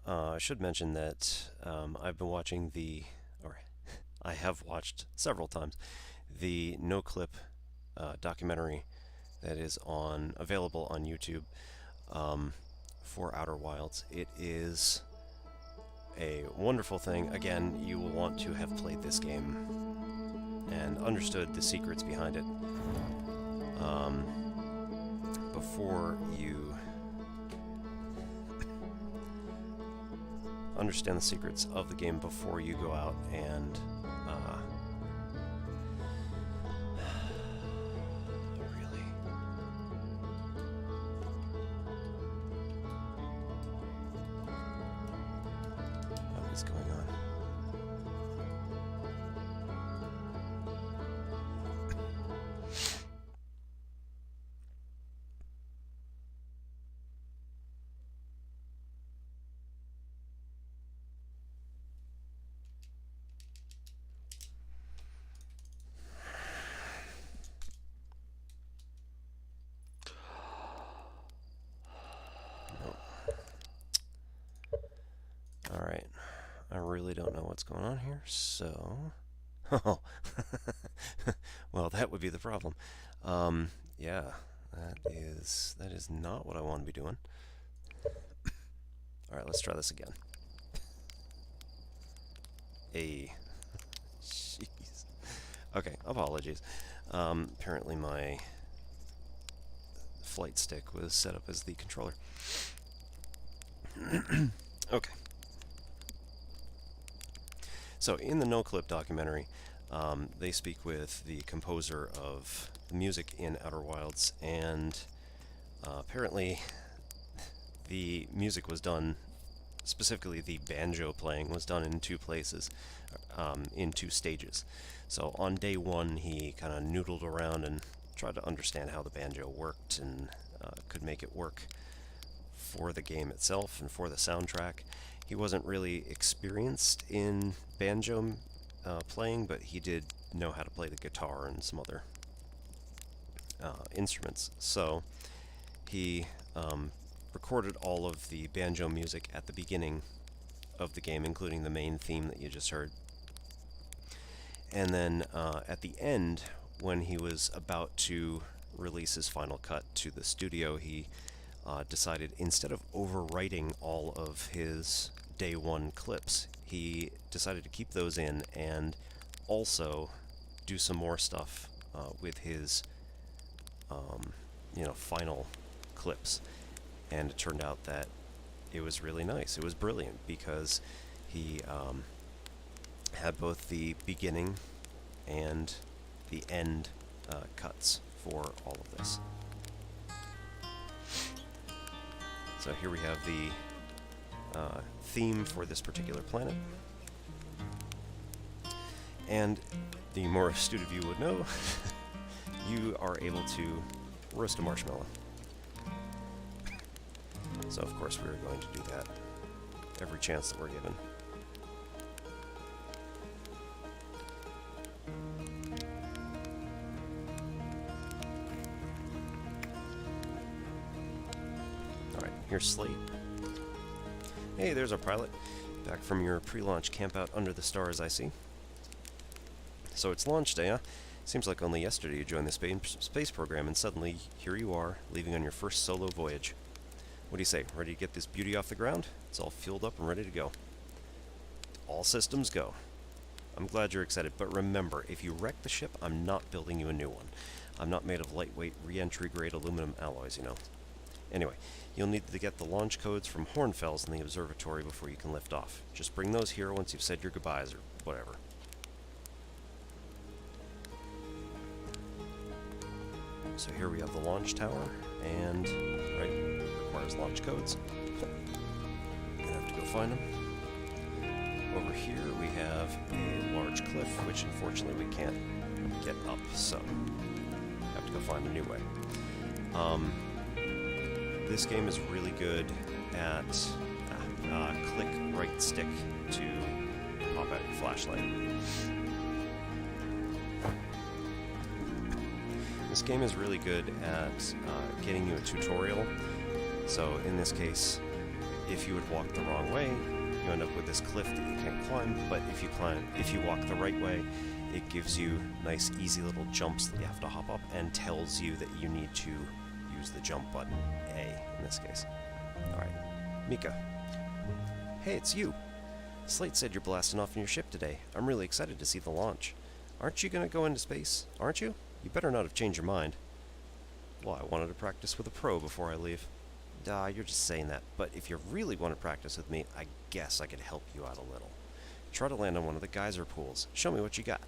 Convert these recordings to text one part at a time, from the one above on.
I should mention that I've been watching or I have watched several times, the No Clip documentary that is available on YouTube um, for Outer Wilds. It is a wonderful thing. Again, you will want to have played this game and understood the secrets behind it um, before you understand the secrets of the game before you go out and really. What is going on? Alright, I really don't know what's going on here, so... Oh, well, that would be the problem. Yeah, that is not what I want to be doing. Alright, let's try this again. Jeez. Okay, apologies. Apparently my flight stick was set up as the controller. Okay. So in the No Clip documentary, they speak with the composer of the music in Outer Wilds, and apparently the music was done, specifically the banjo playing, was done in two places, in two stages. So on day one, he kind of noodled around and tried to understand how the banjo worked and could make it work for the game itself and for the soundtrack. He wasn't really experienced in banjo playing, but he did know how to play the guitar and some other instruments. So he recorded all of the banjo music at the beginning of the game, including the main theme that you just heard. And then at the end, when he was about to release his final cut to the studio, he decided, instead of overwriting all of his day one clips, he decided to keep those in and also do some more stuff with his final clips. And it turned out that it was really nice. It was brilliant because he had both the beginning and the end cuts for all of this. So here we have the theme for this particular planet. And the more astute of you would know, you are able to roast a marshmallow. So of course we're going to do that every chance that we're given. Alright, here's Slate. Hey, there's our pilot. Back from your pre-launch campout under the stars, I see. So it's launch day, huh? Seems like only yesterday you joined the space program, and suddenly here you are, leaving on your first solo voyage. What do you say? Ready to get this beauty off the ground? It's all fueled up and ready to go. All systems go. I'm glad you're excited, but remember, if you wreck the ship, I'm not building you a new one. I'm not made of lightweight, re-entry grade aluminum alloys, you know. Anyway, you'll need to get the launch codes from Hornfels in the observatory before you can lift off. Just bring those here once you've said your goodbyes or whatever. So here we have the launch tower, and requires launch codes. Gonna have to go find them. Over here we have a large cliff, which unfortunately we can't get up, so have to go find a new way. This game is really good at click right stick to pop out your flashlight. This game is really good at getting you a tutorial. So in this case, if you would walk the wrong way, you end up with this cliff that you can't climb, but if you walk the right way, it gives you nice, easy little jumps that you have to hop up and tells you that you need to use the jump button, A in this case. Alright, Mika. Hey, it's you. Slate said you're blasting off in your ship today. I'm really excited to see the launch. Aren't you gonna go into space? Aren't you? You better not have changed your mind. Well, I wanted to practice with a pro before I leave. You're just saying that, but if you really want to practice with me, I guess I could help you out a little. Try to land on one of the geyser pools. Show me what you got.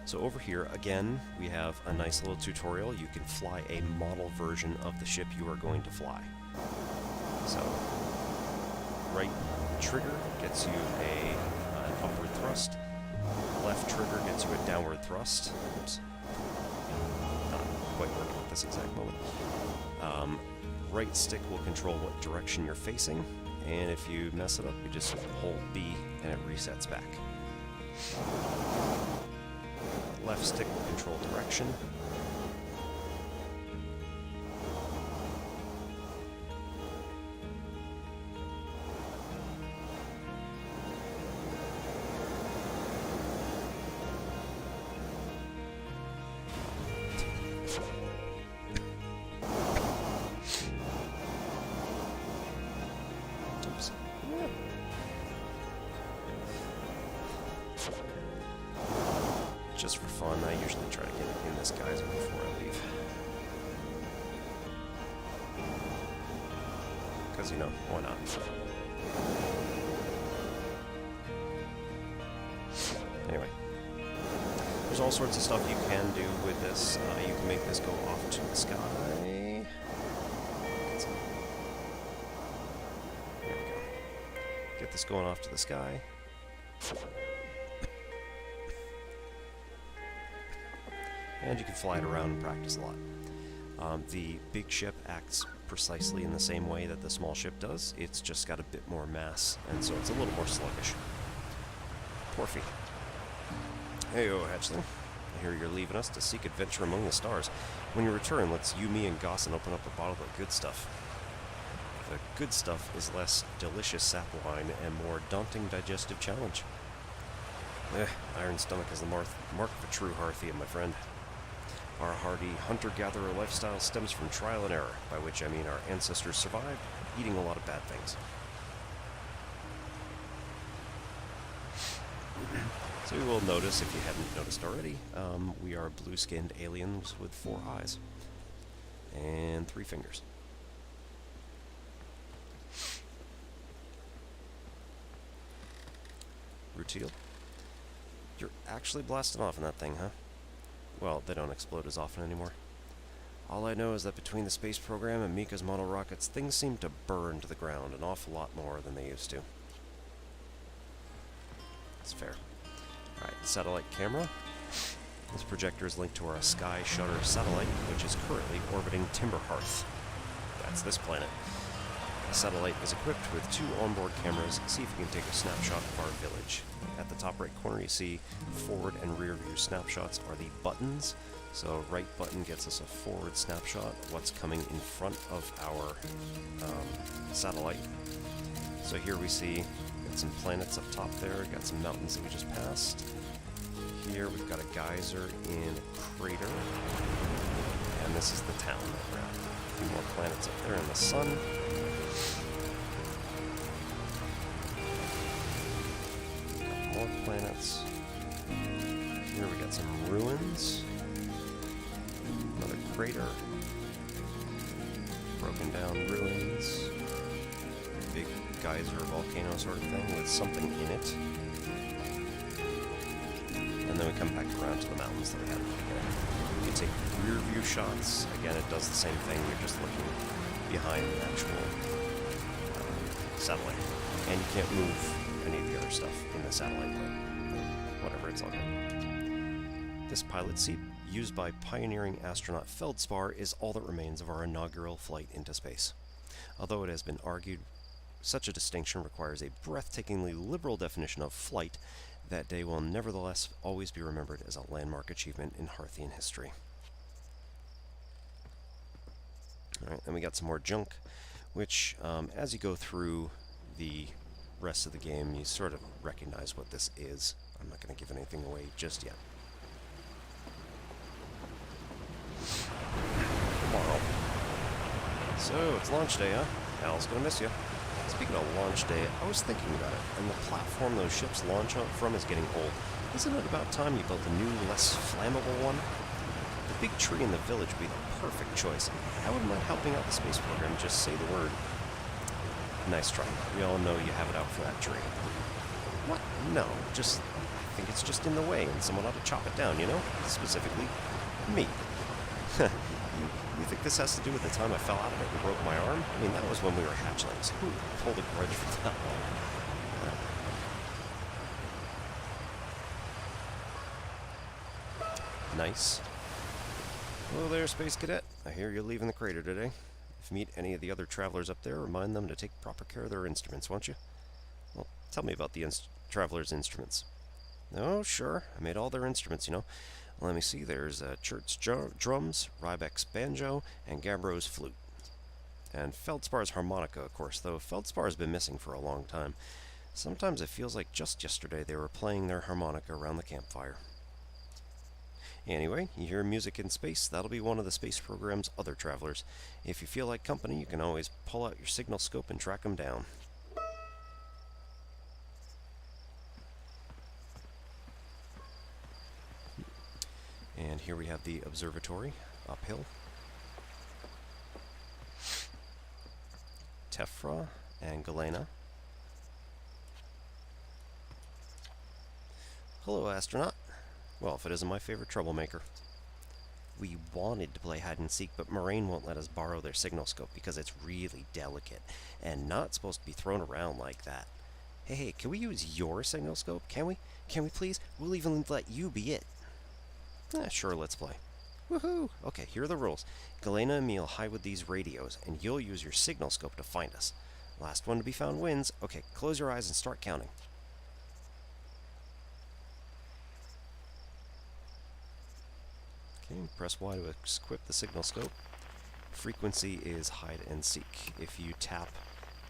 So over here, again, we have a nice little tutorial. You can fly a model version of the ship you are going to fly. So, right trigger gets you an upward thrust. Left trigger gets you a downward thrust. Oops. Not quite working at this exact moment. Right stick will control what direction you're facing, and if you mess it up, you just hold B and it resets back. Left stick will control direction. Oops. Just for fun, I usually try to get in this geyser before I leave. Because, you know, why not? Anyway. There's all sorts of stuff you can do with this. You can make this go off to the sky. There we go. Get this going off to the sky. And you can fly it around and practice a lot. The big ship acts precisely in the same way that the small ship does. It's just got a bit more mass, and so it's a little more sluggish. Porfy. Hey-o, Hatchling. I hear you're leaving us to seek adventure among the stars. When you return, let's you, me, and Gossin open up a bottle of the good stuff. The good stuff is less delicious sap wine and more daunting digestive challenge. Iron stomach is the mark of a true Hearthian, my friend. Our hardy hunter-gatherer lifestyle stems from trial and error, by which I mean our ancestors survived eating a lot of bad things. So you will notice, if you hadn't noticed already, we are blue-skinned aliens with 4 eyes and 3 fingers. Rutiel, you're actually blasting off in that thing, huh? Well, they don't explode as often anymore. All I know is that between the space program and Mika's model rockets, things seem to burn to the ground an awful lot more than they used to. That's fair. Alright, satellite camera. This projector is linked to our Sky Shutter satellite, which is currently orbiting Timberhearth. That's this planet. The satellite is equipped with 2 onboard cameras. See if you can take a snapshot of our village. At the top right corner, you see forward and rear view snapshots are the buttons. So right button gets us a forward snapshot of what's coming in front of our satellite. So here we see got some planets up top there, got some mountains that we just passed. Here we've got a geyser in a crater, and this is the town that we're at. A few more planets up there in the sun. More planets. Here we got some ruins. Another crater. Broken down ruins. Big geyser volcano sort of thing with something in it. And then we come back around to the mountains that we had at the beginning. We can take rear view shots. Again, it does the same thing. You're just looking behind the actual satellite. And you can't move any of the other stuff in the satellite, but whatever, it's all good. This pilot seat, used by pioneering astronaut Feldspar, is all that remains of our inaugural flight into space. Although it has been argued such a distinction requires a breathtakingly liberal definition of flight, that day will nevertheless always be remembered as a landmark achievement in Hearthian history. Alright, then we got some more junk, which, as you go through the rest of the game, you sort of recognize what this is. I'm not going to give anything away just yet. Tomorrow. So, it's launch day, huh? Al's gonna miss you. Speaking of launch day, I was thinking about it, and the platform those ships launch from is getting old. Isn't it about time you built a new, less flammable one? The big tree in the village would be the perfect choice. I wouldn't mind helping out the space program, just say the word. Nice try. We all know you have it out for that tree. What? No, just... I think it's just in the way, and someone ought to chop it down, you know? Specifically, me. You think this has to do with the time I fell out of it and broke my arm? I mean, that was when we were hatchlings. Who pulled a grudge for that long? Nice. Hello there, Space Cadet. I hear you're leaving the crater today. If you meet any of the other travelers up there, remind them to take proper care of their instruments, won't you? Well, tell me about the travelers' instruments. Oh, sure. I made all their instruments, you know. Let me see, there's Chert's drums, Rybeck's banjo, and Gabbro's flute. And Feldspar's harmonica, of course, though Feldspar's been missing for a long time. Sometimes it feels like just yesterday they were playing their harmonica around the campfire. Anyway, you hear music in space, that'll be one of the space program's other travelers. If you feel like company, you can always pull out your signal scope and track them down. And here we have the observatory, uphill. Tefra and Galena. Hello, astronaut. Well, if it isn't my favorite troublemaker. We wanted to play hide and seek, but Moraine won't let us borrow their signal scope because it's really delicate and not supposed to be thrown around like that. Hey, can we use your signal scope? Can we? Can we please? We'll even let you be it. Sure, let's play. Woohoo! Okay, here are the rules. Galena and me will hide with these radios, and you'll use your signal scope to find us. Last one to be found wins. Okay, close your eyes and start counting. Okay, press Y to equip the signal scope. Frequency is hide and seek. If you tap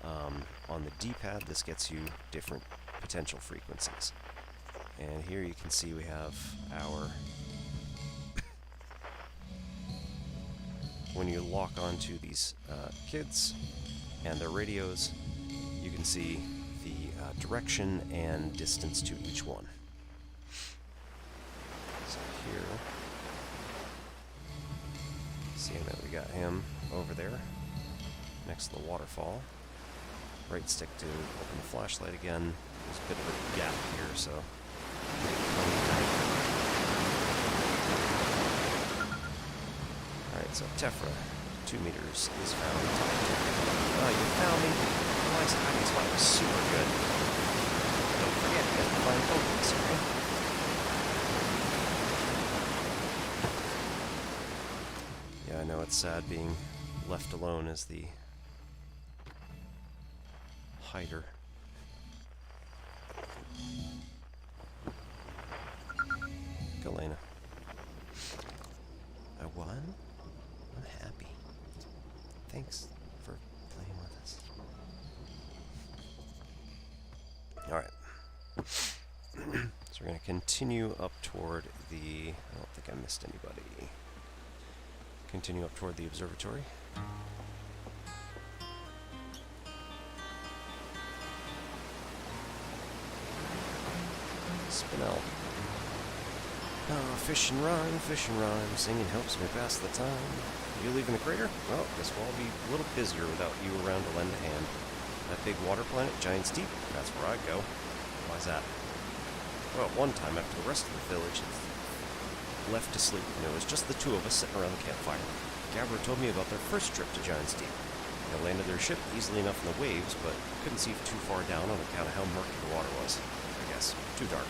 on the D-pad, this gets you different potential frequencies. And here you can see we have our... When you lock onto these kids and their radios, you can see the direction and distance to each one. So here, see that we got him over there, next to the waterfall. Right stick to open the flashlight again. There's a bit of a gap here, so... Alright, so Tefra, 2 meters, is found. Oh, you found me. Nice hiding spot was super good. Don't forget, you have to find focus, okay? Yeah, I know it's sad being left alone as the hider. Galena. I won? I'm happy. Thanks for playing with us. Alright. So we're going to continue up toward the... I don't think I missed anybody. Continue up toward the observatory. Spinel. Oh, fish and rhyme, singing helps me pass the time. You leaving the crater? Well, guess we'll all be a little busier without you around to lend a hand. That big water planet, Giant's Deep, that's where I'd go. Why's that? Well, one time after the rest of the village had left to sleep, and it was just the two of us sitting around the campfire. Gabbro told me about their first trip to Giant's Deep. They landed their ship easily enough in the waves, but couldn't see too far down on account of how murky the water was. I guess, too dark.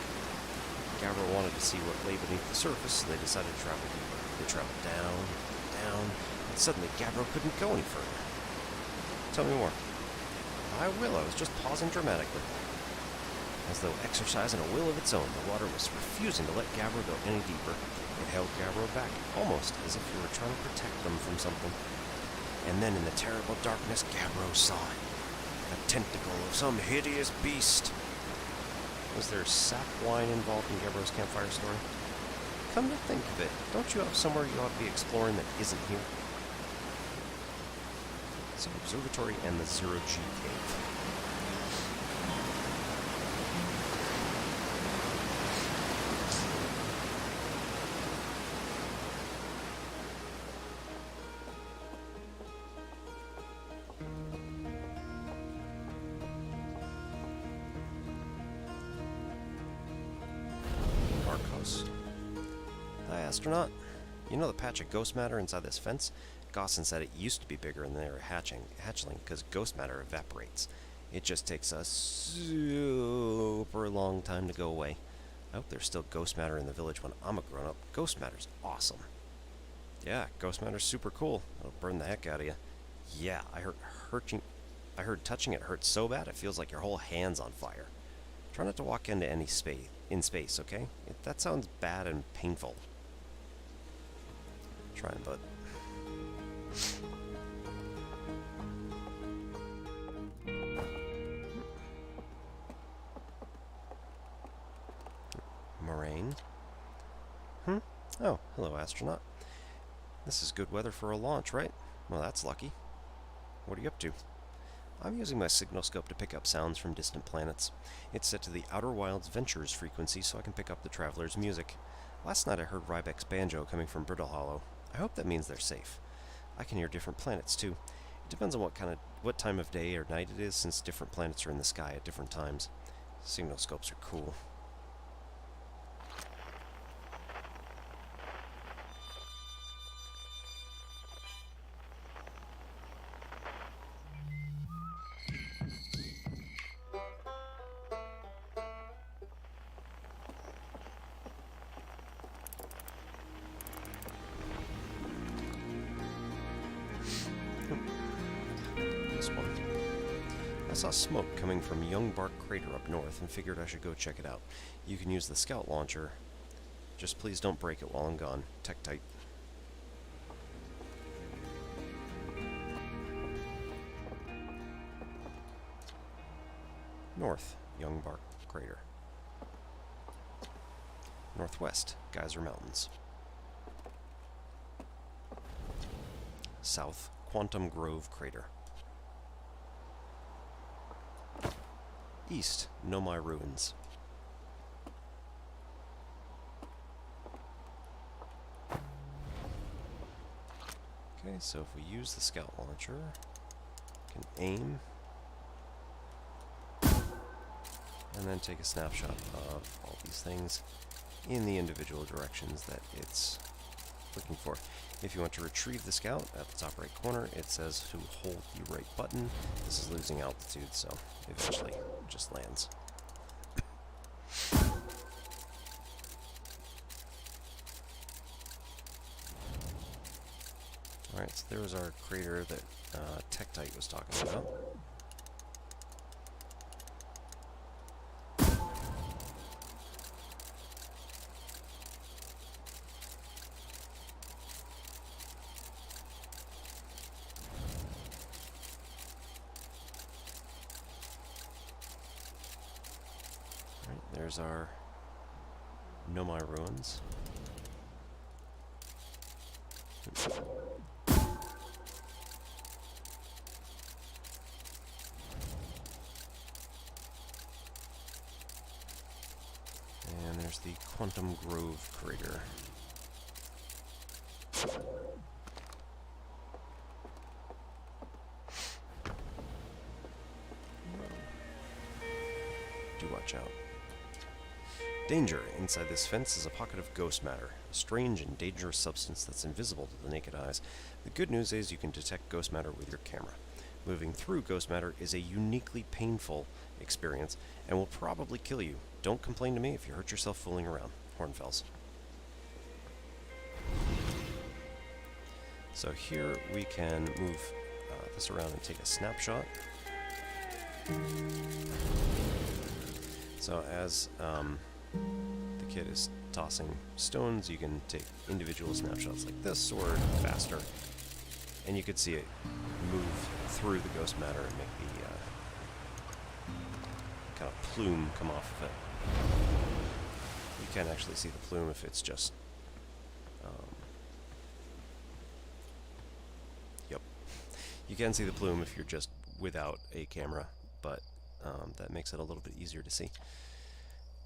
Gabbro wanted to see what lay beneath the surface, so they decided to travel deeper. They traveled down, and suddenly Gabbro couldn't go any further. Tell me more. I will, I was just pausing dramatically. As though exercising a will of its own, the water was refusing to let Gabbro go any deeper. It held Gabbro back, almost as if you were trying to protect them from something. And then in the terrible darkness, Gabbro saw it. A tentacle of some hideous beast. Was there sap wine involved in Gabbro's campfire story? Come to think of it, don't you have somewhere you ought to be exploring that isn't here? It's an observatory and the Zero-G cave. Hi, astronaut. You know the patch of ghost matter inside this fence? Gosson said it used to be bigger than they were hatchling because ghost matter evaporates. It just takes a super long time to go away. I hope there's still ghost matter in the village when I'm a grown-up. Ghost matter's awesome. Yeah, ghost matter's super cool. It'll burn the heck out of you. Yeah, I heard touching it hurts so bad it feels like your whole hand's on fire. Try not to walk into any space, okay? That sounds bad and painful. Trying, bud. Moraine? Oh, hello, astronaut. This is good weather for a launch, right? Well, that's lucky. What are you up to? I'm using my signal scope to pick up sounds from distant planets. It's set to the Outer Wilds Ventures frequency so I can pick up the traveler's music. Last night I heard Rybek's banjo coming from Brittle Hollow. I hope that means they're safe. I can hear different planets too. It depends on what time of day or night it is, since different planets are in the sky at different times. Signal scopes are cool. I saw smoke coming from Young Bark Crater up north and figured I should go check it out. You can use the scout launcher. Just please don't break it while I'm gone. Tech tight. North, Young Bark Crater. Northwest, Geyser Mountains. South, Quantum Grove Crater. East, Nomai Ruins. Okay, so if we use the scout launcher, we can aim, and then take a snapshot of all these things in the individual directions that it's looking for. If you want to retrieve the scout, at the top right corner, it says to hold the right button. This is losing altitude, so eventually it just lands. Alright, so there was our crater that Tektite was talking about. There's our Nomai Ruins. And there's the Quantum Grove Crater. Do watch out. Danger! Inside this fence is a pocket of ghost matter, a strange and dangerous substance that's invisible to the naked eyes. The good news is you can detect ghost matter with your camera. Moving through ghost matter is a uniquely painful experience and will probably kill you. Don't complain to me if you hurt yourself fooling around. Hornfells. So here we can move this around and take a snapshot. So as the kid is tossing stones, you can take individual snapshots like this, or faster. And you could see it move through the ghost matter and make the kind of plume come off of it. You can't actually see the plume if it's just... yep. You can see the plume if you're just without a camera, but that makes it a little bit easier to see.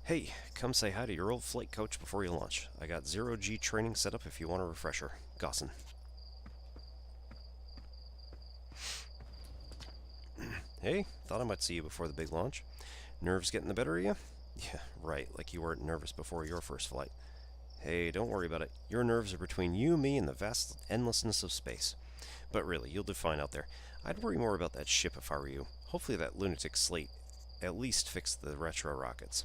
Hey, come say hi to your old flight coach before you launch. I got 0G training set up if you want a refresher. Gossin. Hey, thought I might see you before the big launch. Nerves getting the better of you? Yeah, right, like you weren't nervous before your first flight. Hey, don't worry about it. Your nerves are between you, me, and the vast endlessness of space. But really, you'll do fine out there. I'd worry more about that ship if I were you. Hopefully that lunatic slate at least fixed the retro rockets.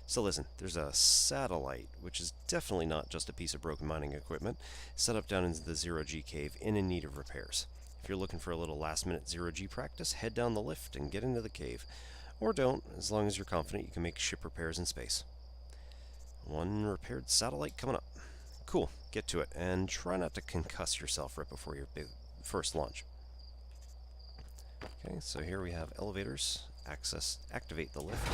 So listen, there's a satellite, which is definitely not just a piece of broken mining equipment, set up down in the 0G cave in need of repairs. If you're looking for a little last-minute 0G practice, head down the lift and get into the cave. Or don't, as long as you're confident you can make ship repairs in space. One repaired satellite coming up. Cool, get to it, and try not to concuss yourself right before your first launch. Okay, so here we have elevators. Activate the lift.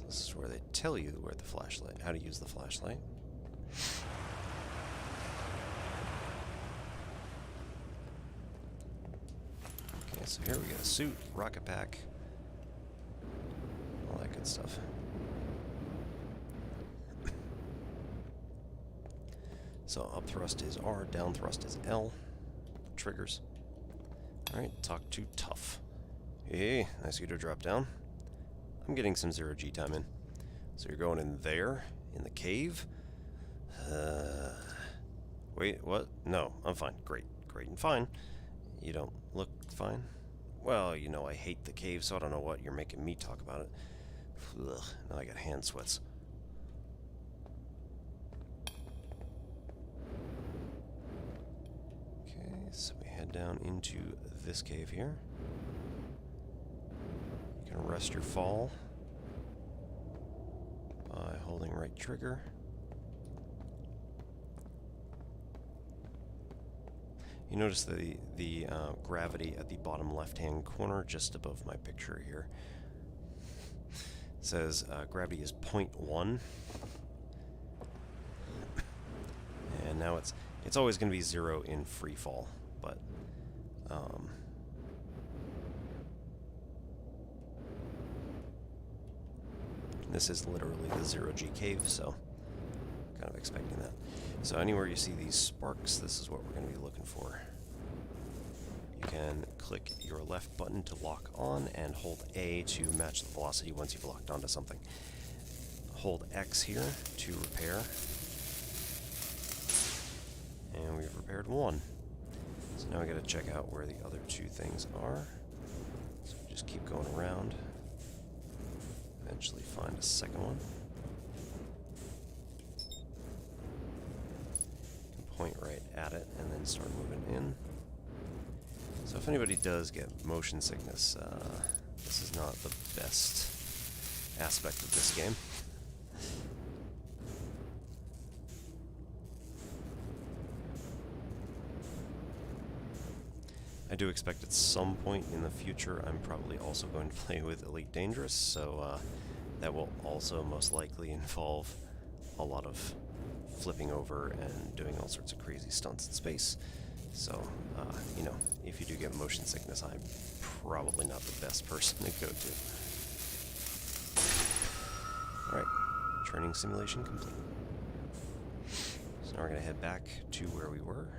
This is where they tell you where the flashlight, how to use the flashlight. Okay, so here we got a suit, rocket pack, all that good stuff. So up thrust is R, down thrust is L. Triggers. Alright, talk to Tough. Hey, nice of you to drop down. I'm getting some 0G time in. So you're going in there, in the cave? Wait, what? No, I'm fine. Great. Great and fine. You don't look fine? Well, you know, I hate the cave, so I don't know what you're making me talk about it. Ugh, now I got hand sweats. Okay, so we head down into this cave here. You can arrest your fall by holding right trigger. You notice the gravity at the bottom left-hand corner, just above my picture here. It says gravity is 0.1, and now it's always going to be 0 in free fall, but this is literally the 0G cave, so kind of expecting that. So anywhere you see these sparks, this is what we're going to be looking for. You can click your left button to lock on and hold A to match the velocity once you've locked onto something. Hold X here to repair. And we've repaired one. So now we got to check out where the other two things are. So we just keep going around. Eventually find a second one. Point right at it and then start moving in. So if anybody does get motion sickness, this is not the best aspect of this game. I do expect at some point in the future I'm probably also going to play with Elite Dangerous, so that will also most likely involve a lot of flipping over and doing all sorts of crazy stunts in space. So, you know, if you do get motion sickness, I'm probably not the best person to go to. Alright, training simulation complete. So now we're going to head back to where we were.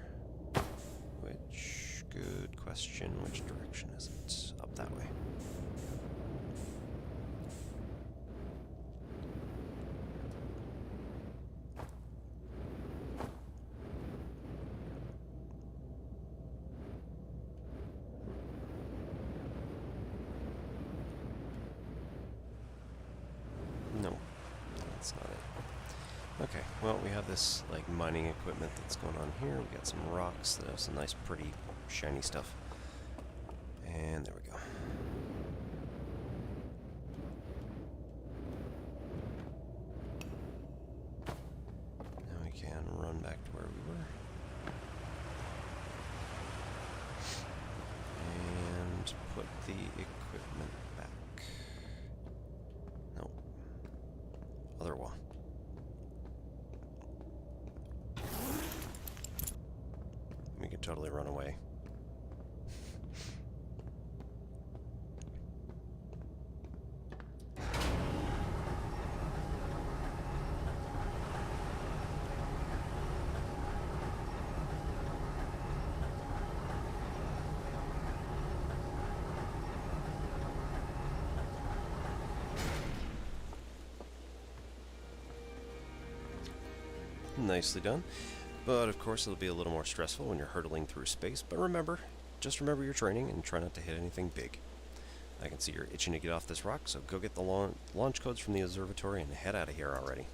Which, good question, which direction is it? Up that way. Okay, well, we have this, like, mining equipment that's going on here. We got some rocks that have some nice, pretty, shiny stuff. And there we go. Now we can run back to where we were. And put the equipment back. No. Other wall. We could totally run away. Nicely done. But of course it'll be a little more stressful when you're hurtling through space. But remember, just remember your training and try not to hit anything big. I can see you're itching to get off this rock, so go get the launch codes from the observatory and head out of here already.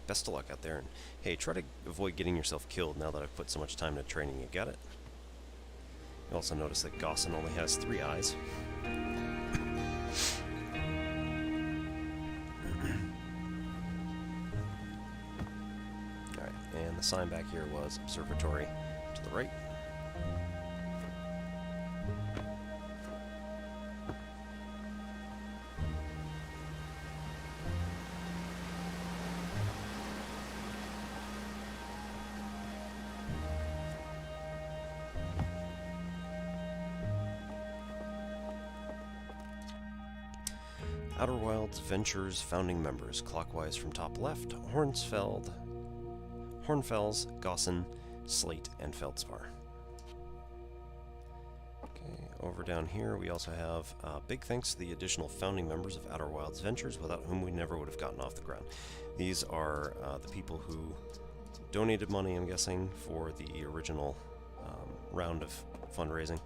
Best of luck out there, and hey, try to avoid getting yourself killed now that I've put so much time into training you. Got it? You also notice that Gaussen only has 3 eyes. Alright, and the sign back here was observatory to the right. Outer Wilds Ventures founding members, clockwise from top left, Hornfels, Gaussen, Slate, and Feldspar. Okay, over down here we also have big thanks to the additional founding members of Outer Wilds Ventures, without whom we never would have gotten off the ground. These are the people who donated money, I'm guessing, for the original round of fundraising.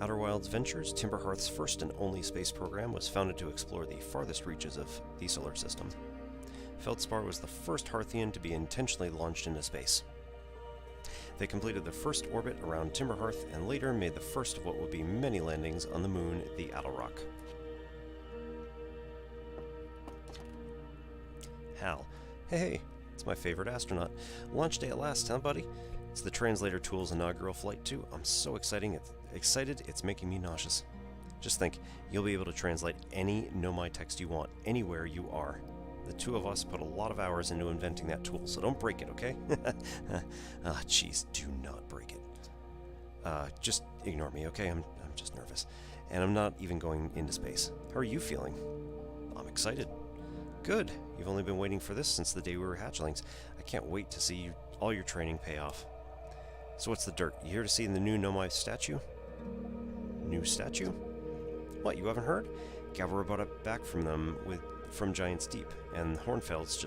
Outer Wilds Ventures, Timberhearth's first and only space program, was founded to explore the farthest reaches of the solar system. Feldspar was the first Hearthian to be intentionally launched into space. They completed their first orbit around Timberhearth and later made the first of what would be many landings on the moon, the Attlerock. Hal. Hey, it's my favorite astronaut. Launch day at last, huh, buddy? It's the Translator Tool's inaugural flight, too. I'm so excited, it's making me nauseous. Just think, you'll be able to translate any Nomai text you want, anywhere you are. The two of us put a lot of hours into inventing that tool, so don't break it, okay? Jeez, do not break it. Just ignore me, okay? I'm just nervous. And I'm not even going into space. How are you feeling? I'm excited. Good. You've only been waiting for this since the day we were hatchlings. I can't wait to see all your training pay off. So what's the dirt? You here to see the new Nomai statue? New statue? What, you haven't heard? Gabber brought it back from them from Giant's Deep, and Hornfels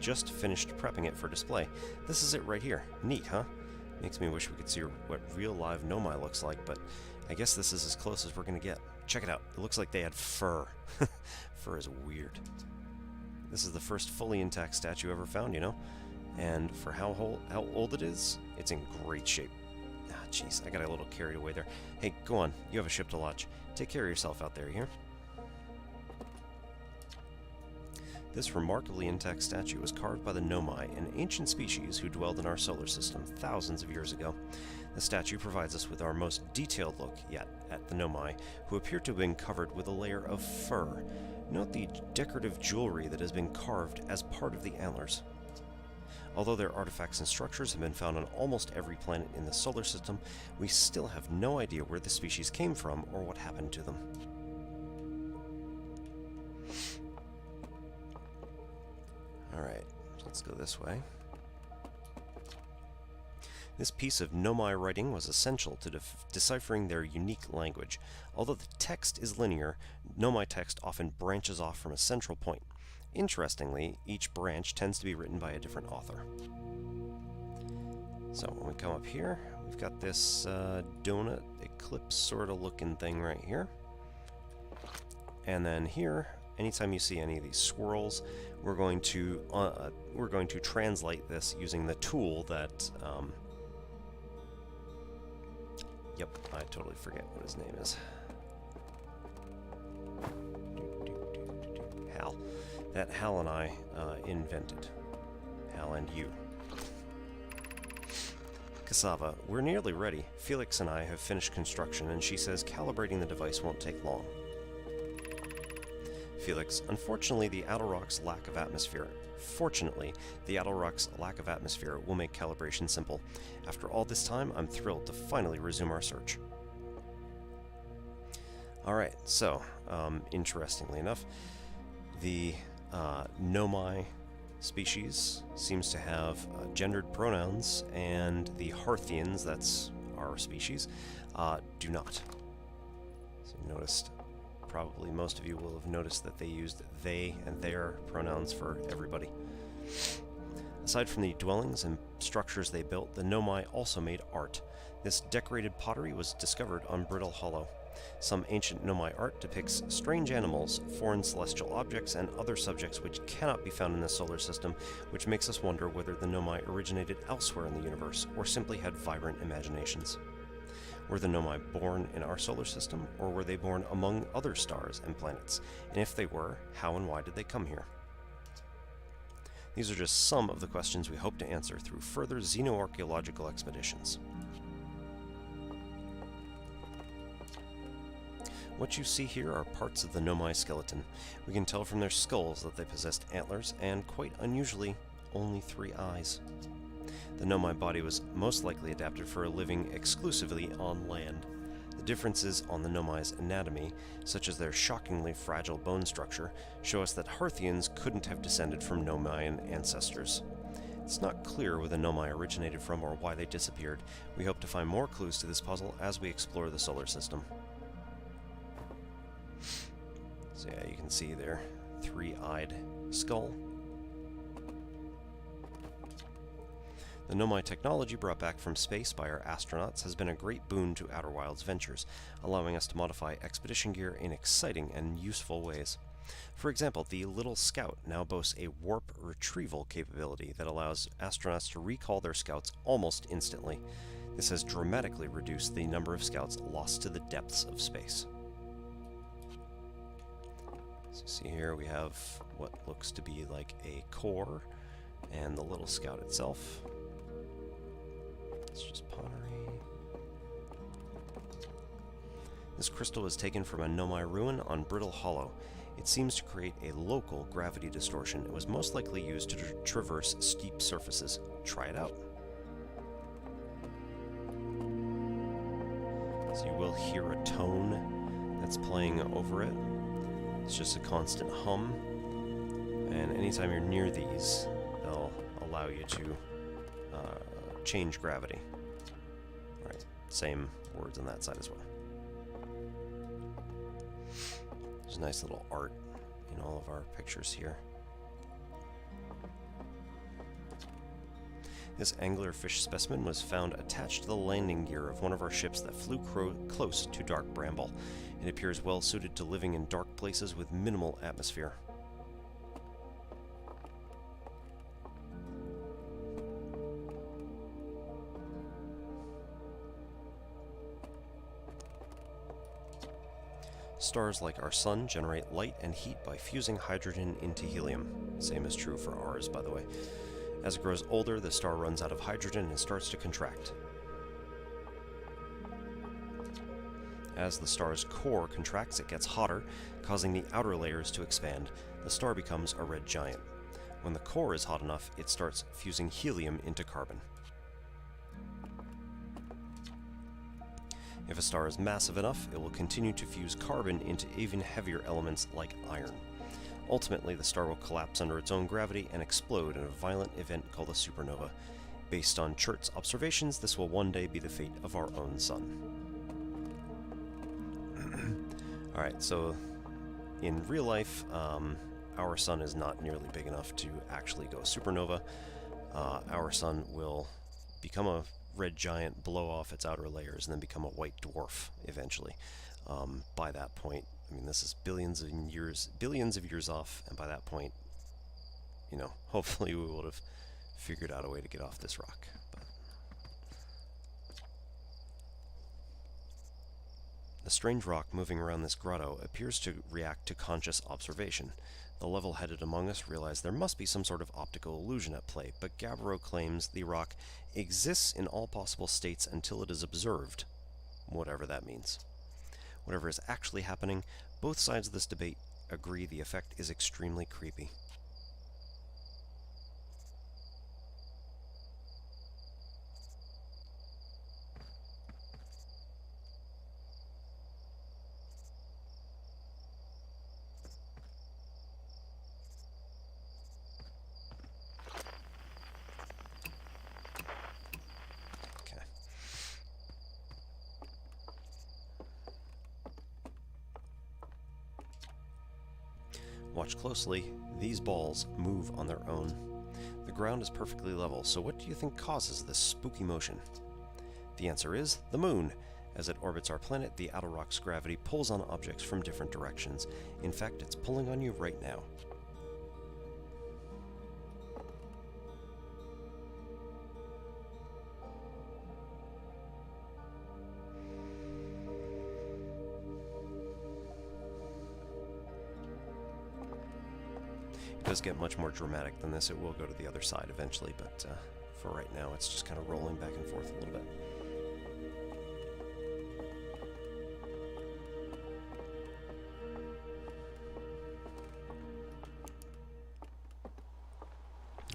just finished prepping it for display. This is it right here. Neat, huh? Makes me wish we could see what real live Nomai looks like, but I guess this is as close as we're gonna get. Check it out. It looks like they had fur. Fur is weird. This is the first fully intact statue ever found, you know? And for how old it is, it's in great shape. Ah, jeez, I got a little carried away there. Hey, go on. You have a ship to launch. Take care of yourself out there, you hear? This remarkably intact statue was carved by the Nomai, an ancient species who dwelled in our solar system thousands of years ago. The statue provides us with our most detailed look yet at the Nomai, who appear to have been covered with a layer of fur. Note the decorative jewelry that has been carved as part of the antlers. Although their artifacts and structures have been found on almost every planet in the solar system, we still have no idea where the species came from or what happened to them. Alright, let's go this way. This piece of Nomai writing was essential to deciphering their unique language. Although the text is linear, Nomai text often branches off from a central point. Interestingly, each branch tends to be written by a different author. So when we come up here, we've got this donut eclipse sort of looking thing right here. And then here anytime you see any of these swirls, we're going to translate this using the tool that. Yep, I totally forget what his name is. Hal. That Hal and I invented. Hal and you. Cassava, we're nearly ready. Felix and I have finished construction, and she says calibrating the device won't take long. Felix, unfortunately, the outer rock's lack of atmosphere. Fortunately, the outer rock's lack of atmosphere will make calibration simple. After all this time, I'm thrilled to finally resume our search. Alright, so, interestingly enough, the Nomai species seems to have gendered pronouns, and the Harthians, that's our species, do not. So you noticed, probably most of you will have noticed that they used they and their pronouns for everybody. Aside from the dwellings and structures they built, the Nomai also made art. This decorated pottery was discovered on Brittle Hollow. Some ancient Nomai art depicts strange animals, foreign celestial objects, and other subjects which cannot be found in the solar system, which makes us wonder whether the Nomai originated elsewhere in the universe, or simply had vibrant imaginations. Were the Nomai born in our solar system, or were they born among other stars and planets? And if they were, how and why did they come here? These are just some of the questions we hope to answer through further xenoarchaeological expeditions. What you see here are parts of the Nomai skeleton. We can tell from their skulls that they possessed antlers and, quite unusually, only 3 eyes. The Nomai body was most likely adapted for living exclusively on land. The differences on the Nomai's anatomy, such as their shockingly fragile bone structure, show us that Harthians couldn't have descended from Nomaian ancestors. It's not clear where the Nomai originated from or why they disappeared. We hope to find more clues to this puzzle as we explore the solar system. So yeah, you can see their 3-eyed skull. The Nomai technology brought back from space by our astronauts has been a great boon to Outer Wilds ventures, allowing us to modify expedition gear in exciting and useful ways. For example, the Little Scout now boasts a warp retrieval capability that allows astronauts to recall their scouts almost instantly. This has dramatically reduced the number of scouts lost to the depths of space. So see here we have what looks to be like a core and the Little Scout itself. It's just pottery. This crystal was taken from a Nomai ruin on Brittle Hollow. It seems to create a local gravity distortion. It was most likely used to traverse steep surfaces. Try it out. So you will hear a tone that's playing over it. It's just a constant hum, and anytime you're near these, they'll allow you to change gravity. Alright, same words on that side as well. There's a nice little art in all of our pictures here. This anglerfish specimen was found attached to the landing gear of one of our ships that flew close to dark bramble. It appears well suited to living in dark places with minimal atmosphere. Stars like our Sun generate light and heat by fusing hydrogen into helium. Same is true for ours, by the way. As it grows older, the star runs out of hydrogen and starts to contract. As the star's core contracts, it gets hotter, causing the outer layers to expand. The star becomes a red giant. When the core is hot enough, it starts fusing helium into carbon. If a star is massive enough, it will continue to fuse carbon into even heavier elements like iron. Ultimately, the star will collapse under its own gravity and explode in a violent event called a supernova. Based on Chert's observations, this will one day be the fate of our own sun. Alright, so in real life, our sun is not nearly big enough to actually go supernova. Our sun will become a red giant, blow off its outer layers, and then become a white dwarf eventually. By that point, I mean, this is billions of years off, and by that point, hopefully we would have figured out a way to get off this rock. But the strange rock moving around this grotto appears to react to conscious observation. The level-headed among us realize there must be some sort of optical illusion at play, but Gabbro claims the rock exists in all possible states until it is observed, whatever that means. Whatever is actually happening, both sides of this debate agree the effect is extremely creepy. Okay. Watch closely. These balls move on their own. The ground is perfectly level, so what do you think causes this spooky motion? The answer is the moon. As it orbits our planet, the outer rock's gravity pulls on objects from different directions. In fact, it's pulling on you right now. It does get much more dramatic than this. It will go to the other side eventually, but for right now, it's just kind of rolling back and forth a little bit.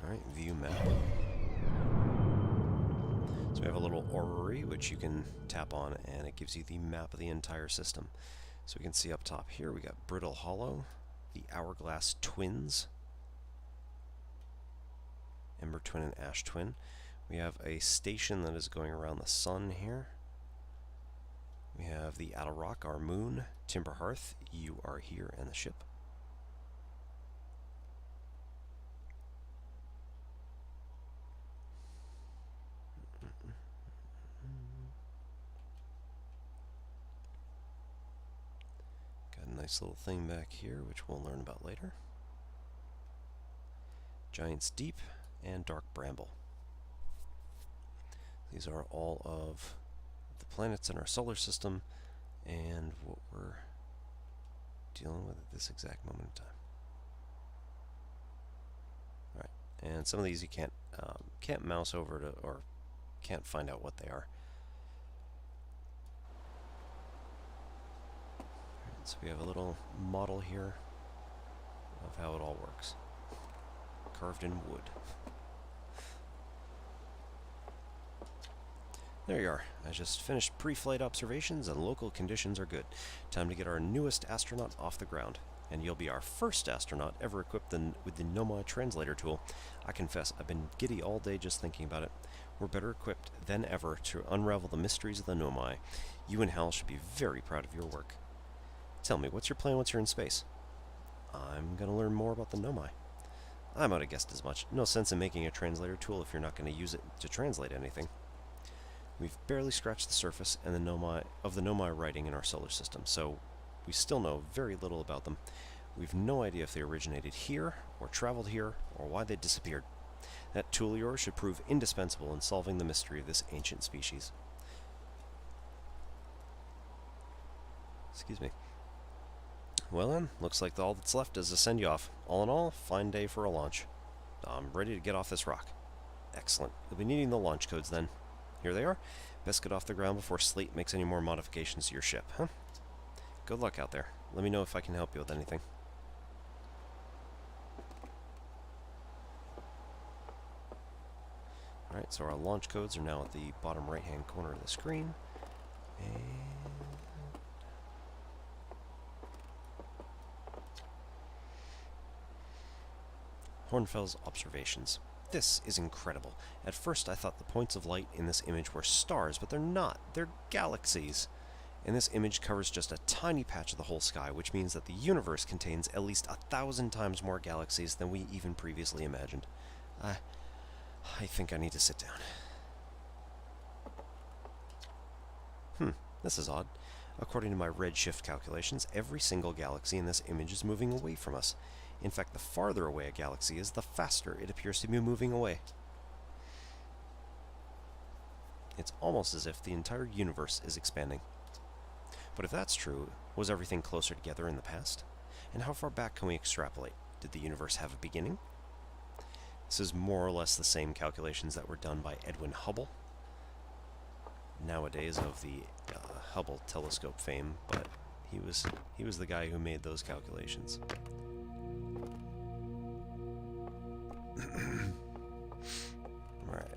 Alright, view map. So we have a little orrery, which you can tap on, and it gives you the map of the entire system. So we can see up top here, we got Brittle Hollow, the Hourglass Twins, Ember Twin and Ash Twin. We have a station that is going around the sun here. We have the Outer Rock, our moon, Timber Hearth, you are here, and the ship. Got a nice little thing back here, which we'll learn about later. Giant's Deep and Dark Bramble. These are all of the planets in our solar system and what we're dealing with at this exact moment in time. Alright, and some of these you can't mouse over to, or can't find out what they are. Alright, so we have a little model here of how it all works. Carved in wood. There you are. I just finished pre-flight observations and local conditions are good. Time to get our newest astronaut off the ground. And you'll be our first astronaut ever equipped with the Nomai translator tool. I confess, I've been giddy all day just thinking about it. We're better equipped than ever to unravel the mysteries of the Nomai. You and Hal should be very proud of your work. Tell me, what's your plan once you're in space? I'm gonna learn more about the Nomai. I might have guessed as much. No sense in making a translator tool if you're not going to use it to translate anything. We've barely scratched the surface and the Nomai writing in our solar system, so we still know very little about them. We've no idea if they originated here, or traveled here, or why they disappeared. That tool of yours should prove indispensable in solving the mystery of this ancient species. Excuse me. Well then, looks like all that's left is to send you off. All in all, fine day for a launch. I'm ready to get off this rock. Excellent. You'll be needing the launch codes then. Here they are. Best get off the ground before Slate makes any more modifications to your ship, huh? Good luck out there. Let me know if I can help you with anything. Alright, so our launch codes are now at the bottom right-hand corner of the screen. And Hornfels observations. This is incredible. At first I thought the points of light in this image were stars, but they're not. They're galaxies. And this image covers just a tiny patch of the whole sky, which means that the universe contains at least 1,000 times more galaxies than we even previously imagined. I think I need to sit down. This is odd. According to my redshift calculations, every single galaxy in this image is moving away from us. In fact, the farther away a galaxy is, the faster it appears to be moving away. It's almost as if the entire universe is expanding. But if that's true, was everything closer together in the past? And how far back can we extrapolate? Did the universe have a beginning? This is more or less the same calculations that were done by Edwin Hubble, nowadays of the Hubble telescope fame, but he was the guy who made those calculations. Right.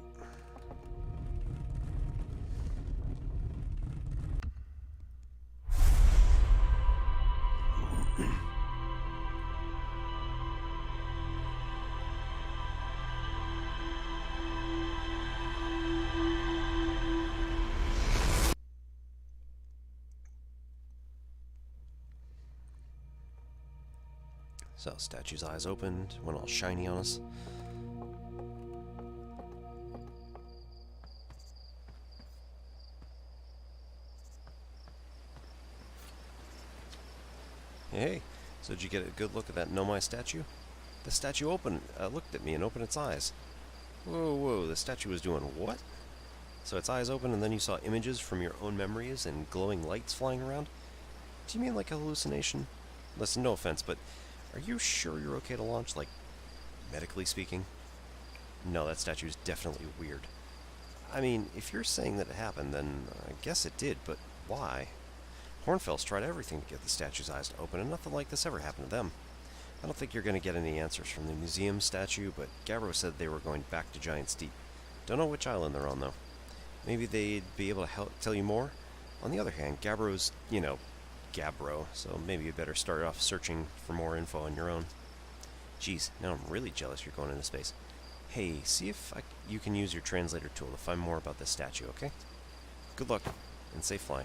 So, statue's eyes opened, went all shiny on us. Hey, so did you get a good look at that Nomai statue? The statue looked at me and opened its eyes. Whoa, the statue was doing what? So its eyes open and then you saw images from your own memories and glowing lights flying around? Do you mean like a hallucination? Listen, no offense, but are you sure you're okay to launch, like, medically speaking? No, that statue is definitely weird. I mean, if you're saying that it happened, then I guess it did, but why? Hornfels tried everything to get the statue's eyes to open, and nothing like this ever happened to them. I don't think you're going to get any answers from the museum statue, but Gabbro said they were going back to Giant's Deep. Don't know which island they're on, though. Maybe they'd be able to tell you more? On the other hand, Gabbro's, Gabbro, so maybe you better start off searching for more info on your own. Geez, now I'm really jealous you're going into space. Hey, see if you can use your translator tool to find more about this statue, okay? Good luck, and safe flying.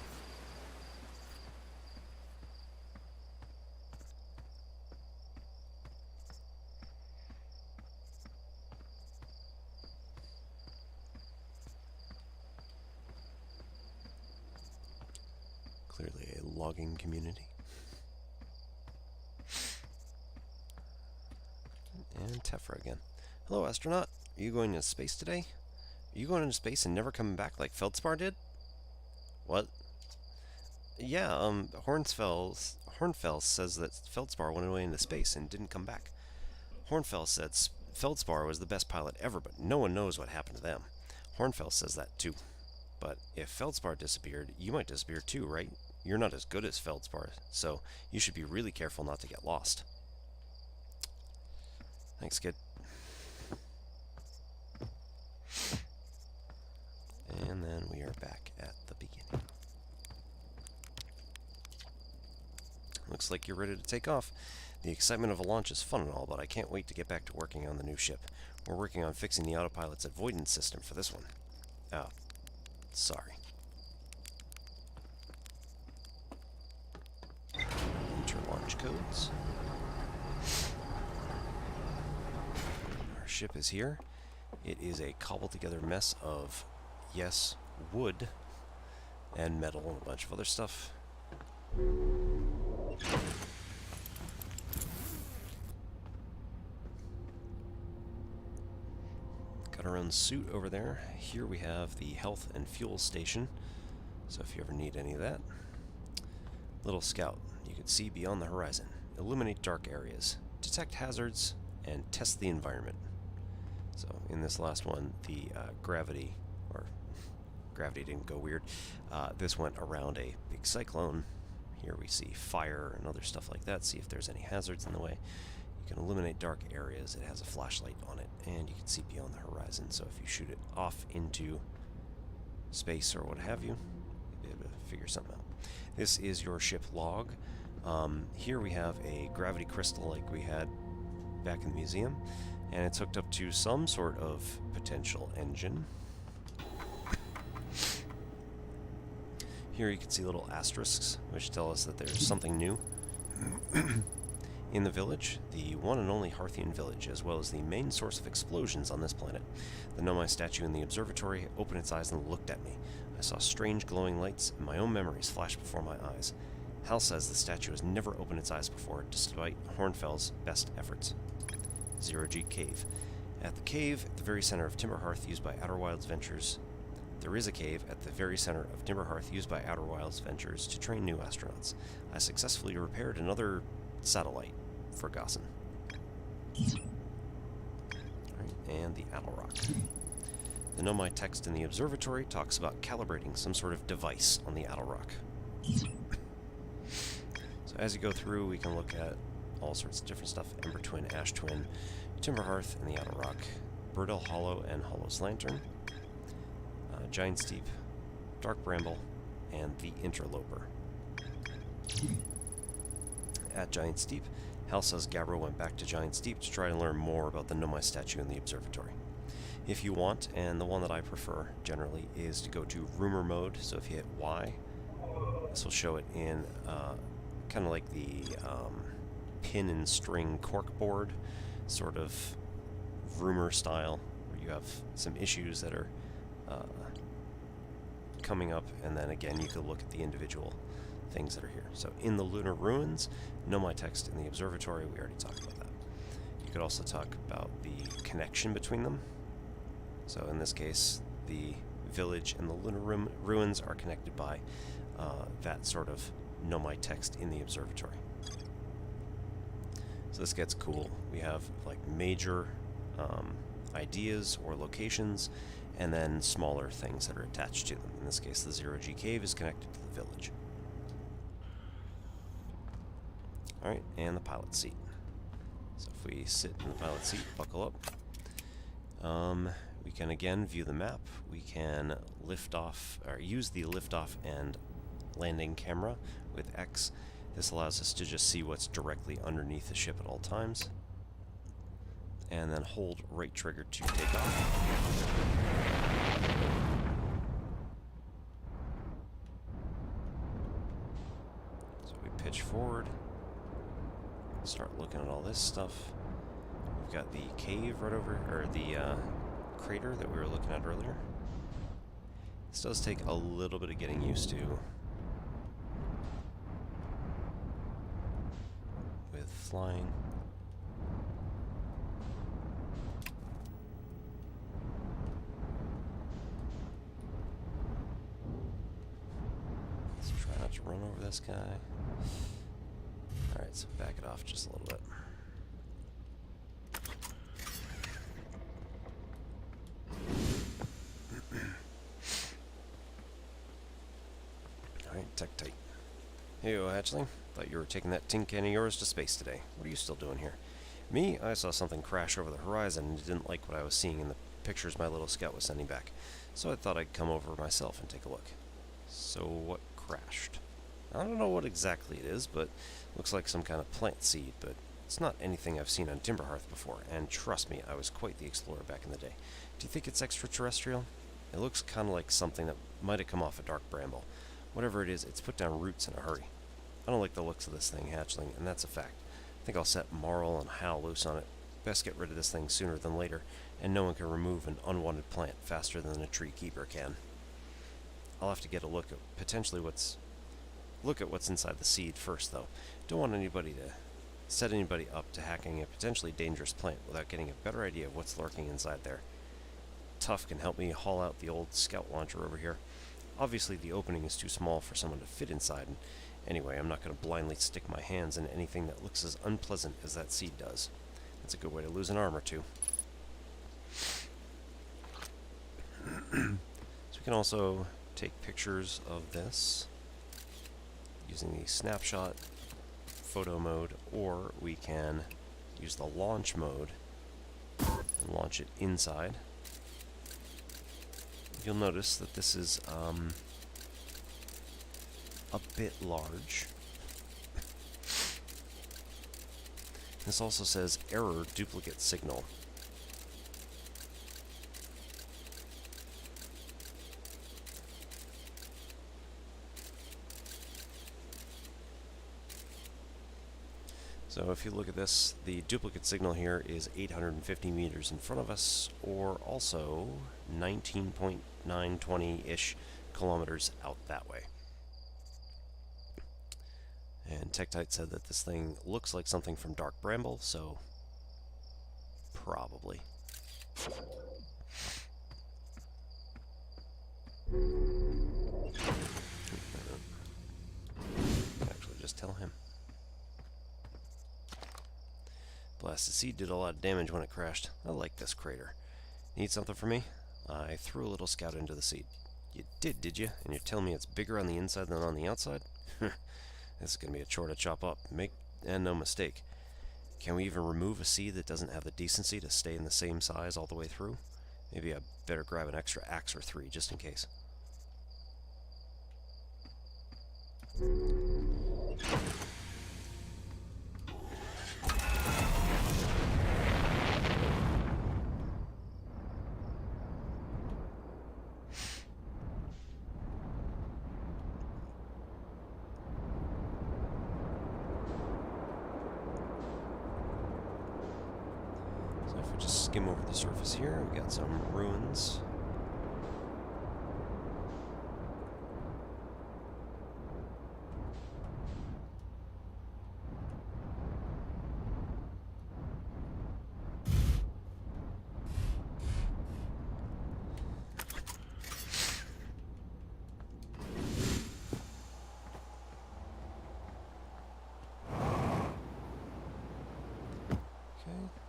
Clearly a logging community. And Tefra again. Hello, astronaut. Are you going into space today? Are you going into space and never coming back like Feldspar did? What? Yeah, Hornfels says that Feldspar went away into space and didn't come back. Hornfels said Feldspar was the best pilot ever, but no one knows what happened to them. Hornfels says that too. But if Feldspar disappeared, you might disappear too, right? You're not as good as Feldspar, so you should be really careful not to get lost. Thanks, kid. And then we are back at the beginning. Looks like you're ready to take off. The excitement of a launch is fun and all, but I can't wait to get back to working on the new ship. We're working on fixing the autopilot's avoidance system for this one. Oh, sorry. Enter launch codes. Our ship is here. It is a cobbled together mess of, yes, wood and metal and a bunch of other stuff. Got our own suit over there. Here we have the health and fuel station, so if you ever need any of that. Little scout. You can see beyond the horizon. Illuminate dark areas. Detect hazards and test the environment. So in this last one, the gravity didn't go weird. This went around a big cyclone. Here we see fire and other stuff like that. See if there's any hazards in the way. You can illuminate dark areas. It has a flashlight on it, and you can see beyond the horizon. So if you shoot it off into space or what have you, you'll be able to figure something out. This is your ship log. Here we have a gravity crystal like we had back in the museum, and it's hooked up to some sort of potential engine. Here you can see little asterisks, which tell us that there's something new. In the village, the one and only Harthian village, as well as the main source of explosions on this planet. The Nomai statue in the observatory opened its eyes and looked at me. I saw strange glowing lights, and my own memories flashed before my eyes. Hal says the statue has never opened its eyes before, despite Hornfell's best efforts. Zero-G Cave. At the cave, at the very center of Timberhearth used by Outer Wilds Ventures, there is a cave at the very center of Timberhearth used by Outer Wilds Ventures to train new astronauts. I successfully repaired another satellite for Gossan. And the Addle Rock. The Nomai text in the observatory talks about calibrating some sort of device on the Addle Rock. So as you go through, we can look at all sorts of different stuff. Ember Twin, Ash Twin, Timberhearth and the Addle Rock, Burdell Hollow and Hollow's Lantern, Giant Steep, Dark Bramble, and the Interloper. At Giant Steep, Hal says Gabbro went back to Giant Steep to try to learn more about the Nomai statue in the observatory. If you want, and the one that I prefer generally, is to go to rumor mode. So if you hit Y, this will show it in kind of like the pin and string corkboard sort of rumor style, where you have some issues that are coming up, and then again you could look at the individual things that are here. So in the lunar ruins, Nomai text in the observatory, we already talked about that. You could also talk about the connection between them. So in this case, the village and the lunar ruins are connected by that sort of Nomai text in the observatory. So this gets cool. We have like major ideas or locations, and then smaller things that are attached to them. In this case, the Zero-G Cave is connected to the village. Alright, and the pilot seat. So if we sit in the pilot seat, buckle up, we can again view the map. We can lift off, or use the liftoff and landing camera with X. This allows us to just see what's directly underneath the ship at all times. And then hold right trigger to take off. So we pitch forward, start looking at all this stuff. We've got the cave right over, or the crater that we were looking at earlier. This does take a little bit of getting used to with flying. Let's try not to run over this guy. Alright, so back it off just a little bit. Alright, tech tight. Hey-o, Hatchling. Thought you were taking that tin can of yours to space today. What are you still doing here? Me? I saw something crash over the horizon and didn't like what I was seeing in the pictures my little scout was sending back. So I thought I'd come over myself and take a look. So what crashed? I don't know what exactly it is, but looks like some kind of plant seed, but it's not anything I've seen on Timberhearth before, and trust me, I was quite the explorer back in the day. Do you think it's extraterrestrial? It looks kind of like something that might have come off a dark bramble. Whatever it is, it's put down roots in a hurry. I don't like the looks of this thing, Hatchling, and that's a fact. I think I'll set Marl and Hal loose on it. Best get rid of this thing sooner than later, and no one can remove an unwanted plant faster than a tree keeper can. I'll have to get a look at what's inside the seed first, though. Don't want anybody to set anybody up to hacking a potentially dangerous plant without getting a better idea of what's lurking inside there. Tuff can help me haul out the old scout launcher over here. Obviously, the opening is too small for someone to fit inside, and anyway, I'm not going to blindly stick my hands in anything that looks as unpleasant as that seed does. That's a good way to lose an arm or two. So we can also take pictures of this using the snapshot photo mode, or we can use the launch mode and launch it inside. You'll notice that this is a bit large. This also says error duplicate signal. So if you look at this, the duplicate signal here is 850 meters in front of us, or also 19.920-ish kilometers out that way. And Tektite said that this thing looks like something from Dark Bramble, so probably. Actually, just tell him. Blasted Seed did a lot of damage when it crashed. I like this crater. Need something from me? I threw a little scout into the seed. You did you? And you're telling me it's bigger on the inside than on the outside? This is going to be a chore to chop up. Make no mistake. Can we even remove a seed that doesn't have the decency to stay in the same size all the way through? Maybe I better grab an extra axe or 3 just in case. So if we just skim over the surface here, we got some ruins.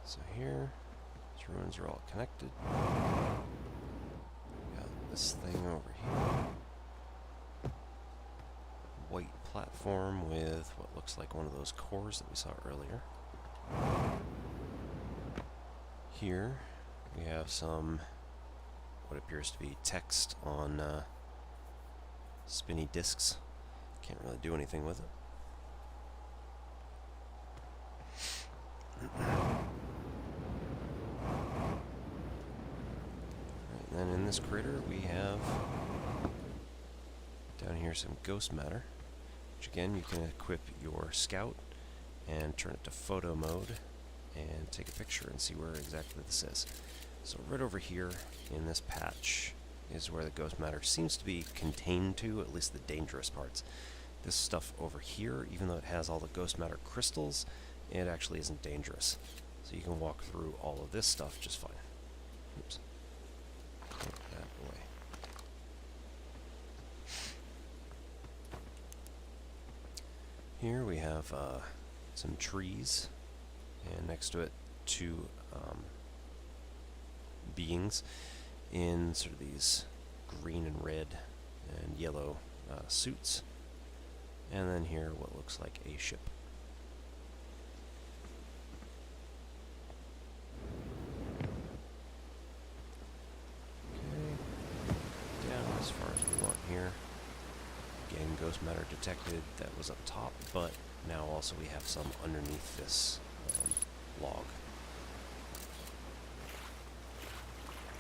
So here, these ruins are all connected. Got this thing over here. White platform with what looks like one of those cores that we saw earlier. Here, we have some, what appears to be text on spinny discs. Can't really do anything with it. And then in this crater we have down here some ghost matter, which again you can equip your scout and turn it to photo mode and take a picture and see where exactly this is. So right over here in this patch is where the ghost matter seems to be contained to, at least the dangerous parts. This stuff over here, even though it has all the ghost matter crystals, it actually isn't dangerous. So you can walk through all of this stuff just fine. Oops. Put that away. Here we have some trees, and next to it 2 beings in sort of these green and red and yellow suits. And then here what looks like a ship. As far as we want here. Again, ghost matter detected. That was up top, but now also we have some underneath this log.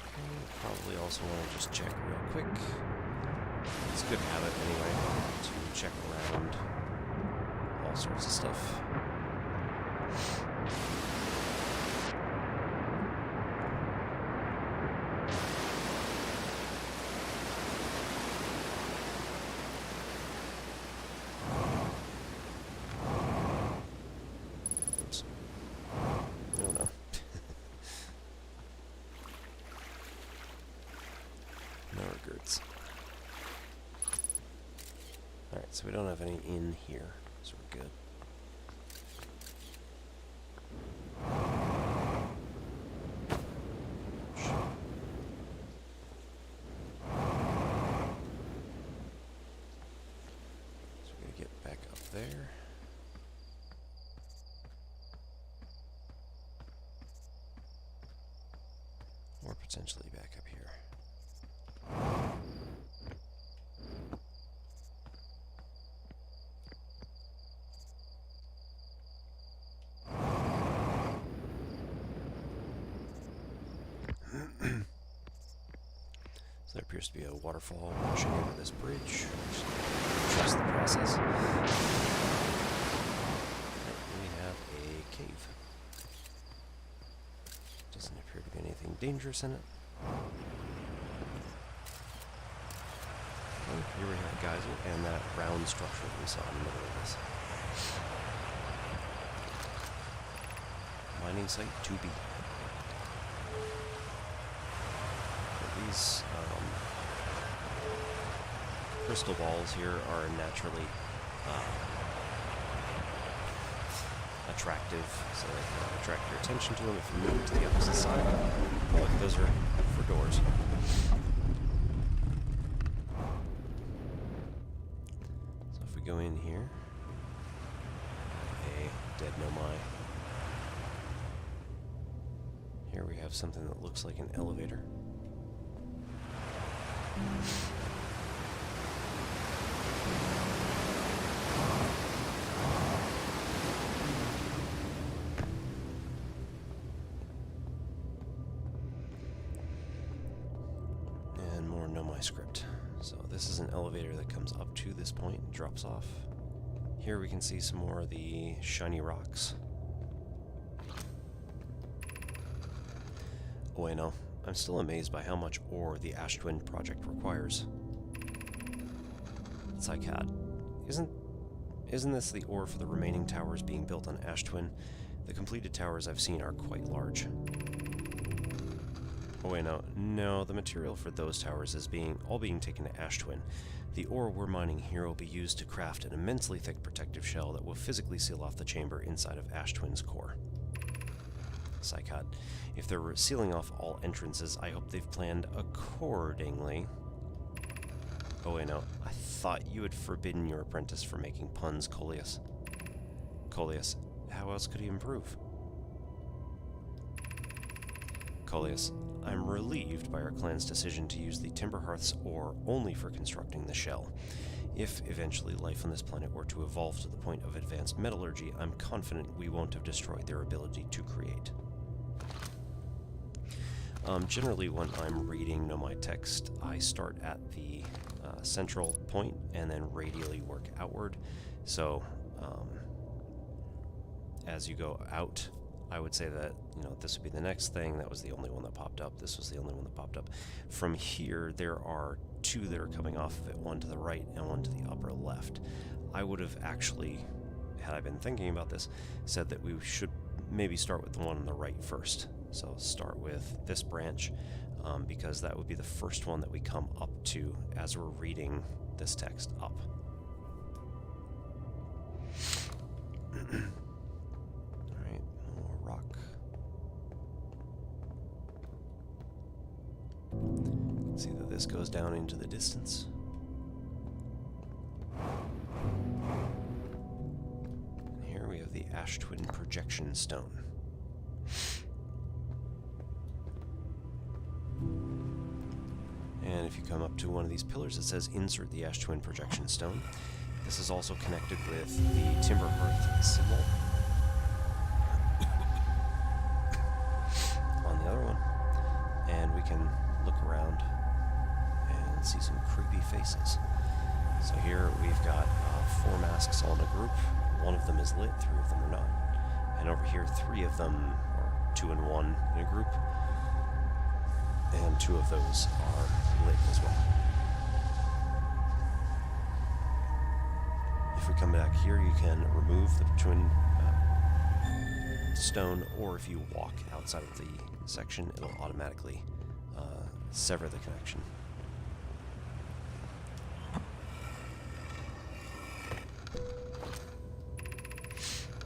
Okay, probably also want to just check real quick. It's a good habit anyway to check around all sorts of stuff. Alright, so we don't have any in here, so we're good. So we're going to get back up there. Or potentially back up here. So there appears to be a waterfall washing over this bridge. Just the process. We have a dangerous in it. Oh, here we have geyser and that round structure that we saw in the middle of this. Mining site 2B. These crystal balls here are naturally attractive, so they can attract your attention to them if you move to the opposite side. Look, those are for doors. So if we go in here, a dead nomai. Here we have something that looks like an elevator. And more nomai script. So this is an elevator that comes up to this point and drops off. Here we can see some more of the shiny rocks. Oh wait, no. I'm still amazed by how much ore the Ash Twin project requires. Psycat, isn't this the ore for the remaining towers being built on Ash Twin? The completed towers I've seen are quite large. Oh wait, no, the material for those towers is all being taken to Ash Twin. The ore we're mining here will be used to craft an immensely thick protective shell that will physically seal off the chamber inside of Ash Twin's core. Psychot, if they're sealing off all entrances, I hope they've planned accordingly. Oh wait, no, I thought you had forbidden your apprentice from making puns, Coleus. Coleus, how else could he improve? Coleus, I'm relieved by our clan's decision to use the Timberhearth's ore only for constructing the shell. If eventually life on this planet were to evolve to the point of advanced metallurgy, I'm confident we won't have destroyed their ability to create. Generally, when I'm reading nomai text, I start at the central point and then radially work outward. So, as you go out, I would say that, this would be the next thing. That was the only one that popped up. This was the only one that popped up. From here, there are two that are coming off of it, one to the right and one to the upper left. I would have actually, had I been thinking about this, said that we should maybe start with the one on the right first. So start with this branch, because that would be the first one that we come up to as we're reading this text up. Alright, more rock. You can see that this goes down into the distance. And here we have the Ash Twin Projection Stone. And if you come up to one of these pillars, it says insert the Ash Twin Projection Stone. This is also connected with the Timberhearth symbol on the other one. And we can look around and see some creepy faces. So here we've got 4 masks all in a group. One of them is lit, 3 of them are not. And over here, 3 of them, or 2 and 1 in a group. And 2 of those are lit as well. If we come back here, you can remove the twin stone, or if you walk outside of the section, it'll automatically sever the connection.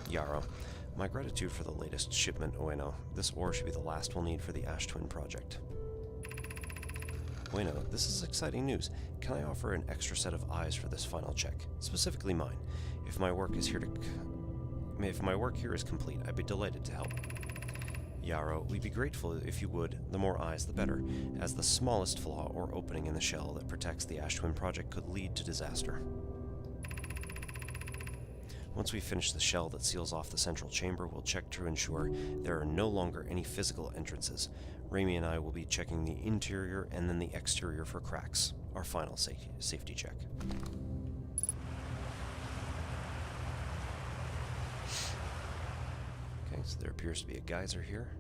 Yarrow, my gratitude for the latest shipment, Ueno. This ore should be the last we'll need for the Ash Twin project. Ueno, this is exciting news. Can I offer an extra set of eyes for this final check? Specifically mine. If my work here is complete, I'd be delighted to help. Yarrow, we'd be grateful if you would. The more eyes, the better, as the smallest flaw or opening in the shell that protects the Ash Twin project could lead to disaster. Once we finish the shell that seals off the central chamber, we'll check to ensure there are no longer any physical entrances. Raimi and I will be checking the interior and then the exterior for cracks. Our final safety check. Okay, so there appears to be a geyser here.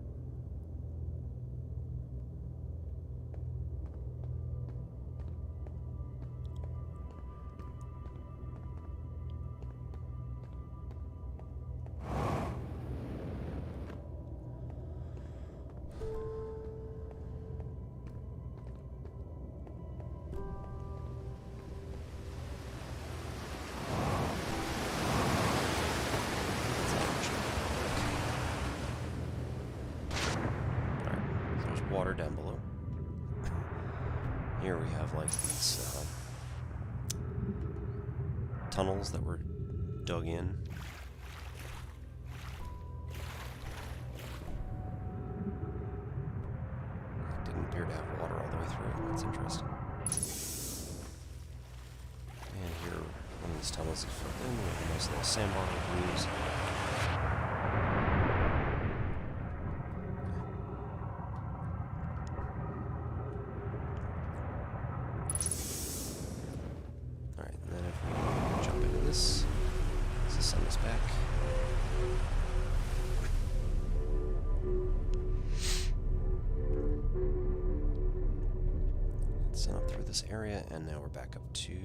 water down below. Here we have like these tunnels that were dug in. It didn't appear to have water all the way through. That's interesting. And here, one of these tunnels is filled in. We have a nice little sandbar we can use. Alright, and then if we jump into this, does this send us back? Let's send up through this area, and now we're back up to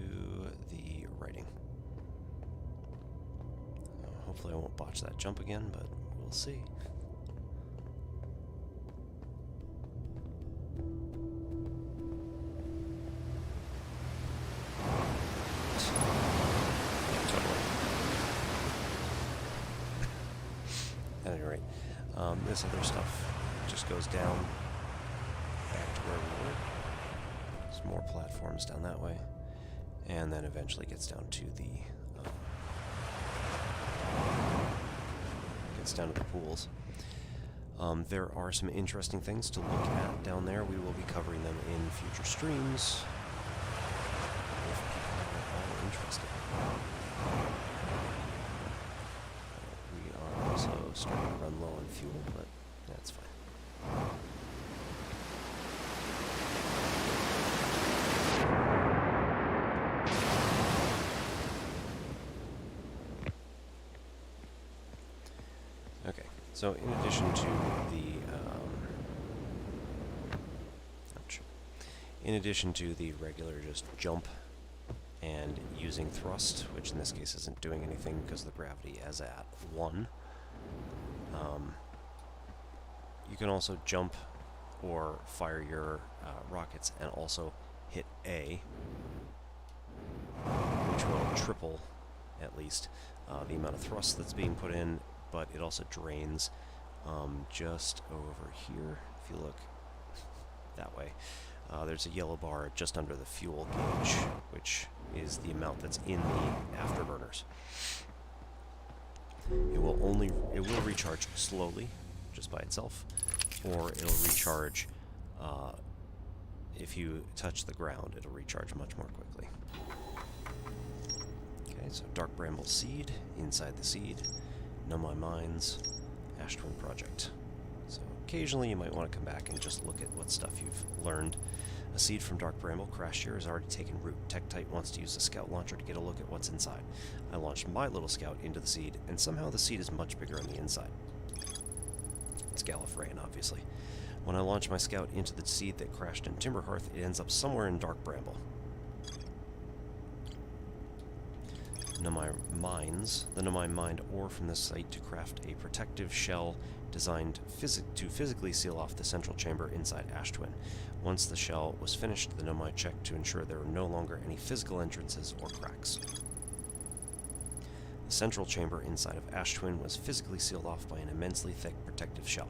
the writing. Hopefully I won't botch that jump again, but we'll see. At any rate, this other stuff just goes down back to where we were. There's more platforms down that way, and then eventually gets down to the pools. There are some interesting things to look at down there. We will be covering them in future streams if people are all interested. We are also starting to run low on fuel, but that's fine. Okay, so in addition to the regular just jump and using thrust, which in this case isn't doing anything because the gravity is at 1, you can also jump or fire your rockets and also hit A, which will triple, at least, the amount of thrust that's being put in, but it also drains just over here. If you look that way, there's a yellow bar just under the fuel gauge, which is the amount that's in the afterburners. It will recharge slowly, just by itself, or it'll recharge if you touch the ground. It'll recharge much more quickly. Okay, so Dark Bramble Seed, inside the seed, Nomai Mines, Ash Twin Project. So occasionally you might want to come back and just look at what stuff you've learned. A seed from Dark Bramble crashed here has already taken root. Tektite wants to use the scout launcher to get a look at what's inside. I launched my little scout into the seed, and somehow the seed is much bigger on the inside. It's Gallifreyan, obviously. When I launch my scout into the seed that crashed in Timberhearth, it ends up somewhere in Dark Bramble. Nomai Mines. The Nomai mined ore from this site to craft a protective shell designed to physically seal off the central chamber inside Ash Twin. Once the shell was finished, the Nomai checked to ensure there were no longer any physical entrances or cracks. The central chamber inside of Ash Twin was physically sealed off by an immensely thick protective shell.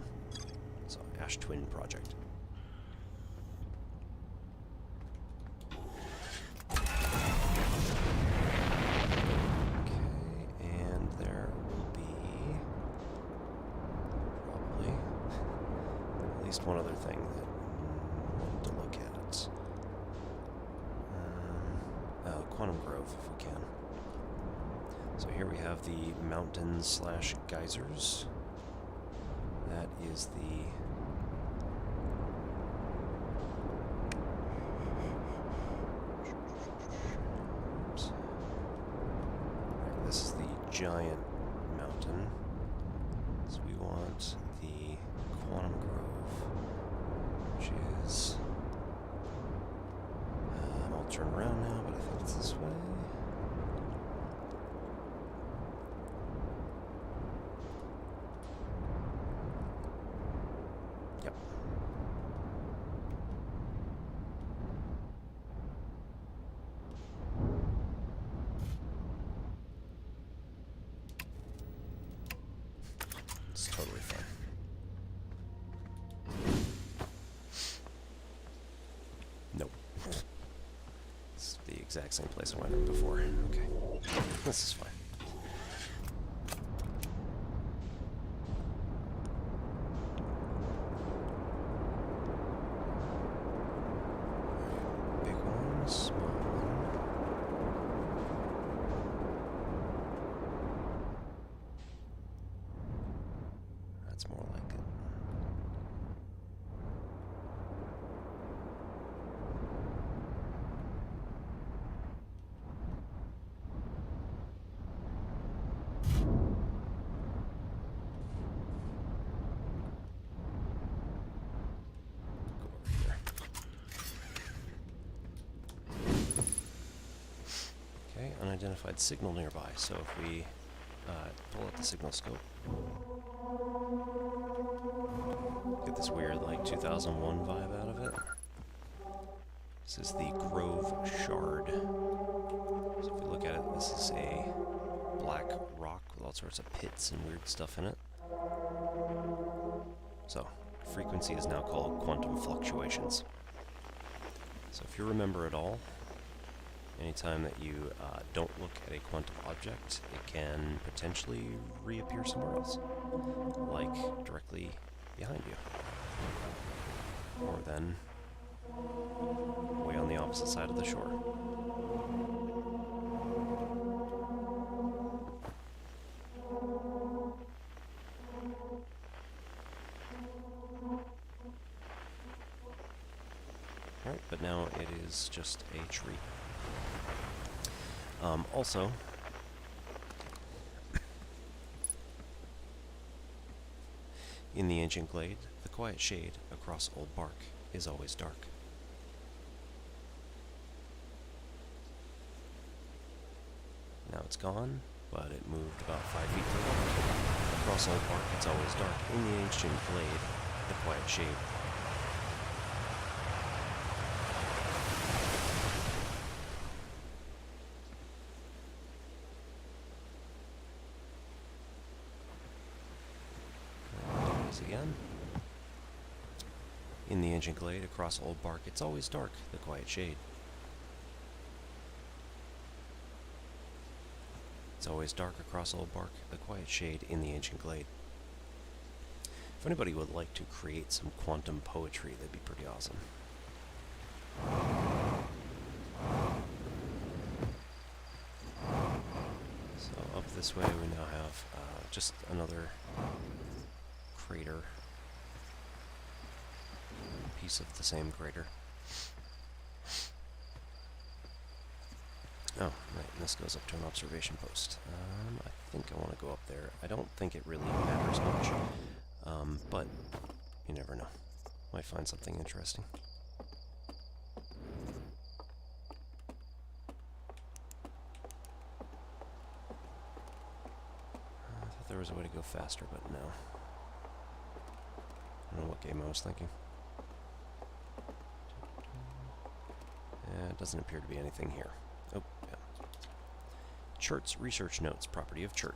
So, Ash Twin Project. One other thing that I wanted to look at. Quantum Grove, if we can. So here we have the mountains / geysers. That is the... Oops. Right, this is the giant mountain. So we want the Quantum Grove, which is... I'll turn around now, but I think it's this way. Yep. It's totally fine. exact same place I went before. Okay. This is fine. Big one, small one. That's more like it. Okay, unidentified signal nearby. So if we pull out the signal scope, get this weird like 2001 vibe out of it. This is the Grove Shard. So if we look at it, this is a black rock with all sorts of pits and weird stuff in it. So, frequency is now called quantum fluctuations. So if you remember at all, anytime that you don't look at a quantum object, it can potentially reappear somewhere else, like directly behind you, or then way on the opposite side of the shore. Alright, but now it is just a tree. Also, in the ancient glade, the quiet shade across old bark is always dark. Now it's gone, but it moved about 5 feet to the left. Across old bark, it's always dark. In the ancient glade, the quiet shade. Again. In the ancient glade, across old bark, it's always dark, the quiet shade. It's always dark across old bark, the quiet shade in the ancient glade. If anybody would like to create some quantum poetry, that'd be pretty awesome. So up this way we now have just another crater. Piece of the same crater. Oh, right, and this goes up to an observation post. I think I want to go up there. I don't think it really matters much, but you never know. Might find something interesting. I thought there was a way to go faster, but no. I don't know what game I was thinking. It doesn't appear to be anything here. Oh, yeah. Chert's research notes, property of Chert.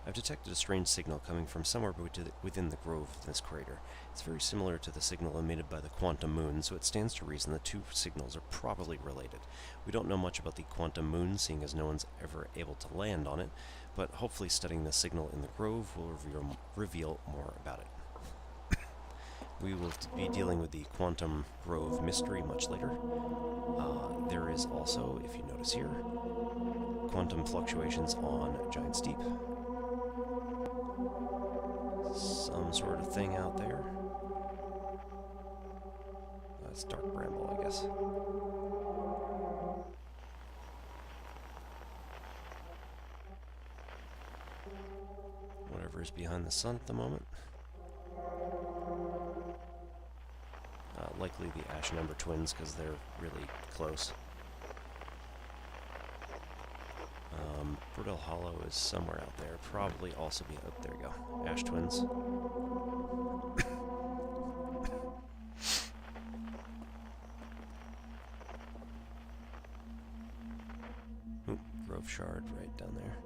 I've detected a strange signal coming from somewhere within the grove of this crater. It's very similar to the signal emitted by the quantum moon, so it stands to reason the two signals are probably related. We don't know much about the quantum moon, seeing as no one's ever able to land on it, but hopefully studying the signal in the grove will reveal more about it. We will be dealing with the Quantum Grove mystery much later. There is also, if you notice here, quantum fluctuations on Giant Steep. Some sort of thing out there. That's dark bramble, I guess. Whatever is behind the sun at the moment. Likely the Ash Number twins, because they're really close. Brittle Hollow is somewhere out there. Probably also be... Oh, there we go. Ash twins. Ooh, Grove Shard right down there.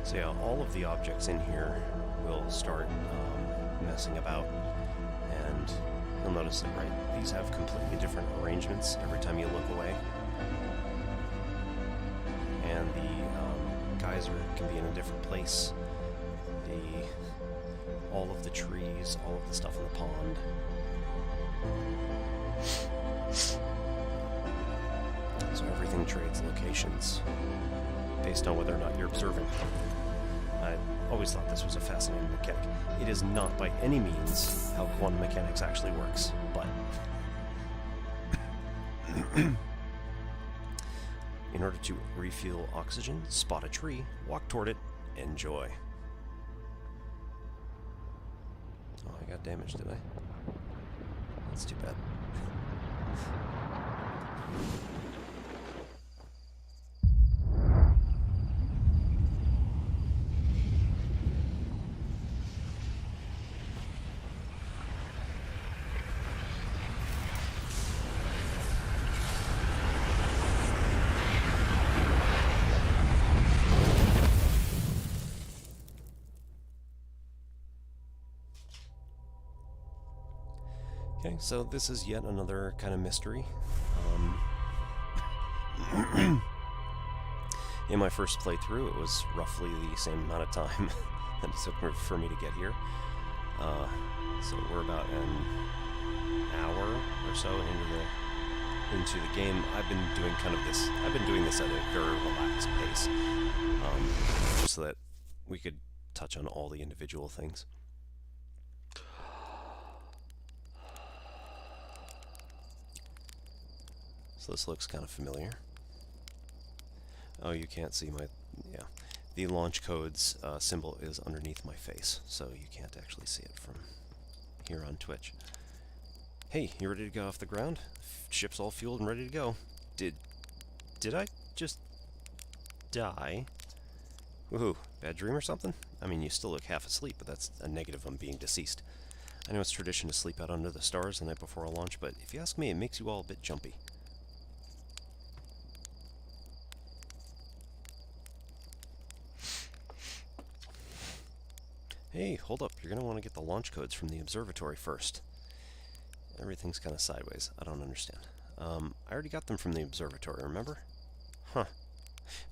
So yeah, all of the objects in here will start messing about, and you'll notice that, right, these have completely different arrangements every time you look away. And the geyser can be in a different place. All of the trees, all of the stuff in the pond. So everything trades locations based on whether or not you're observing. I always thought this was a fascinating mechanic. It is not by any means how quantum mechanics actually works, but in order to refuel oxygen, spot a tree, walk toward it, enjoy. Oh, I got damaged, did I? That's too bad. Okay, so this is yet another kind of mystery. In my first playthrough, it was roughly the same amount of time that it took for me to get here. So we're about an hour or so into the game. I've been doing this at a very relaxed pace, so that we could touch on all the individual things. So this looks kind of familiar. Oh, you can't see my... yeah. The launch code's symbol is underneath my face, so you can't actually see it from here on Twitch. Hey, you ready to go off the ground? Ship's all fueled and ready to go. Did I just die? Woohoo, bad dream or something? I mean, you still look half asleep, but that's a negative on being deceased. I know it's tradition to sleep out under the stars the night before a launch, but if you ask me, it makes you all a bit jumpy. Hey, hold up, you're going to want to get the launch codes from the observatory first. Everything's kind of sideways. I don't understand. I already got them from the observatory, remember? Huh.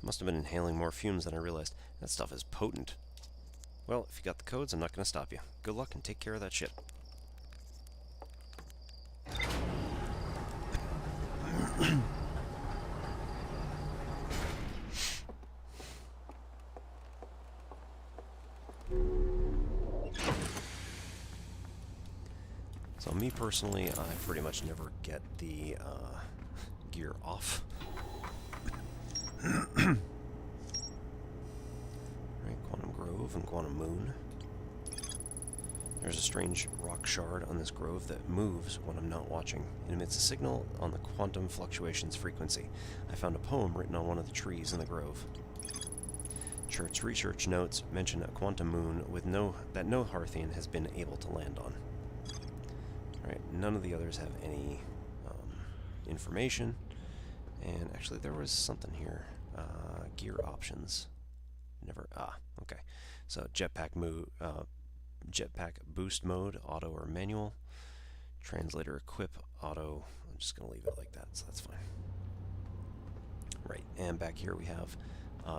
Must have been inhaling more fumes than I realized. That stuff is potent. Well, if you got the codes, I'm not going to stop you. Good luck and take care of that ship. So me personally, I pretty much never get the gear off. Right, Quantum Grove and Quantum Moon. There's a strange rock shard on this grove that moves when I'm not watching. It emits a signal on the quantum fluctuations frequency. I found a poem written on one of the trees in the grove. Church research notes mention a quantum moon with that no Harthian has been able to land on. Right, none of the others have any information. And actually, there was something here. Gear options. Never. Okay. So jetpack boost mode, auto or manual. Translator equip, auto. I'm just going to leave it like that, so that's fine. Right, and back here we have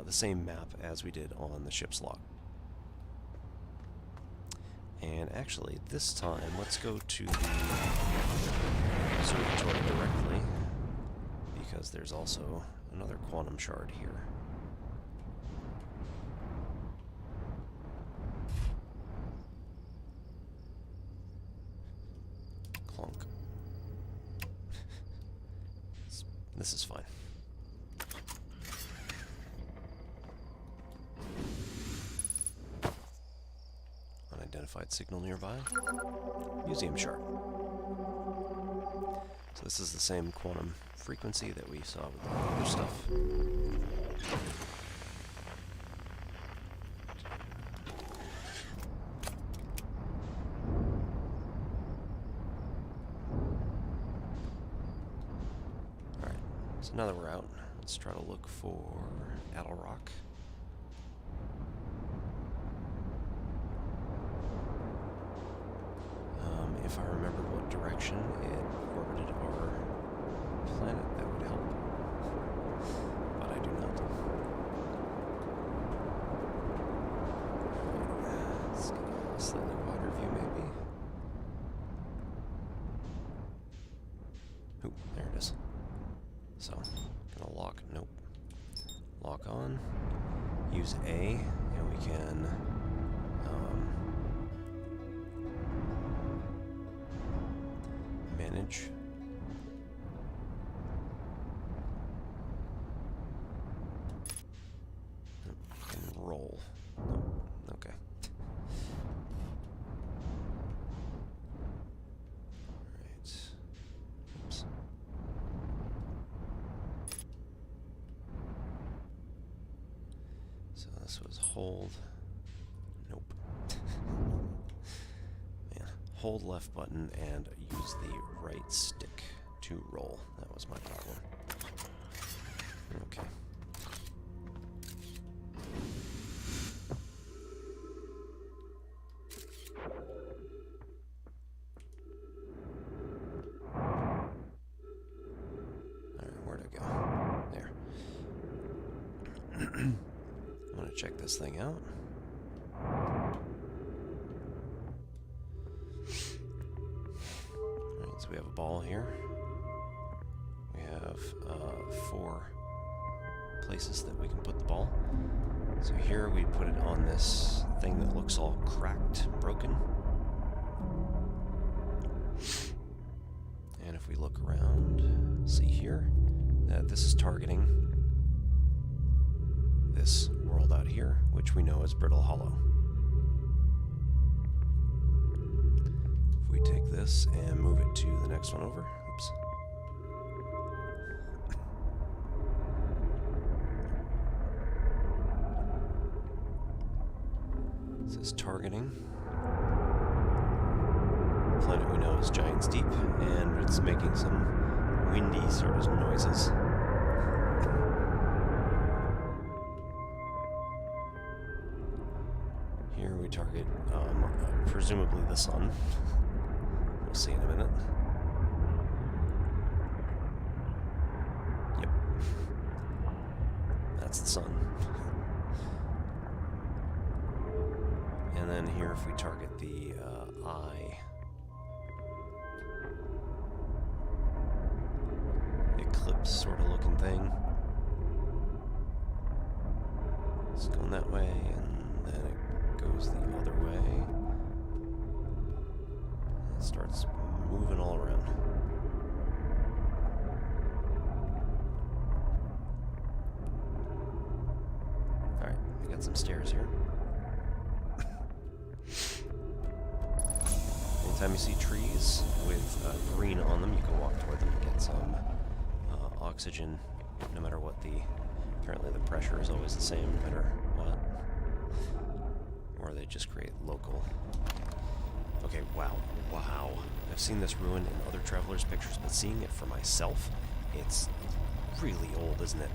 the same map as we did on the ship's log. And actually, this time, let's go to the observatory directly, because there's also another quantum shard here. Clunk. This is fine. Unidentified signal nearby. Museum shard. So this is the same quantum frequency that we saw with the other stuff. Alright, so now that we're out, let's try to look for Addle Rock. if I remembered what direction it orbited our planet, that would help. But I do not. Let's get a slightly wider view, maybe. Oop, there it is. So, gonna lock, nope. Lock on. Use A, and we can manage. And roll. Nope. Okay. Alright. Oops. So this was hold. Nope. Man. Hold left button and use the right stick to roll. That was my problem. Okay. Alright, where'd I go? There. I'm gonna check this thing out. Alright, so we have a ball here. We have 4 places that we can put the ball. So here we put it on this thing that looks all cracked, broken. And if we look around, see here, that this is targeting this world out here, which we know is Brittle Hollow. If we take this and move it to the next one over, oops. This is targeting. Planet we know is Giant's Deep, and it's making some windy sort of noises. Here we target, presumably the sun. We'll see in a minute. Yep. That's the sun. And then here if we target the eye, eclipse sort of looking thing. It's going that way, and then it goes the other way. It starts moving all around. Alright, we got some stairs here. Anytime you see trees with green on them, you can walk toward them and get some oxygen, no matter what the... Apparently the pressure is always the same, no matter what. Or they just create local... Okay, wow. Wow. I've seen this ruin in other travelers' pictures, but seeing it for myself, it's really old, isn't it?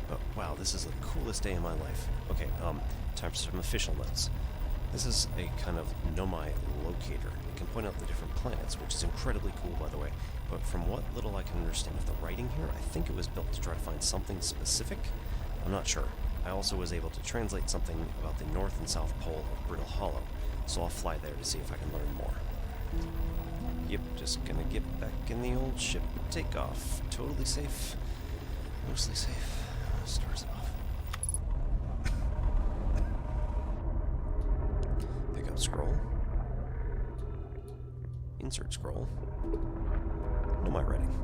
But wow, this is the coolest day of my life. Okay, time for some official notes. This is a kind of Nomai locator. It can point out the different planets, which is incredibly cool, by the way. But from what little I can understand of the writing here, I think it was built to try to find something specific. I'm not sure. I also was able to translate something about the north and south pole of Brittle Hollow, so I'll fly there to see if I can learn more. Yep, just gonna get back in the old ship. Take off. Totally safe. Mostly safe. Stars off. Pick up scroll. Insert scroll. Nomai writing.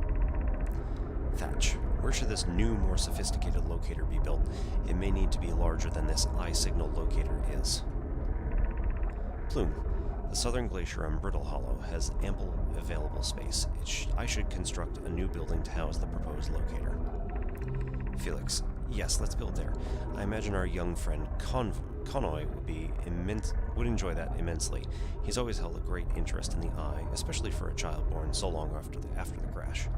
Thatch. Where should this new, more sophisticated locator be built? It may need to be larger than this eye signal locator is. Plume. The southern glacier on Brittle Hollow has ample available space. I should construct a new building to house the proposed locator. Felix. Yes, let's build there. I imagine our young friend Connoy would enjoy that immensely. He's always held a great interest in the eye, especially for a child born so long after the crash.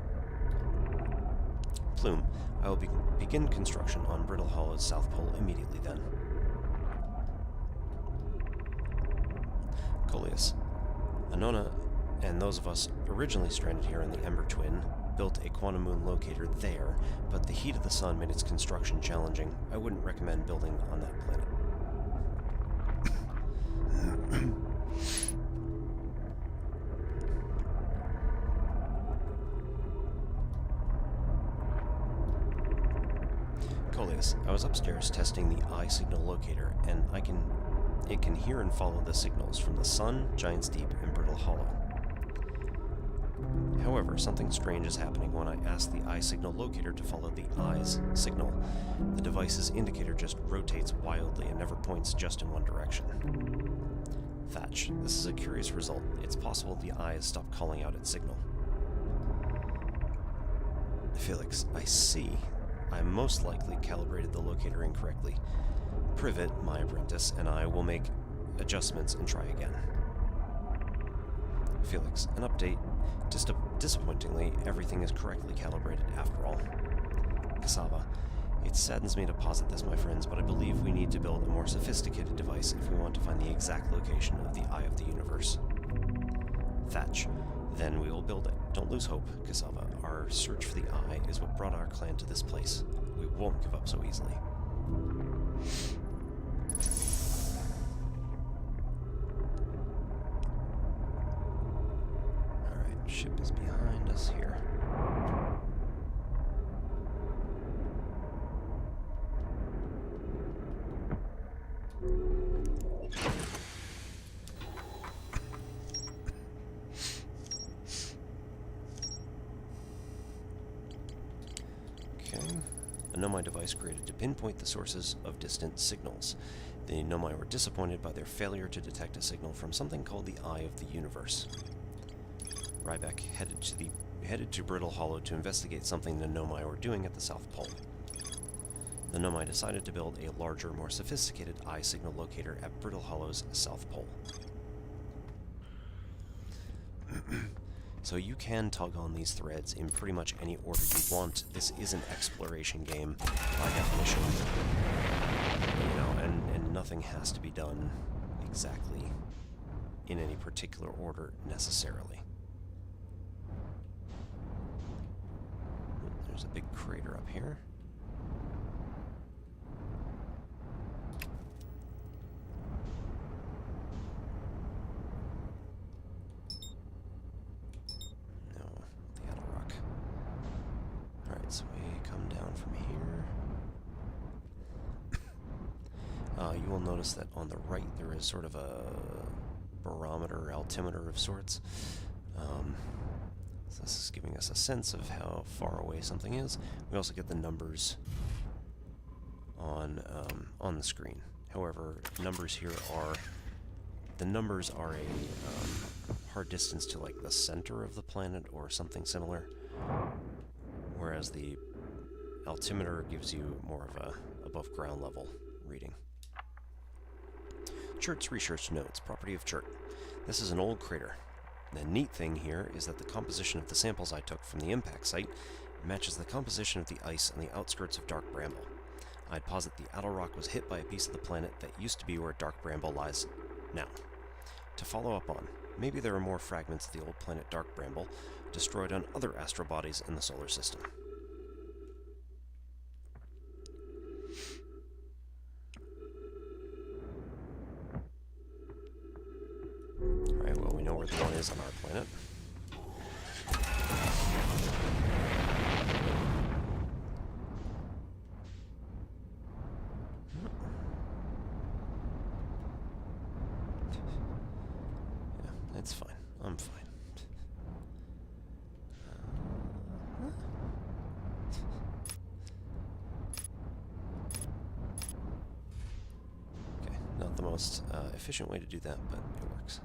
Plume. I will begin construction on Brittle Hollow's south pole immediately then. Coleus. Anona And those of us originally stranded here in the Ember Twin built a quantum moon locator there, but the heat of the sun made its construction challenging. I wouldn't recommend building on that planet. Coleus, I was upstairs testing the eye signal locator, and it can hear and follow the signals from the sun, Giant's Deep, and Brittle Hollow. However, something strange is happening when I ask the eye signal locator to follow the eye's signal. The device's indicator just rotates wildly and never points just in one direction. Thatch, this is a curious result. It's possible the eye has stopped calling out its signal. Felix, I see. I most likely calibrated the locator incorrectly. Privet, my apprentice, and I will make adjustments and try again. Felix, an update. Disappointingly, everything is correctly calibrated after all. Cassava, it saddens me to posit this, my friends, but I believe we need to build a more sophisticated device if we want to find the exact location of the Eye of the Universe. Thatch, then we will build it. Don't lose hope, Cassava. Our search for the Eye is what brought our clan to this place. We won't give up so easily. Ship is behind us here. Okay. A Nomai device created to pinpoint the sources of distant signals. The Nomai were disappointed by their failure to detect a signal from something called the Eye of the Universe. Ryback headed to Brittle Hollow to investigate something the Nomai were doing at the South Pole. The Nomai decided to build a larger, more sophisticated eye signal locator at Brittle Hollow's South Pole. So you can tug on these threads in pretty much any order you want. This is an exploration game by definition. You know, and nothing has to be done exactly in any particular order necessarily. There's a big crater up here. No, the Adel Rock. Alright, so we come down from here. You will notice that on the right there is sort of a barometer, altimeter of sorts. So this is giving us a sense of how far away something is. We also get the numbers on the screen. However, numbers here are a hard distance to like the center of the planet or something similar, whereas the altimeter gives you more of a above ground level reading. Chert's research notes, property of Chert. This is an old crater. The neat thing here is that the composition of the samples I took from the impact site matches the composition of the ice on the outskirts of Dark Bramble. I'd posit the Adel Rock was hit by a piece of the planet that used to be where Dark Bramble lies now. To follow up on, maybe there are more fragments of the old planet Dark Bramble destroyed on other astrobodies in the solar system. Alright, well, we know where the one is on our planet. Yeah, it's fine. I'm fine. Okay, not the most efficient way to do that, but it works.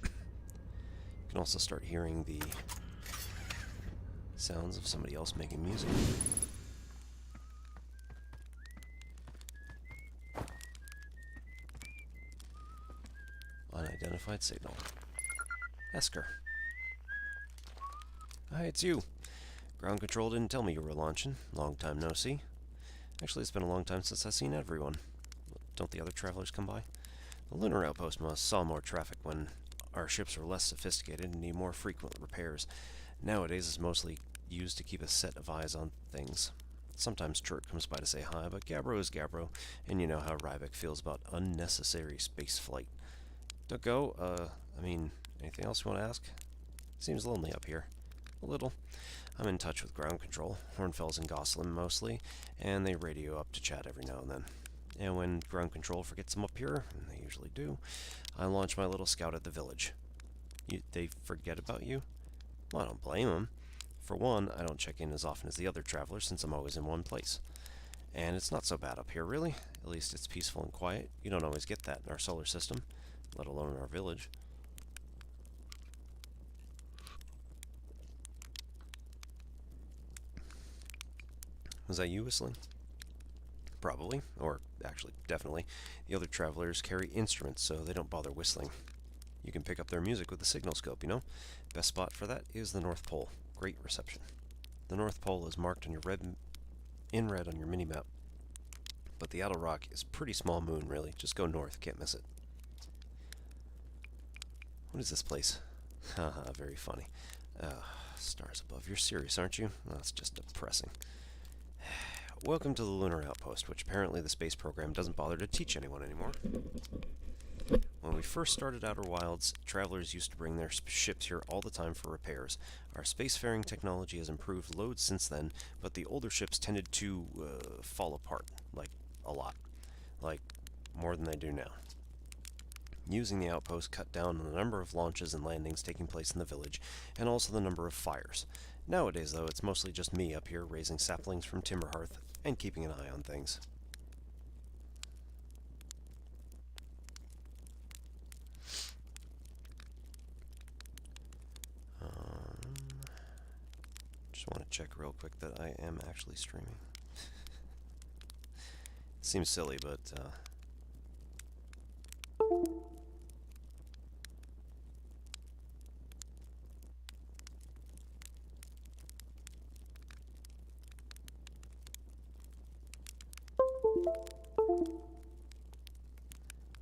You can also start hearing the sounds of somebody else making music. Unidentified signal. Esker. Hi, it's you. Ground control didn't tell me you were launching. Long time no see. Actually, it's been a long time since I've seen everyone. Don't the other travelers come by? The lunar outpost must saw more traffic when our ships are less sophisticated and need more frequent repairs. Nowadays, it's mostly used to keep a set of eyes on things. Sometimes Chert comes by to say hi, but Gabbro is Gabbro, and you know how Ryback feels about unnecessary space flight. Don't go, anything else you want to ask? Seems lonely up here. A little. I'm in touch with ground control, Hornfels and Gosselin mostly, and they radio up to chat every now and then. And when ground control forgets them up here, and they usually do, I launch my little scout at the village. They forget about you? Well, I don't blame them. For one, I don't check in as often as the other travelers since I'm always in one place. And it's not so bad up here, really. At least it's peaceful and quiet. You don't always get that in our solar system, let alone in our village. Was that you whistling? Probably, or actually, definitely. The other travelers carry instruments, so they don't bother whistling. You can pick up their music with the signal scope, you know? Best spot for that is the North Pole. Great reception. The North Pole is marked on your in red on your mini-map. But the Outer Rock is pretty small moon, really. Just go north, can't miss it. What is this place? Haha, very funny. Stars above. You're serious, aren't you? That's just depressing. Welcome to the Lunar Outpost, which apparently the space program doesn't bother to teach anyone anymore. When we first started Outer Wilds, travelers used to bring their ships here all the time for repairs. Our spacefaring technology has improved loads since then, but the older ships tended to fall apart, like a lot. Like, more than they do now. Using the outpost cut down on the number of launches and landings taking place in the village, and also the number of fires. Nowadays, though, it's mostly just me up here raising saplings from Timberhearth and keeping an eye on things. Just want to check real quick that I am actually streaming. It seems silly, but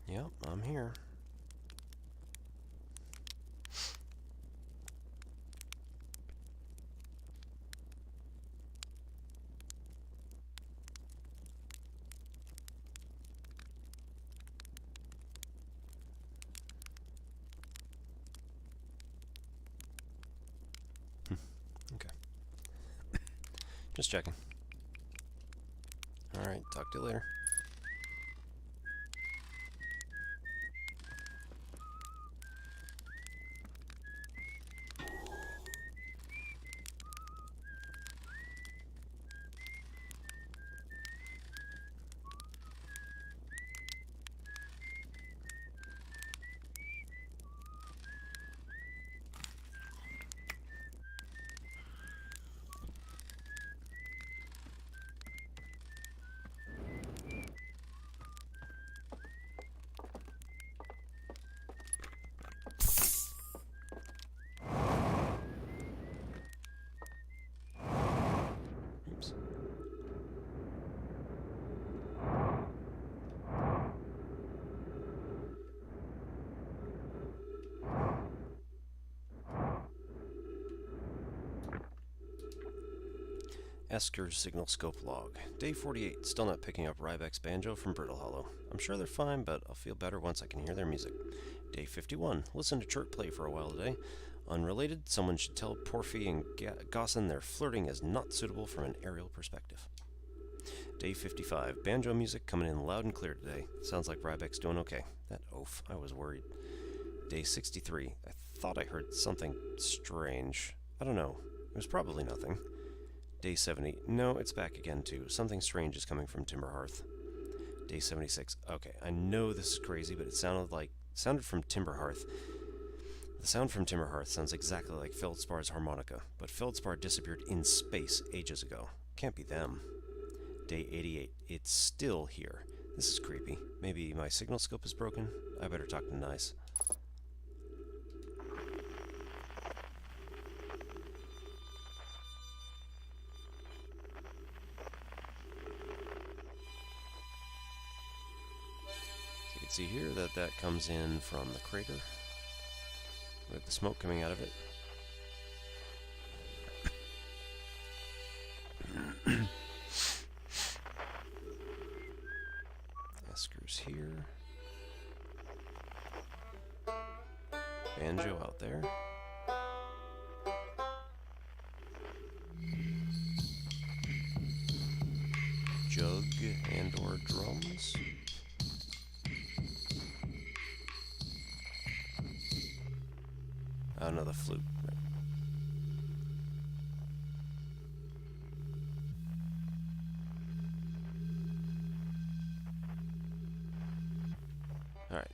yep, I'm here. Okay. Just checking. Alright, talk to you later. Oops. Esker's signal scope log. Day 48. Still not picking up Ryback's banjo from Brittle Hollow. I'm sure they're fine, but I'll feel better once I can hear their music. Day 51. Listen to Chert play for a while today. Unrelated, someone should tell Porphy and Gossin their flirting is not suitable from an aerial perspective. Day 55. Banjo music coming in loud and clear today. Sounds like Ryback's doing okay. That oaf, I was worried. Day 63. I thought I heard something strange. I don't know. It was probably nothing. Day 70. No, it's back again too. Something strange is coming from Timberhearth. Day 76. Okay, I know this is crazy, but it sounded from Timberhearth. The sound from Timberhearth sounds exactly like Feldspar's harmonica, but Feldspar disappeared in space ages ago. Can't be them. Day 88. It's still here. This is creepy. Maybe my signal scope is broken? I better talk to Nice. So you can see here that comes in from the crater. with the smoke coming out of it. Eskers here. Banjo out there. Jug and or drums. Oh no, the flute. Right. All right.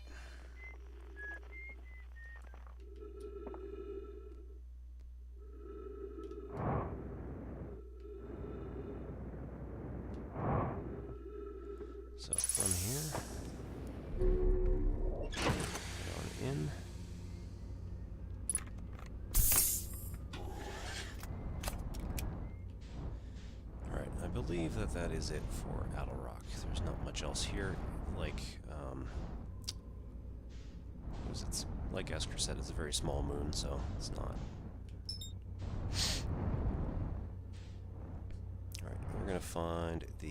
So from here, head on in. Alright, I believe that that is it for Adel Rock. There's not much else here. Like, what was it? Like Esther said, it's a very small moon, so it's not. Alright, we're gonna find the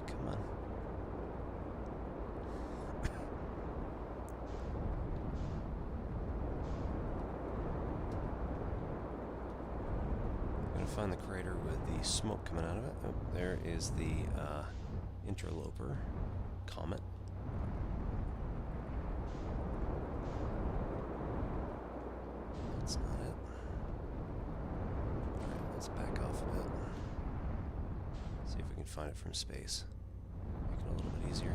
come on. I'm gonna find the crater with the smoke coming out of it. Oh, there is the interloper comet. That's not it. Alright, let's back off a bit. See if we can find it from space. Make it a little bit easier.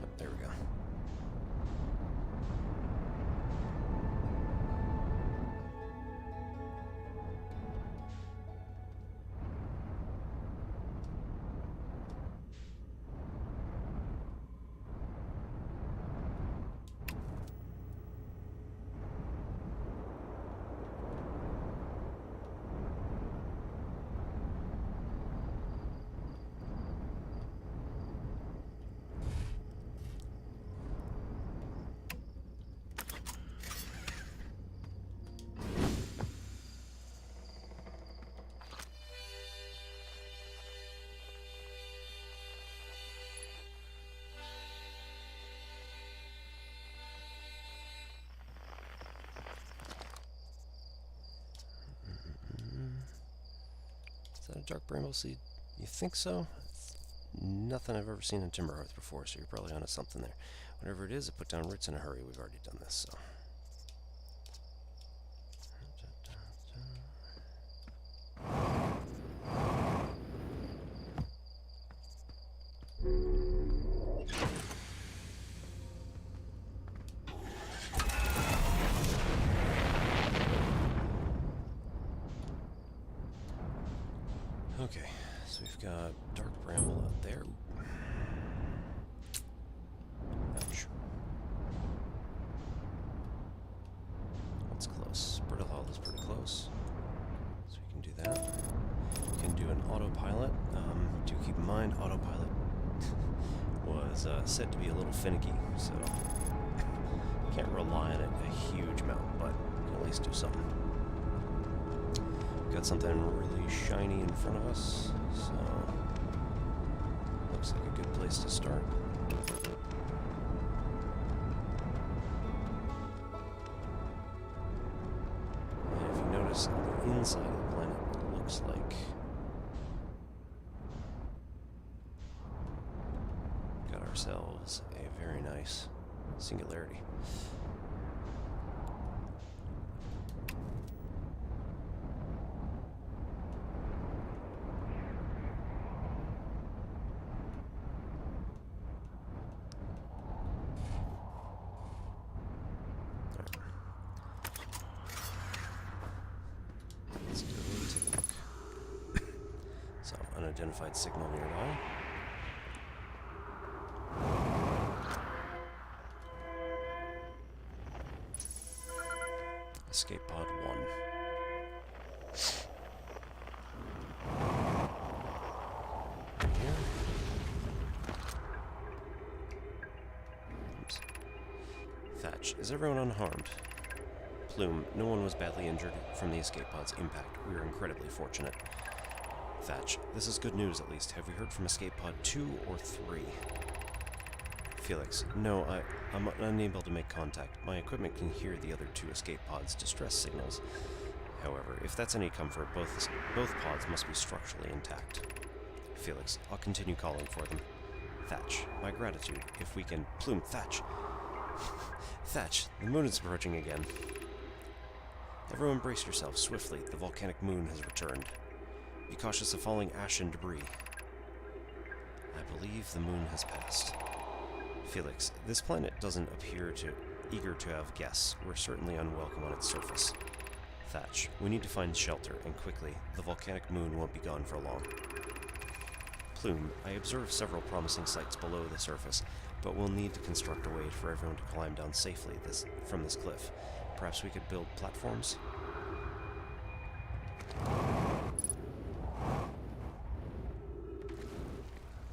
Oh, there we go. Is that a dark bramble seed? You think so? It's nothing I've ever seen in Timberhearth before, so you're probably onto something there. Whatever it is, it put down roots in a hurry. We've already done this, so. Okay, so we've got dark bramble out there. Ouch. That's close. Brittle Hollow is pretty close. So we can do that. We can do an autopilot. Do keep in mind, autopilot was said to be a little finicky, so can't rely on it a huge amount, but we can at least do something. Got something really shiny in front of us, so looks like a good place to start. And if you notice on the inside of the planet, it looks like got ourselves a very nice singularity. Unidentified signal nearby. Escape pod 1. Thatch, is everyone unharmed? Plume, no one was badly injured from the escape pod's impact. We are incredibly fortunate. Thatch, this is good news at least. Have we heard from escape pod 2 or 3? Felix, no, I'm unable to make contact. My equipment can hear the other 2 escape pods' distress signals. However, if that's any comfort, both pods must be structurally intact. Felix, I'll continue calling for them. Thatch, my gratitude. If we can... Plume, Thatch! Thatch, the moon is approaching again. Everyone brace yourselves swiftly. The volcanic moon has returned. Be cautious of falling ash and debris. I believe the moon has passed. Felix, this planet doesn't appear eager to have guests. We're certainly unwelcome on its surface. Thatch, we need to find shelter, and quickly. The volcanic moon won't be gone for long. Plume, I observed several promising sites below the surface, but we'll need to construct a way for everyone to climb down safely from this cliff. Perhaps we could build platforms?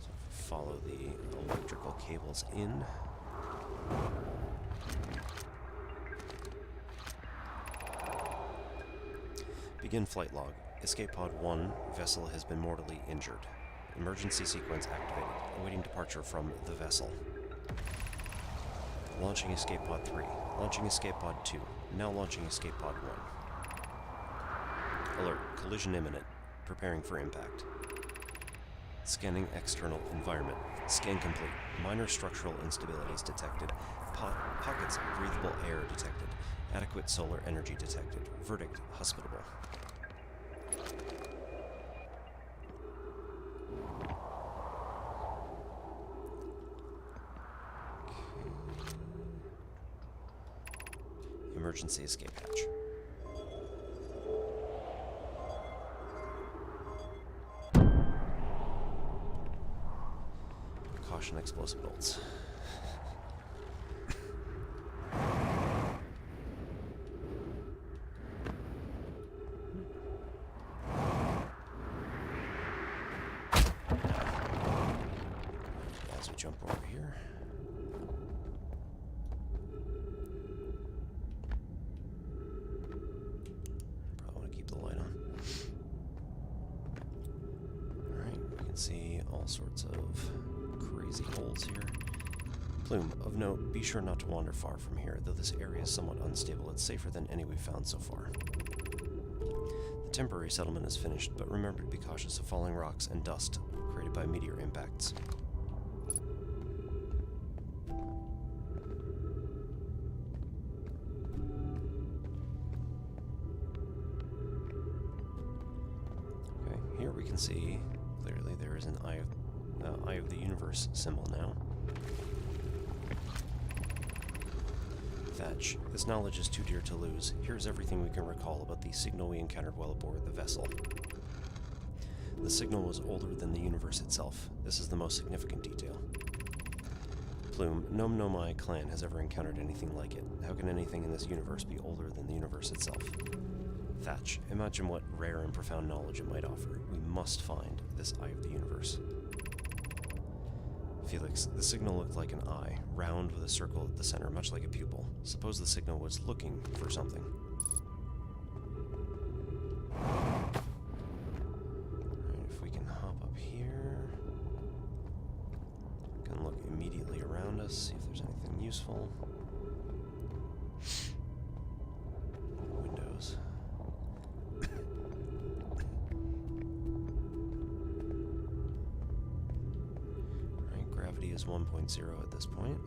So follow the electrical cables in. Begin flight log. Escape pod 1, vessel has been mortally injured. Emergency sequence activated. Awaiting departure from the vessel. Launching escape pod 3. Launching escape pod 2. Now launching escape pod 1. Alert. Collision imminent. Preparing for impact. Scanning external environment. Scan complete. Minor structural instabilities detected. Pockets of breathable air detected. Adequate solar energy detected. Verdict. Hospitable. Emergency escape hatch. Caution explosive bolts. As we jump over here. See all sorts of crazy holes here. Plume, of note, be sure not to wander far from here. Though this area is somewhat unstable, it's safer than any we've found so far. The temporary settlement is finished, but remember to be cautious of falling rocks and dust created by meteor impacts. Okay, here we can see clearly there is an Eye of the Universe symbol now. Thatch, this knowledge is too dear to lose. Here's everything we can recall about the signal we encountered while aboard the vessel. The signal was older than the universe itself. This is the most significant detail. Plume, no Nomai clan has ever encountered anything like it. How can anything in this universe be older than the universe itself? Thatch, imagine what rare and profound knowledge it might offer. We must find this Eye of the Universe. Felix, the signal looked like an eye, round with a circle at the center, much like a pupil. Suppose the signal was looking for something. Alright, if we can hop up here. We can look immediately around us, see if there's anything useful. Windows. Gravity is 1.0 at this point.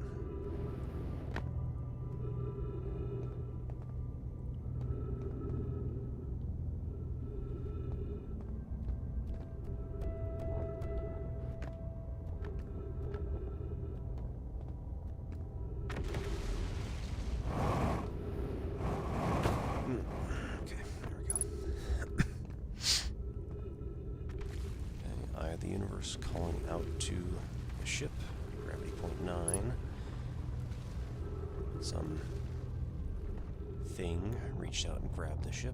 Okay, there we go. Okay, Eye of the Universe calling out to the ship. Gravity 0.9. Some thing reached out and grabbed the ship,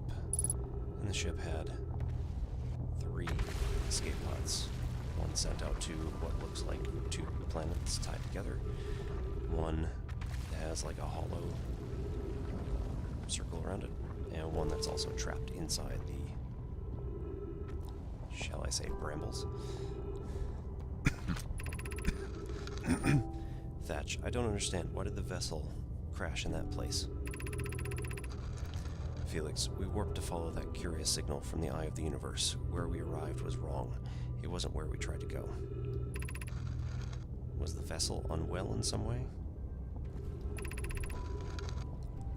and the ship had 3 escape pods. One sent out to what looks like 2 planets tied together. One has like a hollow circle around it, and one that's also trapped inside the, shall I say, brambles. Thatch, I don't understand. Why did the vessel crash in that place? Felix, we warped to follow that curious signal from the eye of the universe. Where we arrived was wrong. It wasn't where we tried to go. Was the vessel unwell in some way?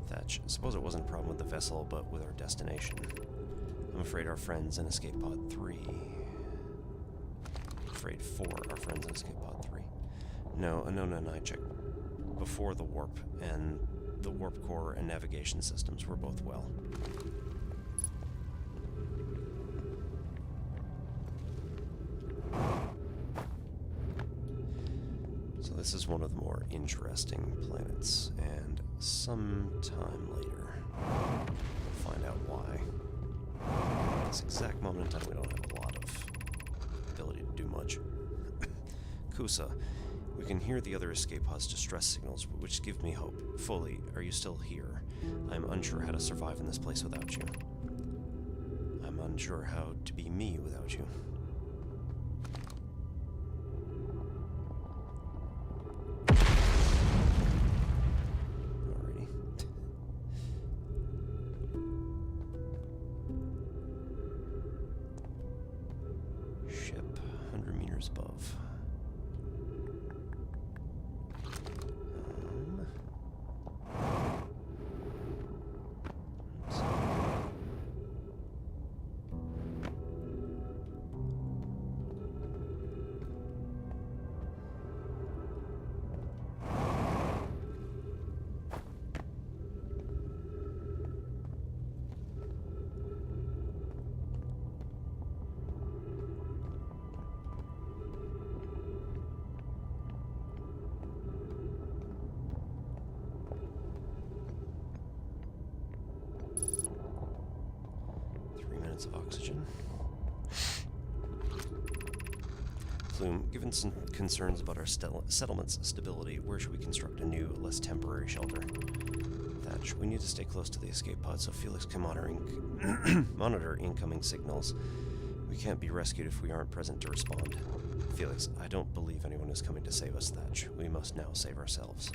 Thatch, suppose it wasn't a problem with the vessel, but with our destination. I'm afraid our friends in Escape Pod 3... Afraid for our friends in Escape Pod 3. No, Anona and I checked before the warp, and the warp core and navigation systems were both well. So this is one of the more interesting planets, and sometime later we'll find out why. At this exact moment in time we don't have a lot of ability to do much. Kusa, we can hear the other escape pods' distress signals, which give me hope. Fully, are you still here? I'm unsure how to survive in this place without you. I'm unsure how to be me without you. Alrighty. Ship, 100 meters above. Of oxygen. Plume, given some concerns about our settlement's stability, where should we construct a new, less temporary shelter? Thatch, we need to stay close to the escape pod so Felix can monitor incoming signals. We can't be rescued if we aren't present to respond. Felix, I don't believe anyone is coming to save us, Thatch. We must now save ourselves.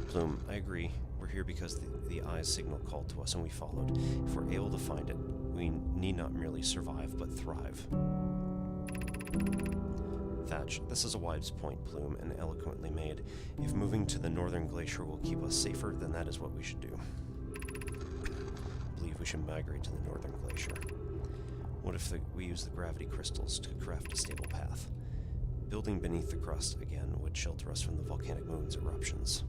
Plume, I agree. We're here because the Eye's signal called to us and we followed. If we're able to find it, we need not merely survive, but thrive. Thatch, this is a wise point, Plume, and eloquently made. If moving to the northern glacier will keep us safer, then that is what we should do. I believe we should migrate to the northern glacier. What if we use the gravity crystals to craft a stable path? Building beneath the crust, again, would shelter us from the volcanic moon's eruptions.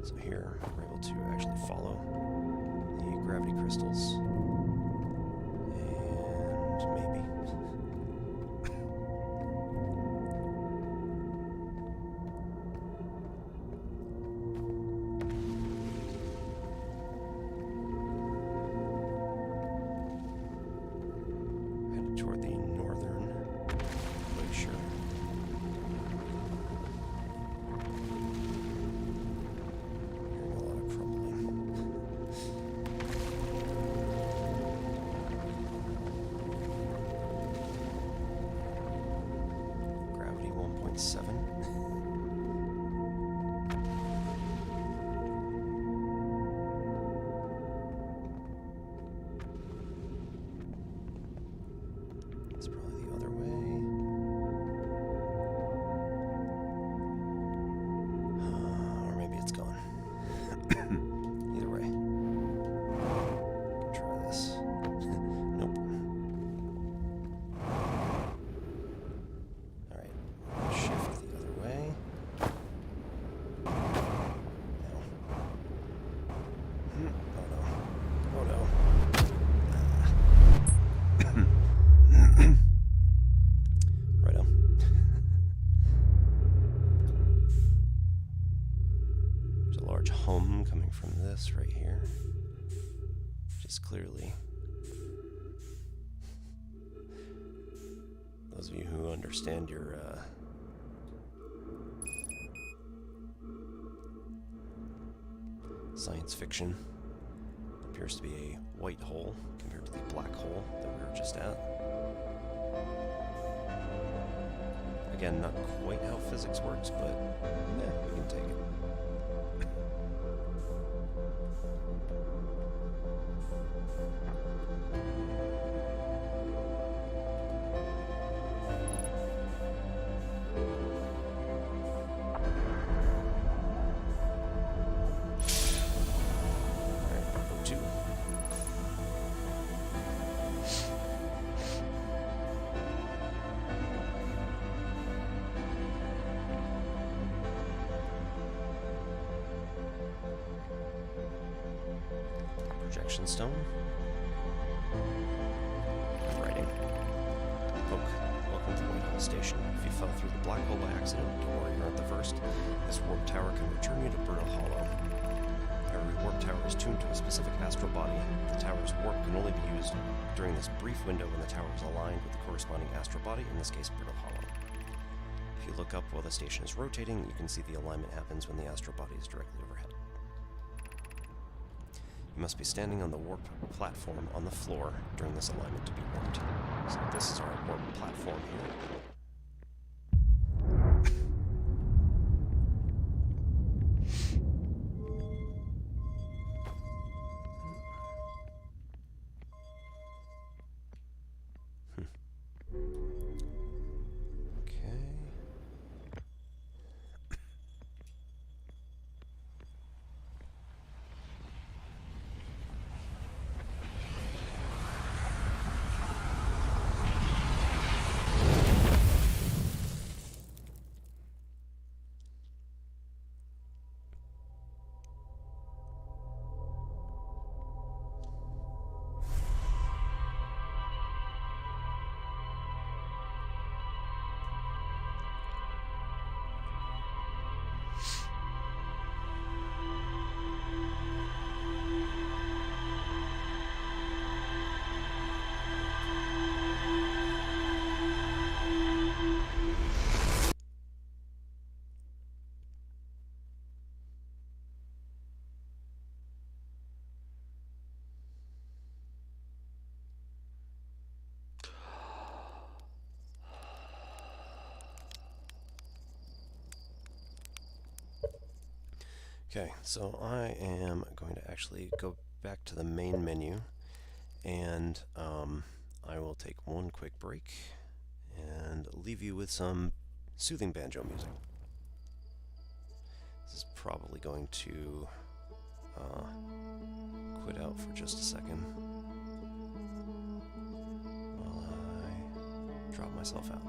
So here, we're able to actually follow the gravity crystals. And maybe. Headed toward the northern glacier. It's probably the other way. Or maybe it's gone. Either way. Try this. Nope. Alright. Shift the other way. No. Oh no. Oh no. Hum coming from this right here, which is clearly Those of you who understand your science fiction, appears to be a white hole compared to the black hole that we were just at. Again, not quite how physics works, but yeah, we can take it. Projection stone. Writing. Poke. Welcome to the White Hole Station. If you fell through the black hole by accident, don't worry, you're not the first. This warp tower can return you to Brittle Hollow. Every warp tower is tuned to a specific astral body. The tower's warp can only be used during this brief window when the tower is aligned with the corresponding astral body, in this case, Brittle Hollow. If you look up while the station is rotating, you can see the alignment happens when the astral body is directly overhead. You must be standing on the warp platform on the floor during this alignment to be warped. So this is our warp platform here. Okay, so I am going to actually go back to the main menu, and I will take one quick break and leave you with some soothing banjo music. This is probably going to quit out for just a second while I drop myself out.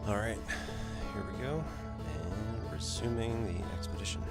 Alright, here we go, and resuming the expedition.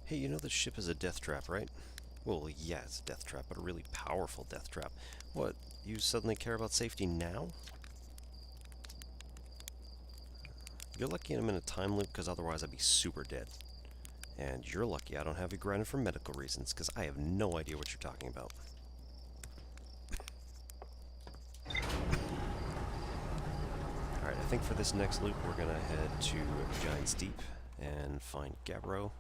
Hey, you know this ship is a death trap, right? Well, yeah, it's a death trap, but a really powerful death trap. What, you suddenly care about safety now? You're lucky I'm in a time loop, because otherwise I'd be super dead. And you're lucky I don't have you grounded for medical reasons, because I have no idea what you're talking about. Alright, I think for this next loop we're going to head to Giant's Deep and find Gabbro.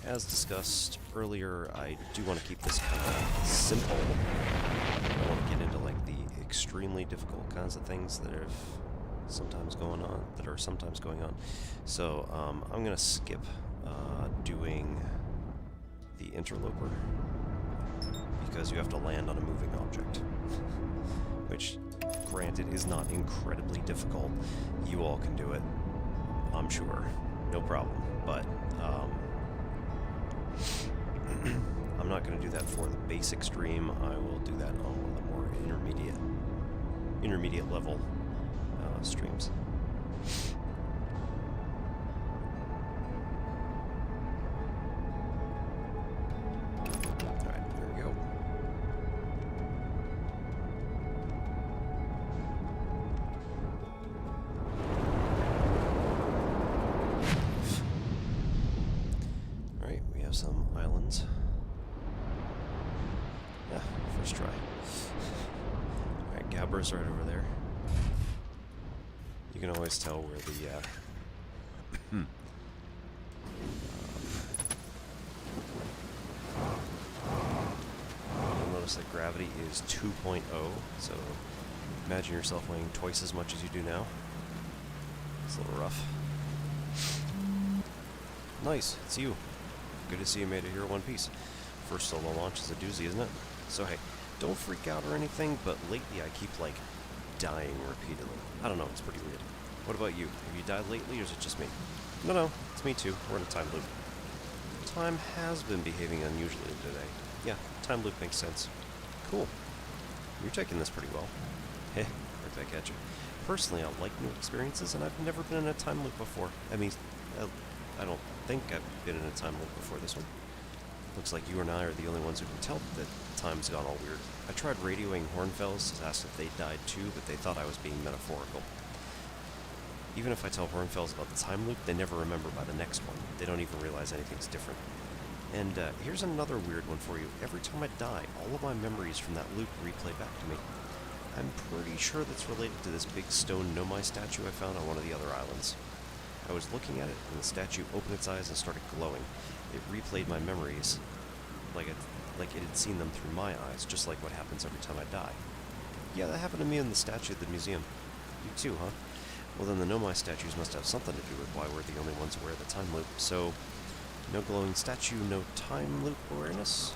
As discussed earlier, I do want to keep this kind of simple. I don't want to get into like the extremely difficult kinds of things that are sometimes going on. So I'm going to skip doing the interloper because you have to land on a moving object, which, granted, is not incredibly difficult. You all can do it, I'm sure, no problem. But I'm not going to do that for the basic stream. I will do that on one of the more intermediate level streams. Alright, there we go. Alright, we have some islands. Yeah, first try. Alright, Gabra's right over there. You can always tell where the you'll notice that gravity is 2.0, so imagine yourself weighing twice as much as you do now. It's a little rough. Nice, it's you. Good to see you made it here in one piece. First solo launch is a doozy, isn't it? So hey, don't freak out or anything, but lately I keep, like, dying repeatedly. I don't know, it's pretty weird. What about you? Have you died lately, or is it just me? No, it's me too. We're in a time loop. Time has been behaving unusually today. Yeah, time loop makes sense. Cool. You're taking this pretty well. Heh, right back at you. Personally, I like new experiences, and I've never been in a time loop before. I mean, I don't think I've been in a time loop before this one. Looks like you and I are the only ones who can tell that time's gone all weird. I tried radioing Hornfells to ask if they died too, but they thought I was being metaphorical. Even if I tell Hornfells about the time loop, they never remember by the next one. They don't even realize anything's different. And here's another weird one for you. Every time I die, all of my memories from that loop replay back to me. I'm pretty sure that's related to this big stone Nomai statue I found on one of the other islands. I was looking at it, and the statue opened its eyes and started glowing. It replayed my memories like it had seen them through my eyes, just like what happens every time I die. Yeah, that happened to me in the statue at the museum. You too, huh? Well, then the Nomai statues must have something to do with why we're the only ones aware of the time loop. So, No glowing statue, no time loop awareness.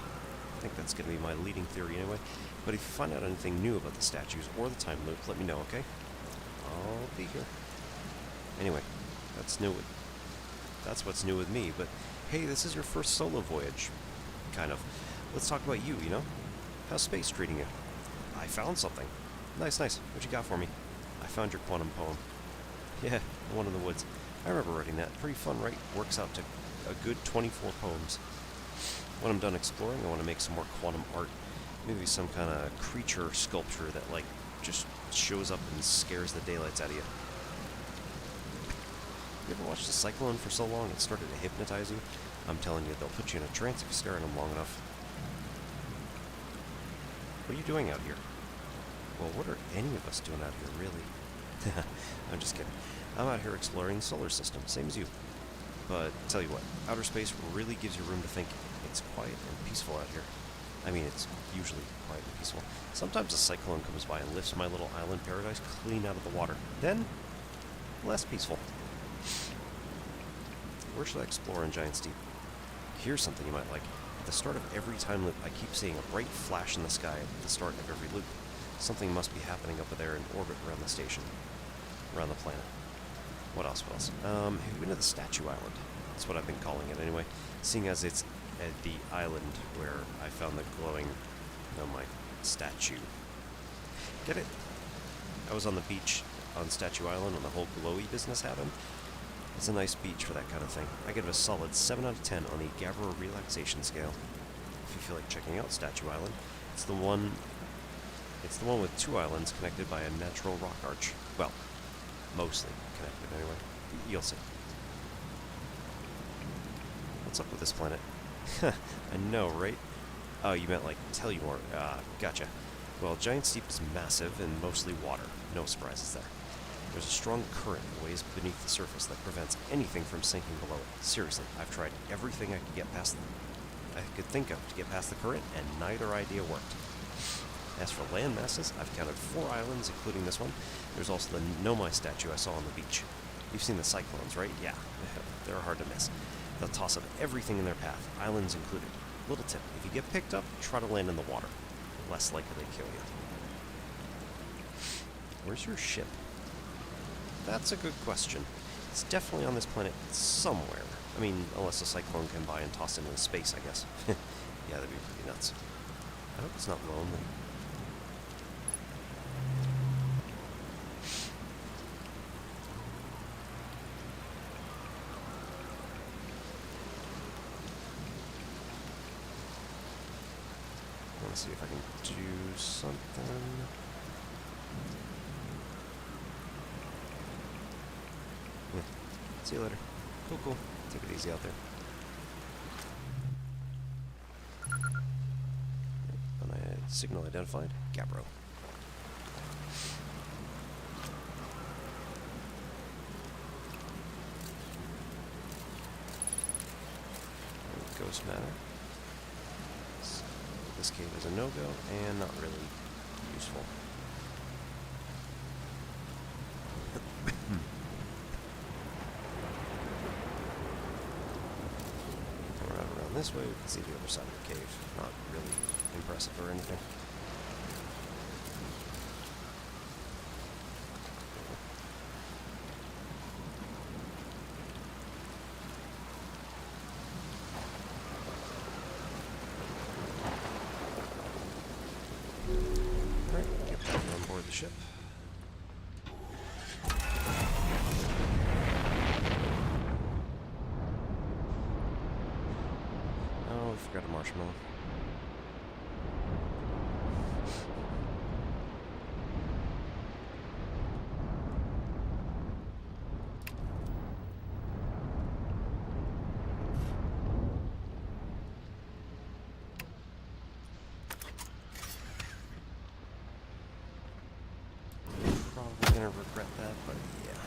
I think that's going to be my leading theory anyway. But if you find out anything new about the statues or the time loop, let me know, okay? I'll be here. Anyway, that's what's new with me, but hey, this is your first solo voyage. Kind of. Let's talk about you, you know? How's space treating you? I found something. Nice, nice. What you got for me? I found your quantum poem. Yeah, the one in the woods. I remember writing that. Pretty fun, right? Works out to a good 24 poems. When I'm done exploring, I want to make some more quantum art. Maybe some kind of creature sculpture that, like, just shows up and scares the daylights out of you. You ever watched a cyclone for so long it started to hypnotize you? I'm telling you, they'll put you in a trance if you stare at them long enough. What are you doing out here? Well, what are any of us doing out here, really? I'm just kidding. I'm out here exploring the solar system, same as you. But tell you what, outer space really gives you room to think. It's quiet and peaceful out here. I mean, it's usually quiet and peaceful. Sometimes a cyclone comes by and lifts my little island paradise clean out of the water. Then, less peaceful. Where should I explore in Giant's Deep? Here's something you might like. At the start of every time loop, I keep seeing a bright flash in the sky at the start of every loop. Something must be happening up there in orbit around the station. Around the planet. What else? Have you been to the Statue Island? That's what I've been calling it anyway. Seeing as it's at the island where I found the glowing, my statue. Get it? I was on the beach on Statue Island when the whole glowy business happened. It's a nice beach for that kind of thing. I give it a solid 7 out of 10 on the Gavro relaxation scale. If you feel like checking out Statue Island, it's the one with 2 islands connected by a natural rock arch. Well, mostly connected anyway. You'll see. What's up with this planet? I know, right? Oh, you meant like tell you more. Gotcha. Well, Giant's Deep is massive and mostly water. No surprises there. There's a strong current ways beneath the surface that prevents anything from sinking below it. Seriously, I've tried everything I could think of to get past the current, and neither idea worked. As for land masses, I've counted 4 islands, including this one. There's also the Nomai statue I saw on the beach. You've seen the cyclones, right? Yeah, they're hard to miss. They'll toss up everything in their path, islands included. Little tip, if you get picked up, try to land in the water. Less likely to kill you. Where's your ship? That's a good question. It's definitely on this planet somewhere. I mean, unless a cyclone came by and tossed it into space, I guess. Yeah, that'd be pretty nuts. I hope it's not lonely. Let's see if I can do something. Yeah. See you later. Cool. Take it easy out there. Signal identified. Gabro. Ghost matter. So this cave is a no-go and not really useful. Around this way, we can see the other side of the cave. Not really impressive or anything. Alright, get back on board the ship. Oh, we forgot a marshmallow. Probably gonna regret that, but yeah.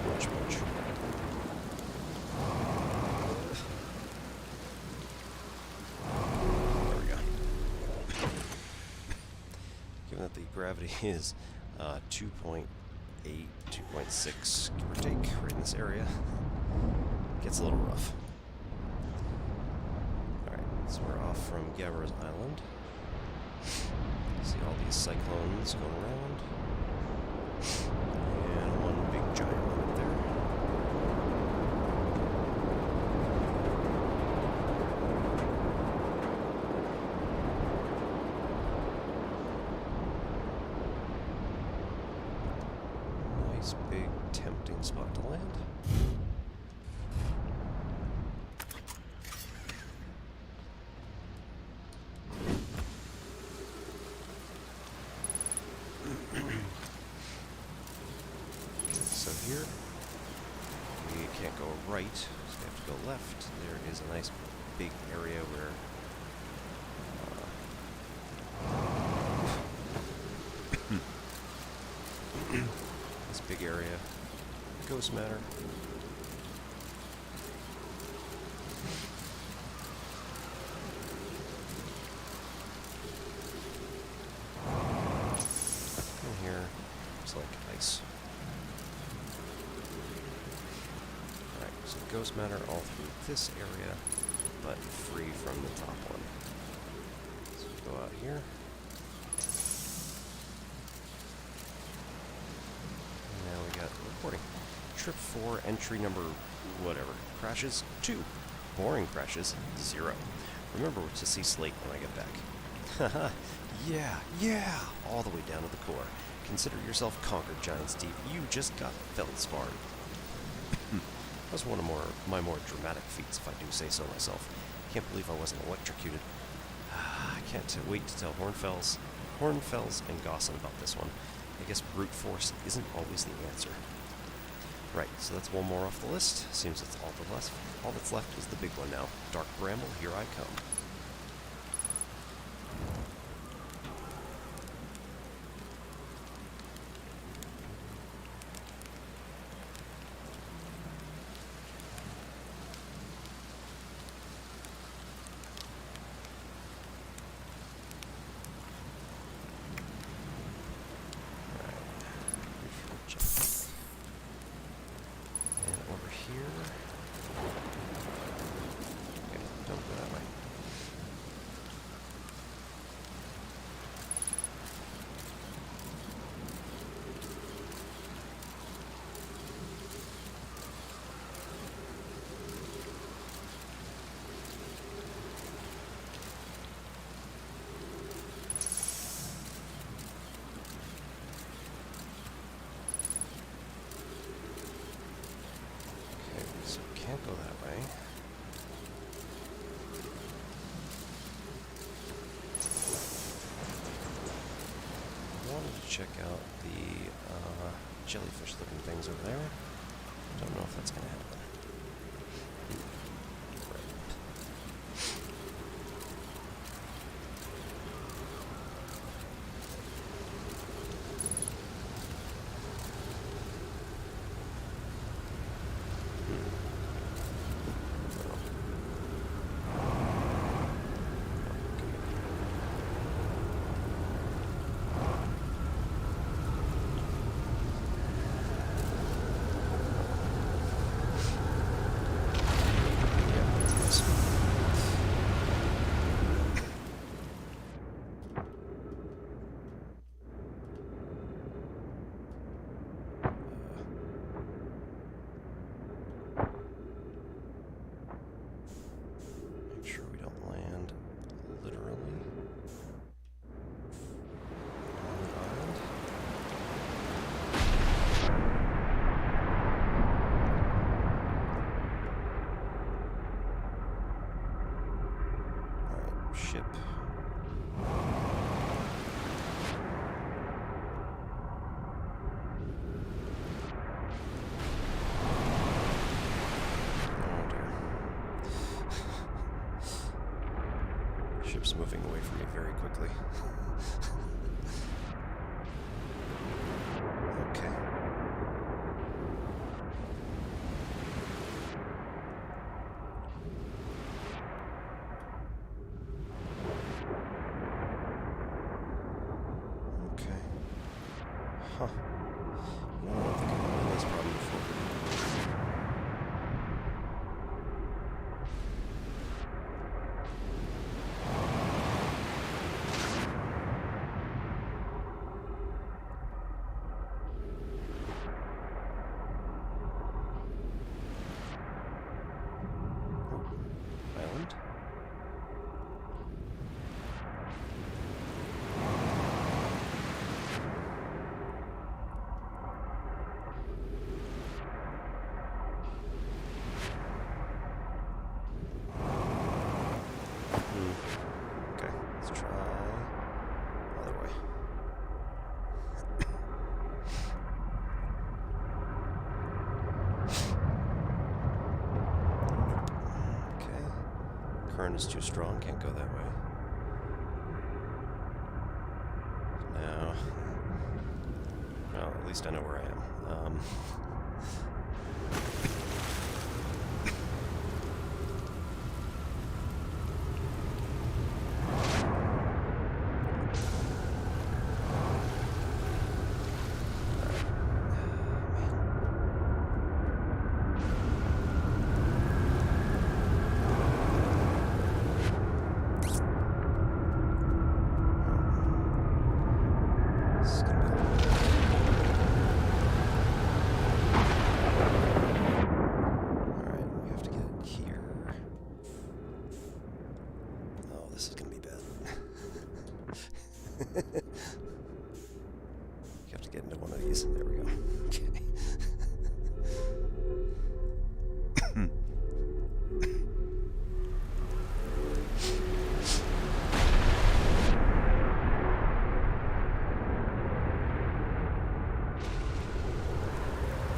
Much. given that the gravity is 2.8, 2.6, give or take, right in this area. Gets a little rough. Alright, so we're off from Gabbro's Island. See all these cyclones going around. And one big giant one up there. Nice big tempting spot to land. So here, we can't go right, so we have to go left. There is a nice big area where this big area, ghost matter. And here, it's like ice. Alright, so ghost matter all through this area, but free from the top one. So we go out here. And now we got reporting. Trip 4, entry number whatever. Crashes 2. Boring crashes 0. Remember to see Slate when I get back. Haha, yeah, all the way down to the core. Consider yourself conquered, Giant Steve. You just got feldsparred. That was one of my more dramatic feats, if I do say so myself. Can't believe I wasn't electrocuted. I can't wait to tell Hornfels and Gosson about this one. I guess brute force isn't always the answer. Right, so that's one more off the list. Seems that's all that's left is the big one now. Dark Bramble, here I come. Can't go that way. I wanted to check out the jellyfish-looking things over there. Don't know if that's going to happen. Ship. Oh dear. Ship's moving away from me very quickly. Okay. Huh. No, I don't think I've had this problem before. Island? Okay, let's try other way. Okay. Current is too strong, can't go that way. Now, well, at least I know where I am. You have to get into one of these. There we go. Okay.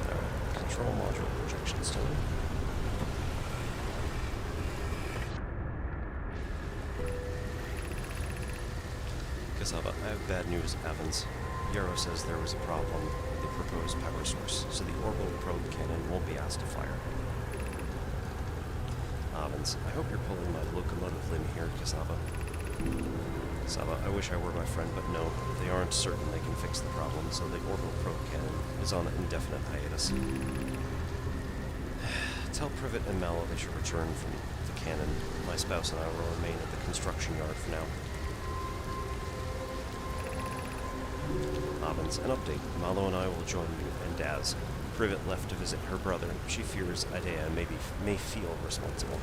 Alright, control module projection stone. Kasava, I have bad news, Evans. Yarrow says there was a problem with the proposed power source, so the orbital probe cannon won't be asked to fire. Evans, I hope you're pulling my locomotive limb here, Kasava. Kasava, I wish I were my friend, but no, they aren't certain they can fix the problem, so the orbital probe cannon is on indefinite hiatus. Tell Privet and Mallow they should return from the cannon. My spouse and I will remain at the construction yard for now. Avens, an update. Mallow and I will join you and Daz. Privet left to visit her brother. She fears Idea may feel responsible.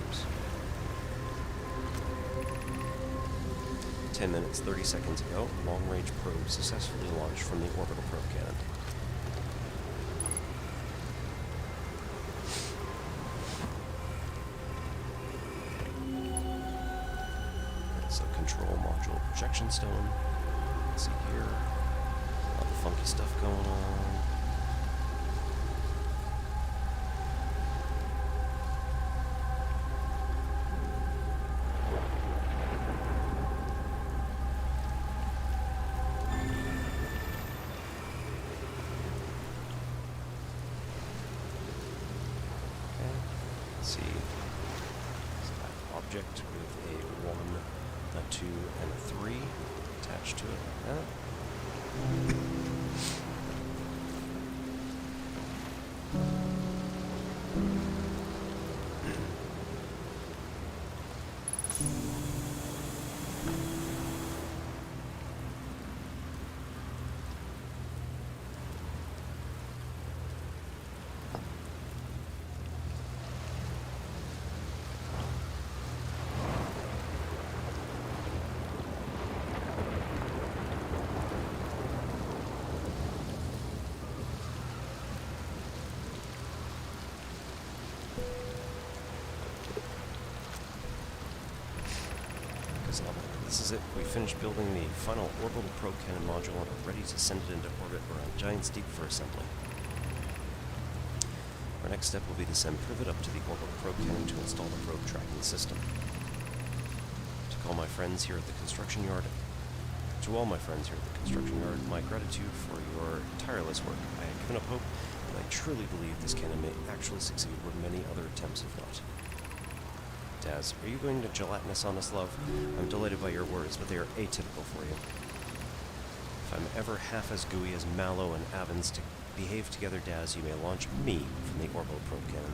Oops. 10 minutes, 30 seconds ago, long-range probe successfully launched from the orbital probe cannon. So control module projection stone. Let's see here. All the funky stuff going on. Okay. Let's see. So that object with a 1, a 2, and a 3 attached to it like that. This is it. We finished building the final orbital probe cannon module and are ready to send it into orbit around Giant's Deep for assembly. Our next step will be to send Privet up to the orbital probe cannon to install the probe tracking system. To all my friends here at the construction yard, my gratitude for your tireless work. I had given up hope, but I truly believe this cannon may actually succeed where many other attempts have not. Daz, are you going to gelatinous on us, love? I'm delighted by your words, but they are atypical for you. If I'm ever half as gooey as Mallow and Avens to behave together, Daz, you may launch me from the orbital probe cannon.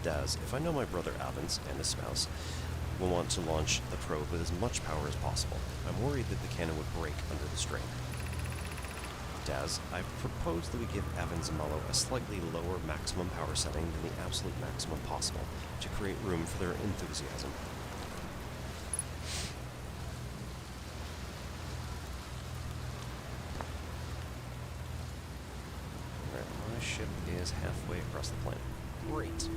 Daz, if I know my brother Avens and his spouse will want to launch the probe with as much power as possible, I'm worried that the cannon would break under the strain. Daz, I propose that we give Avens and Mallow a slightly lower maximum power setting than the absolute maximum possible to create room for their enthusiasm. Alright, my ship is halfway across the planet. Great.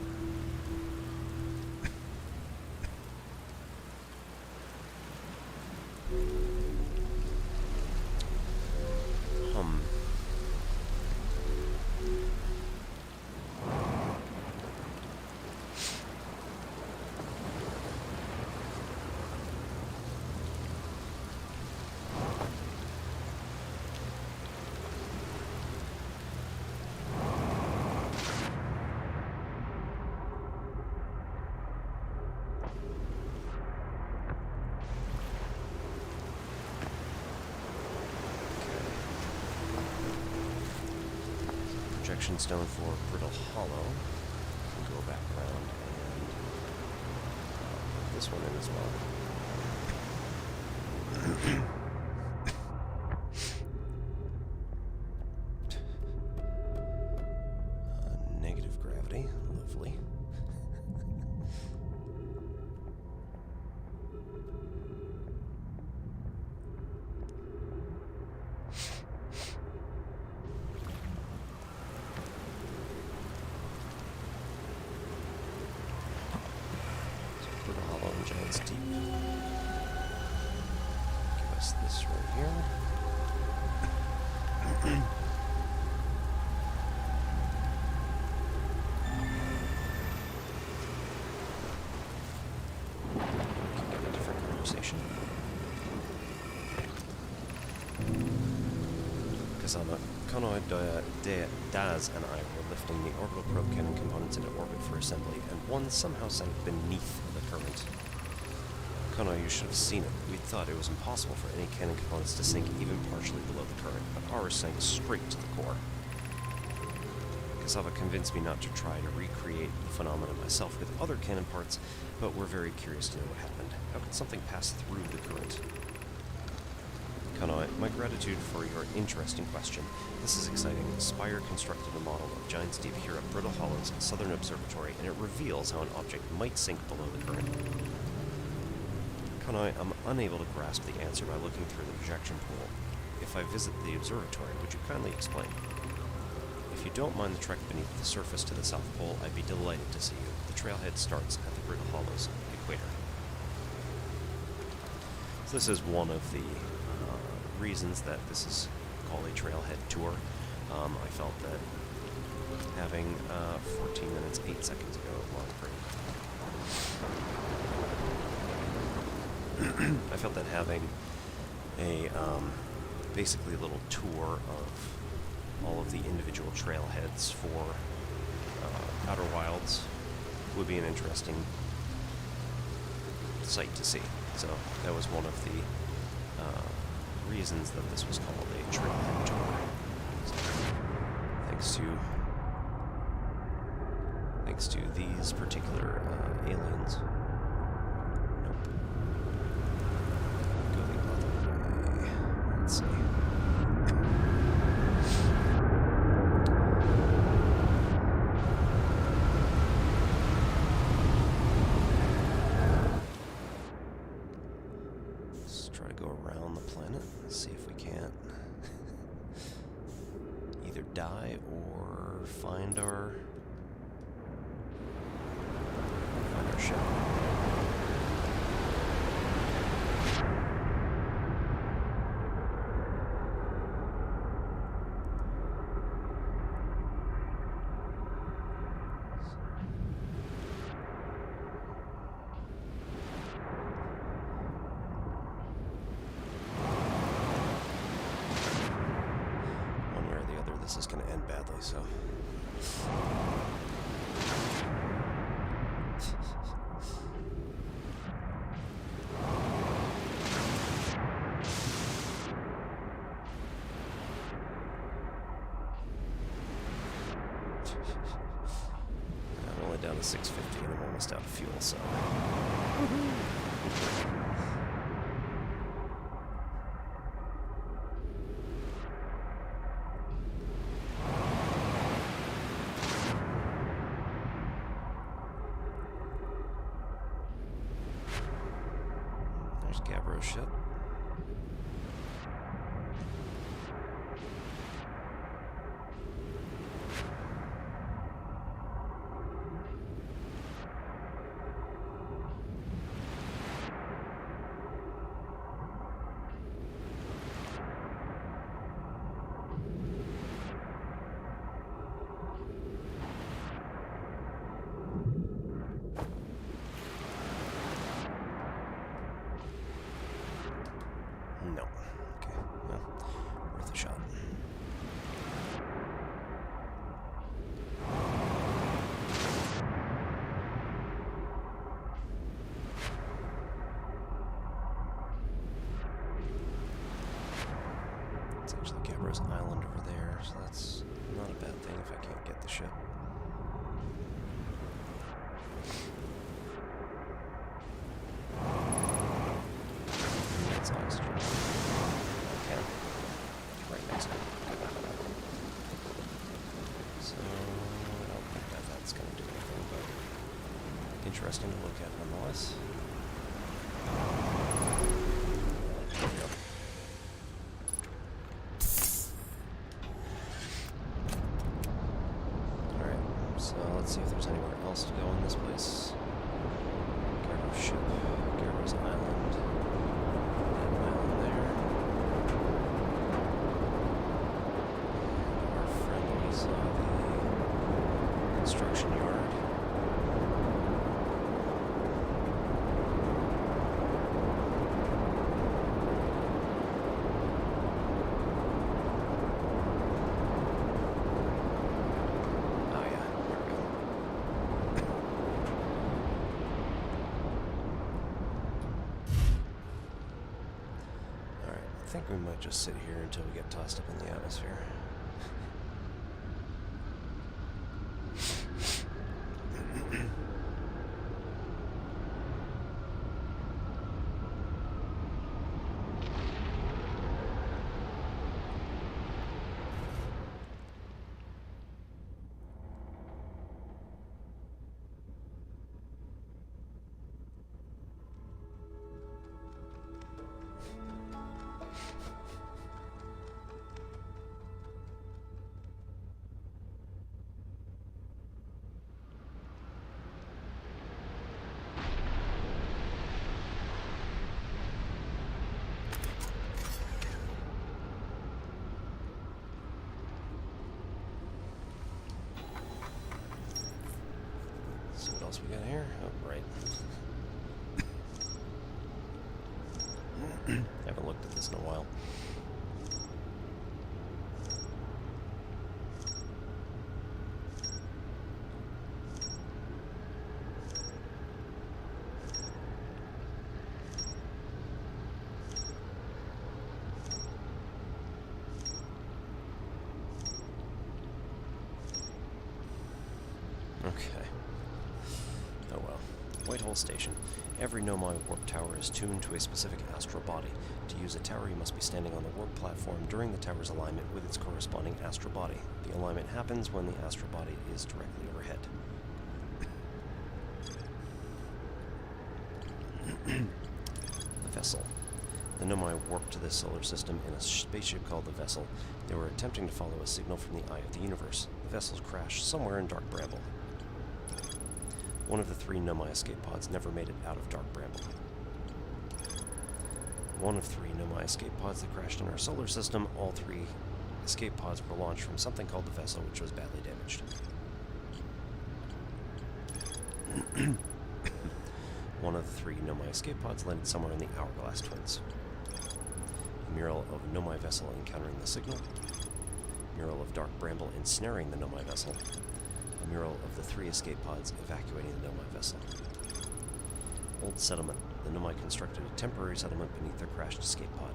Projection stone for Brittle Hollow. We'll go back around and put this one in as well. Negative gravity, lovely. Giant's Deep. Give us this right here. Get a different conversation. Kono, Daz and I were lifting the orbital probe cannon components into orbit for assembly, and one somehow sank beneath the current. Kono, you should have seen it. We thought it was impossible for any cannon components to sink even partially below the current, but ours sank straight to the core. Cassava convinced me not to try to recreate the phenomenon myself with other cannon parts, but we're very curious to know what happened. How could something pass through the current? Kono, my gratitude for your interesting question. This is exciting. Spire constructed a model of Giant's Deep here at Brittle Hollow's Southern Observatory, and it reveals how an object might sink below the current. Kono, I'm unable to grasp the answer by looking through the projection pool. If I visit the observatory, would you kindly explain? If you don't mind the trek beneath the surface to the South Pole, I'd be delighted to see you. The trailhead starts at the Brittle Hollow's equator. So this is one of the reasons that this is called a trailhead tour. I felt that having 14 minutes, 8 seconds ago, long break. I felt that having a basically a little tour of all of the individual trailheads for Outer Wilds would be an interesting sight to see. So that was one of the reasons that this was called a trailhead tour. So, thanks to these particular aliens. Nope. Go the other way. Let's see. Let's try to go around the planet and see if we can't either die or find our ship. One way or the other, this is going to end badly, so I'm only down to 650 and I'm almost out of fuel, so... There's Gabbro's ship. No. Okay, well, worth a shot. It's actually Gabbro's Island over there, so that's not a bad thing if I can't get the ship. That's oxygen. Okay. Right next to it. So, I don't think that that's going to do anything, but interesting to look at nonetheless. There we go. Alright, so let's see if there's anywhere else to go in this place. Gabbro's ship, Gabbro's Island. Island there. Our friend is the construction yard. Oh yeah, there we go. Alright, I think we might just sit here until we get tossed up in the atmosphere. See what else we got here? Oh, right. Haven't looked at this in a while. Okay. Oh well. Whitehall Station. Every Nomai warp tower is tuned to a specific astral body. To use a tower, you must be standing on the warp platform during the tower's alignment with its corresponding astral body. The alignment happens when the astral body is directly overhead. The vessel. The Nomai warped to this solar system in a spaceship called the Vessel. They were attempting to follow a signal from the eye of the universe. The vessels crashed somewhere in Dark Bramble. One of the 3 Nomai escape pods never made it out of Dark Bramble. One of 3 Nomai escape pods that crashed in our solar system. All 3 escape pods were launched from something called the Vessel, which was badly damaged. One of the 3 Nomai escape pods landed somewhere in the Hourglass Twins. A mural of Nomai Vessel encountering the signal. A mural of Dark Bramble ensnaring the Nomai Vessel. A mural of the 3 escape pods evacuating the Nomai Vessel. Old settlement. The Nomai constructed a temporary settlement beneath their crashed escape pod.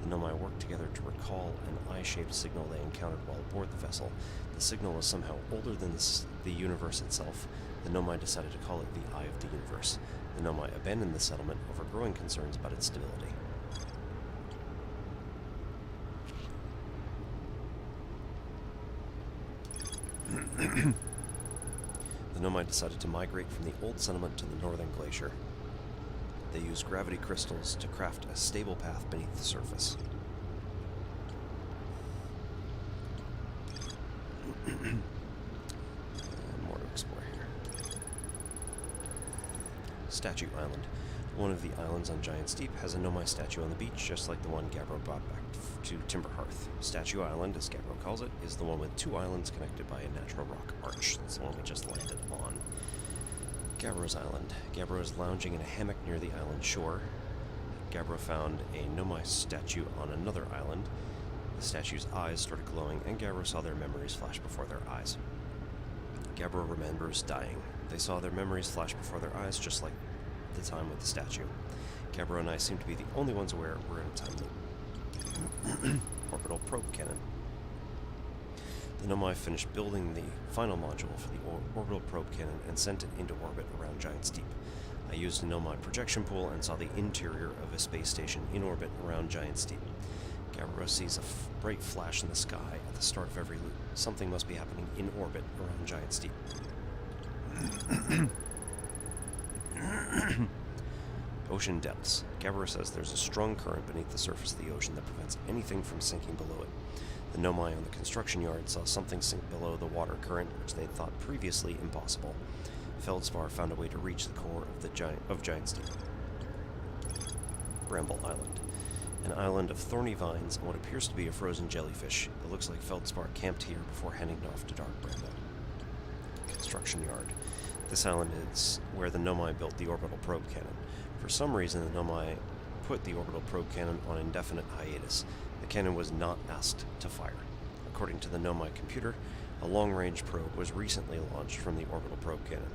The Nomai worked together to recall an eye-shaped signal they encountered while aboard the vessel. The signal was somehow older than the universe itself. The Nomai decided to call it the Eye of the Universe. The Nomai abandoned the settlement over growing concerns about its stability. The Nomai decided to migrate from the old settlement to the northern glacier. They used gravity crystals to craft a stable path beneath the surface. And more to explore here. Statue Island. One of the islands on Giant's Deep has a Nomai statue on the beach, just like the one Gabbro brought back to Timberhearth. Statue Island, as Gabbro calls it, is the one with two islands connected by a natural rock arch. That's the one we just landed on. Gabbro's Island. Gabbro is lounging in a hammock near the island shore. Gabbro found a Nomai statue on another island. The statue's eyes started glowing, and Gabbro saw their memories flash before their eyes. Gabbro remembers dying. They saw their memories flash before their eyes, just like the time with the statue. Gabbro and I seem to be the only ones aware we're in a time loop. Orbital probe cannon. The Nomai finished building the final module for the orbital probe cannon and sent it into orbit around Giant's Deep. I used a Nomai projection pool and saw the interior of a space station in orbit around Giant's Deep. Gabbro sees a bright flash in the sky at the start of every loop. Something must be happening in orbit around Giant's Deep. Ocean depths. Gabbro says there's a strong current beneath the surface of the ocean that prevents anything from sinking below it. The Nomai on the construction yard saw something sink below the water current, which they thought previously impossible. Feldspar found a way to reach the core of Giant's Deep. Bramble Island. An island of thorny vines and what appears to be a frozen jellyfish. It looks like Feldspar camped here before heading off to Dark Bramble. Construction yard. This island is where the Nomai built the orbital probe cannon. For some reason, the Nomai put the orbital probe cannon on indefinite hiatus. The cannon was not asked to fire. According to the Nomai computer, a long-range probe was recently launched from the orbital probe cannon.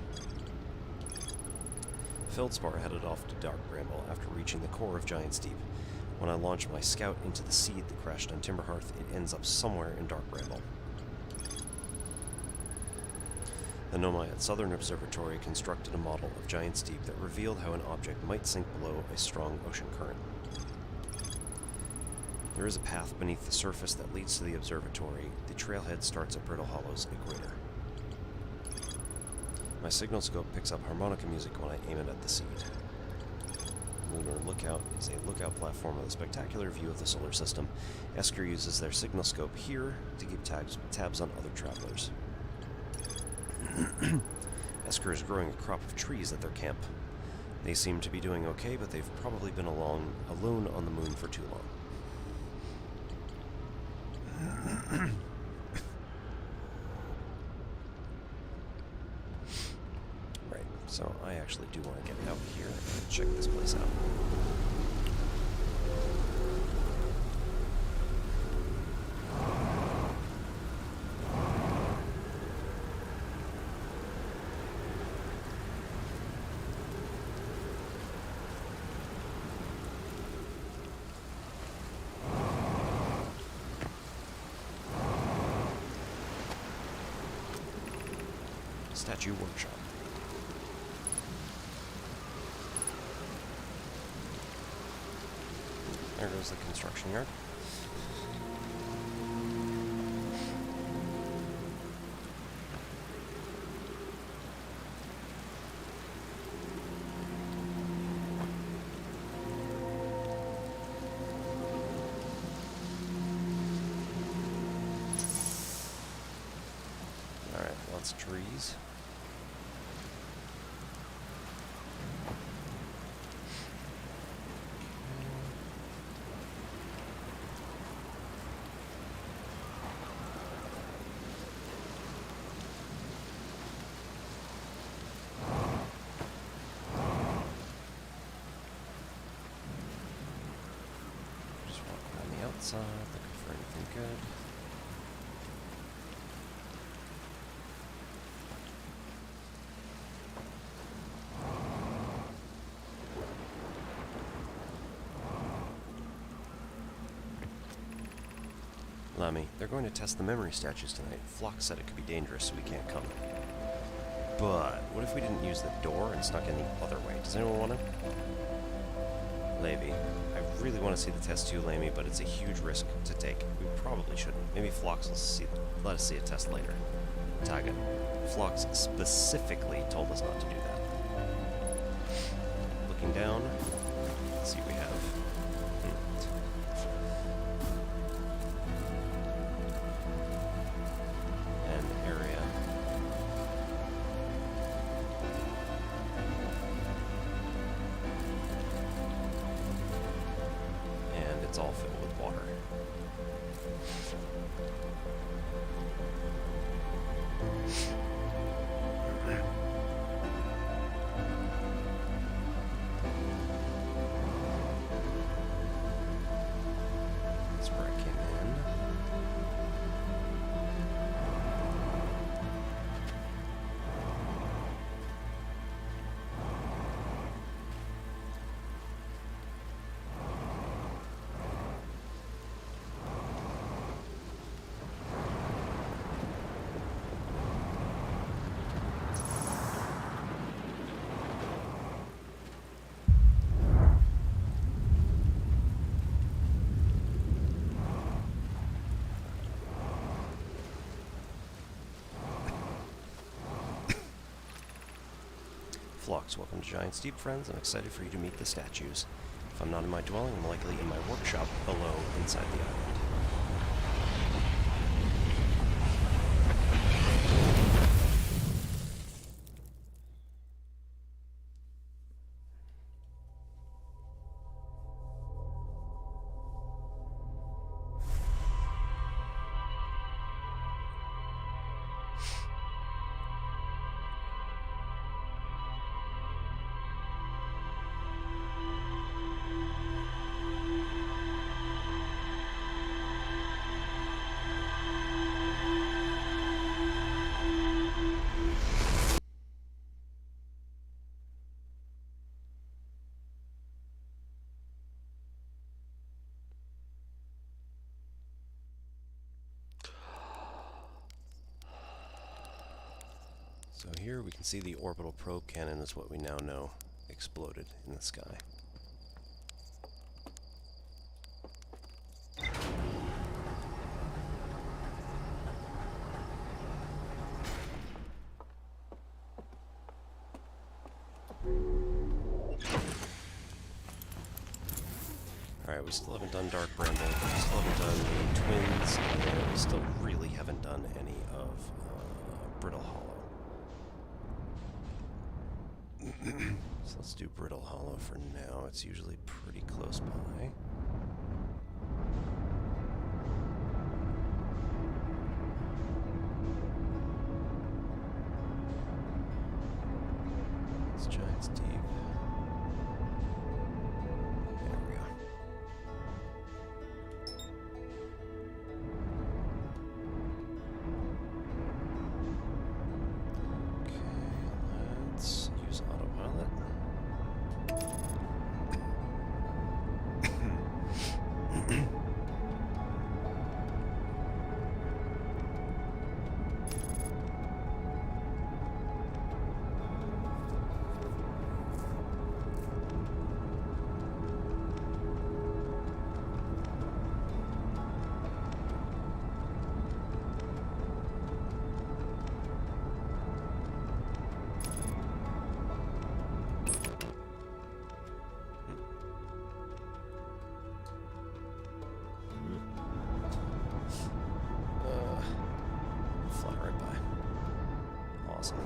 Feldspar headed off to Dark Bramble after reaching the core of Giant's Deep. When I launched my scout into the seed that crashed on Timberhearth, it ends up somewhere in Dark Bramble. The Nomai at Southern Observatory constructed a model of Giant's Deep that revealed how an object might sink below a strong ocean current. There is a path beneath the surface that leads to the observatory. The trailhead starts at Brittle Hollow's equator. My signal scope picks up harmonica music when I aim it at the seed. Lunar Lookout is a lookout platform with a spectacular view of the solar system. Esker uses their signal scope here to keep tabs on other travelers. Esker is growing a crop of trees at their camp. They seem to be doing okay, but they've probably been alone on the moon for too long. Right, so I actually do want to get out here and check this place out. Statue Workshop. There goes the construction yard. Alright, lots of trees. Outside, looking for anything good. Lemmy, they're going to test the memory statues tonight. Flock said it could be dangerous, so we can't come. But what if we didn't use the door and snuck in the other way? Does anyone want to? Levy, I really want to see the test too, Lemmy, but it's a huge risk to take. We probably shouldn't. Maybe Phlox will let us see a test later. Taggett, Phlox specifically told us not to do that. Looking down, let's see what we have. An area. And it's all filled with water. That's where I came in. Phlox, welcome to Giant Steep, friends. I'm excited for you to meet the statues. If I'm not in my dwelling, I'm likely in my workshop below inside the island. So here we can see the orbital probe cannon is what we now know exploded in the sky. Alright, we still haven't done Dark Bramble, we still haven't done the Twins, and we still really haven't done any of Brittle Hollow. So let's do Brittle Hollow for now. It's usually pretty close by. It's Giant Steep. There we go. Okay, let's use autopilot. Fly right by. Awesome.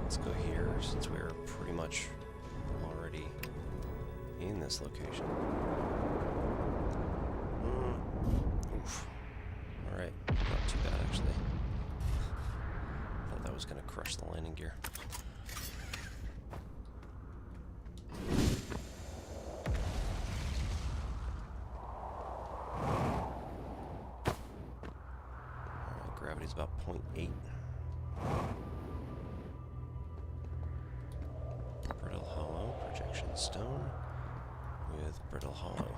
Let's go here, since we're pretty much already in this location. Oof. Alright, not too bad actually. Thought that was gonna crush the landing gear. Alright, gravity's about 0.8. Brittle hollow, projection stone with brittle hollow.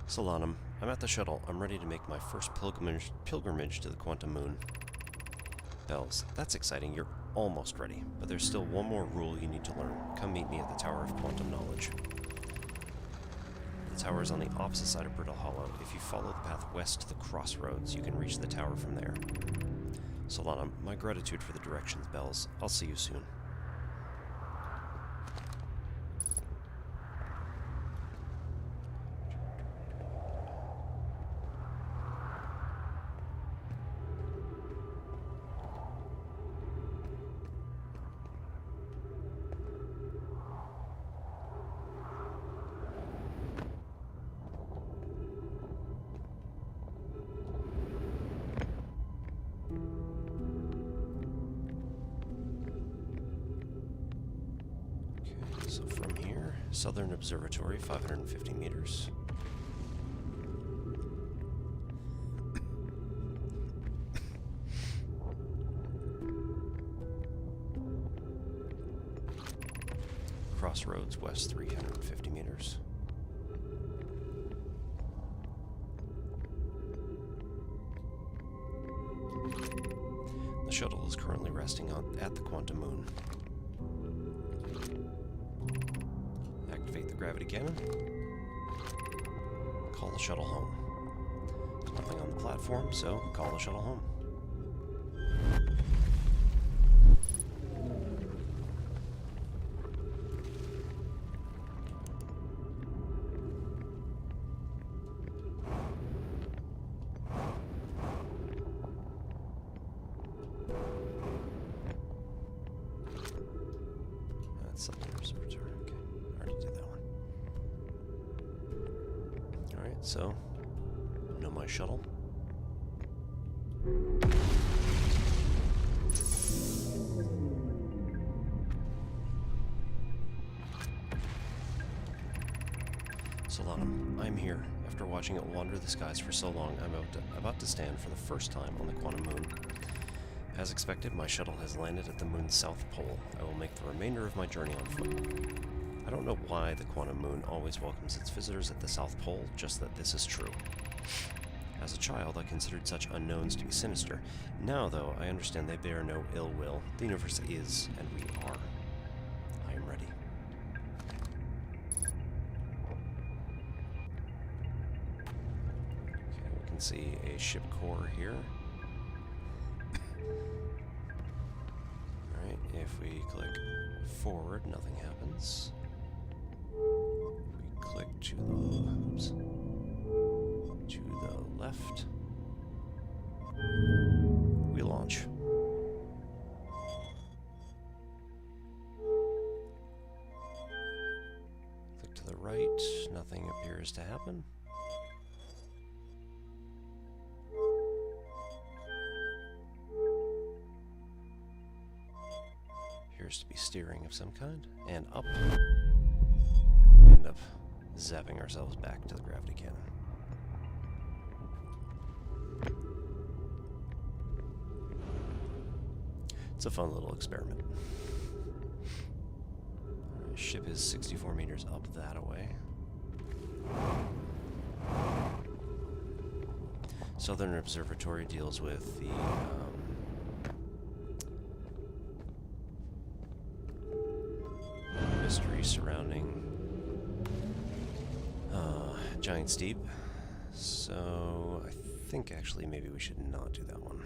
Solanum, I'm at the shuttle. I'm ready to make my first pilgrimage to the Quantum Moon. Bells, that's exciting. You're almost ready. But there's still one more rule you need to learn. Come meet me at the Tower of Quantum Knowledge. The tower is on the opposite side of Brittle Hollow. If you follow the path west to the crossroads, you can reach the tower from there. Solanum, my gratitude for the directions, Bells. I'll see you soon. So from here, Southern Observatory, 550 meters. Crossroads west, 350 meters. The shuttle is currently resting at the Quantum Moon. Activate the gravity cannon. Call the shuttle home. There's nothing on the platform, so call the shuttle home. Southern Observatory. Okay, I already did that one. Alright, so, know my shuttle. Solanum, I'm here. After watching it wander the skies for so long, I'm about to stand for the first time on the Quantum Moon. As expected, my shuttle has landed at the moon's south pole. I will make the remainder of my journey on foot. I don't know why the Quantum Moon always welcomes its visitors at the South Pole, just that this is true. As a child, I considered such unknowns to be sinister. Now, though, I understand they bear no ill will. The universe is, and we are. I am ready. Okay, we can see a ship core here. If we click forward, nothing happens. If we click to the left, we launch. Click to the right, nothing appears to happen. Appears to be steering of some kind, and up. We end up zapping ourselves back to the gravity cannon. It's a fun little experiment. Our ship is 64 meters up that away. Southern Observatory deals with the mystery surrounding Giant Steep. So I think actually maybe we should not do that one.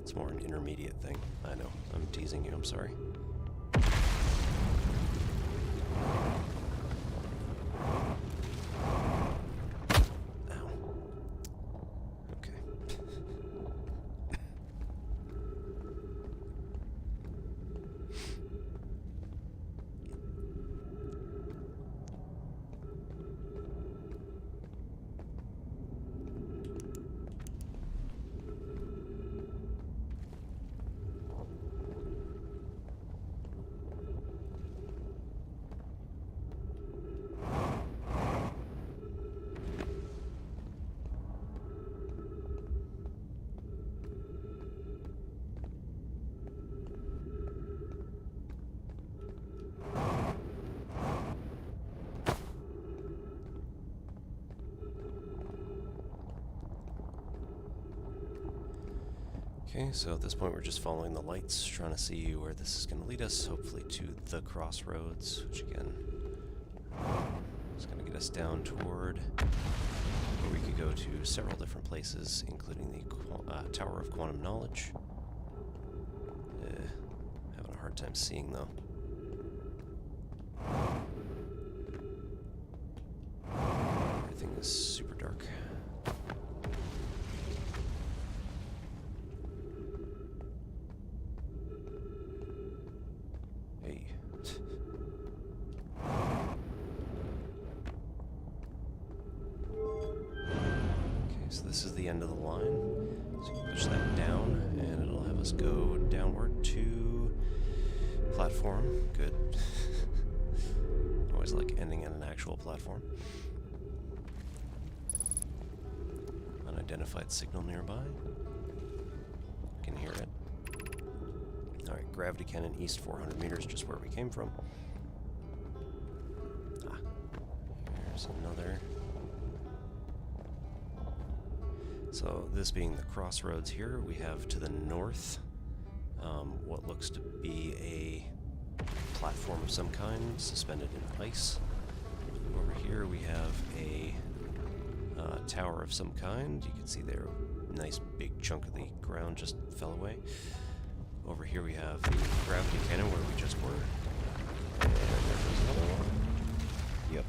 It's more an intermediate thing. I know. I'm teasing you. I'm sorry. Ow. Okay. Okay, so at this point we're just following the lights, trying to see where this is going to lead us, hopefully to the crossroads, which again is going to get us down toward where we could go to several different places, including the Tower of Quantum Knowledge. Having a hard time seeing though. Everything is super dark. So this is the end of the line. So you push that down, and it'll have us go downward to platform. Good. Always like ending at an actual platform. Unidentified signal nearby. Can hear it. Alright, gravity cannon east 400 meters, just where we came from. Ah, here's another. So this being the crossroads here, we have to the north what looks to be a platform of some kind suspended in ice. Over here we have a tower of some kind. You can see there a nice big chunk of the ground just fell away. Over here we have the gravity cannon where we just were. And there goes another one. Yep.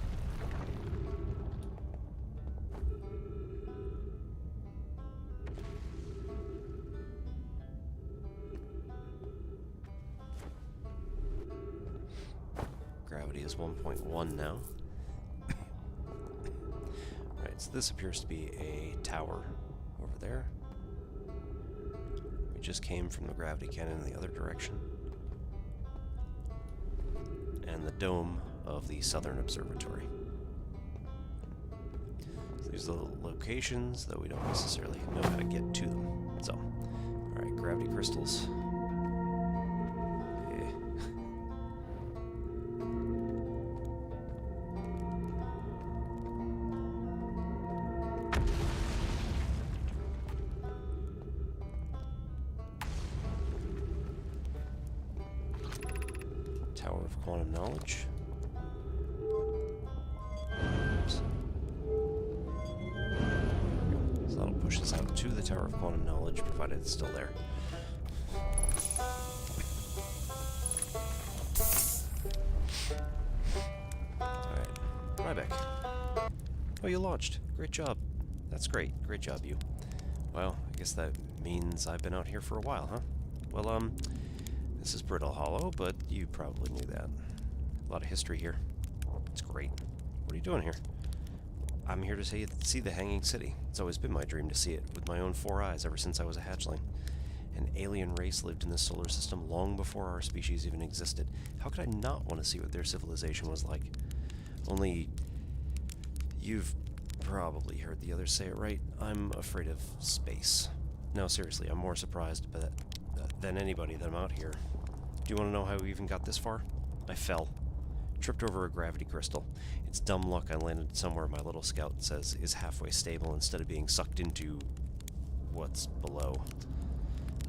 Gravity is 1.1 now. Right, so this appears to be a tower over there. We just came from the gravity cannon in the other direction. And the dome of the Southern Observatory. So these are the locations, though we don't necessarily know how to get to them. So, alright, gravity crystals. Tower of Quantum Knowledge. Oops. So that'll push us out to the Tower of Quantum Knowledge, provided it's still there. Alright, Ryback. Oh, you launched. Great job. That's great. Great job, you. Well, I guess that means I've been out here for a while, huh? Well, this is Brittle Hollow, but you probably knew that. A lot of history here. It's great. What are you doing here? I'm here to see the Hanging City. It's always been my dream to see it with my own 4 eyes ever since I was a hatchling. An alien race lived in this solar system long before our species even existed. How could I not want to see what their civilization was like? Only you've probably heard the others say it right. I'm afraid of space. No, seriously, I'm more surprised by that than anybody that I'm out here. Do you want to know how we even got this far? I fell. Tripped over a gravity crystal. It's dumb luck I landed somewhere my little scout says is halfway stable instead of being sucked into what's below.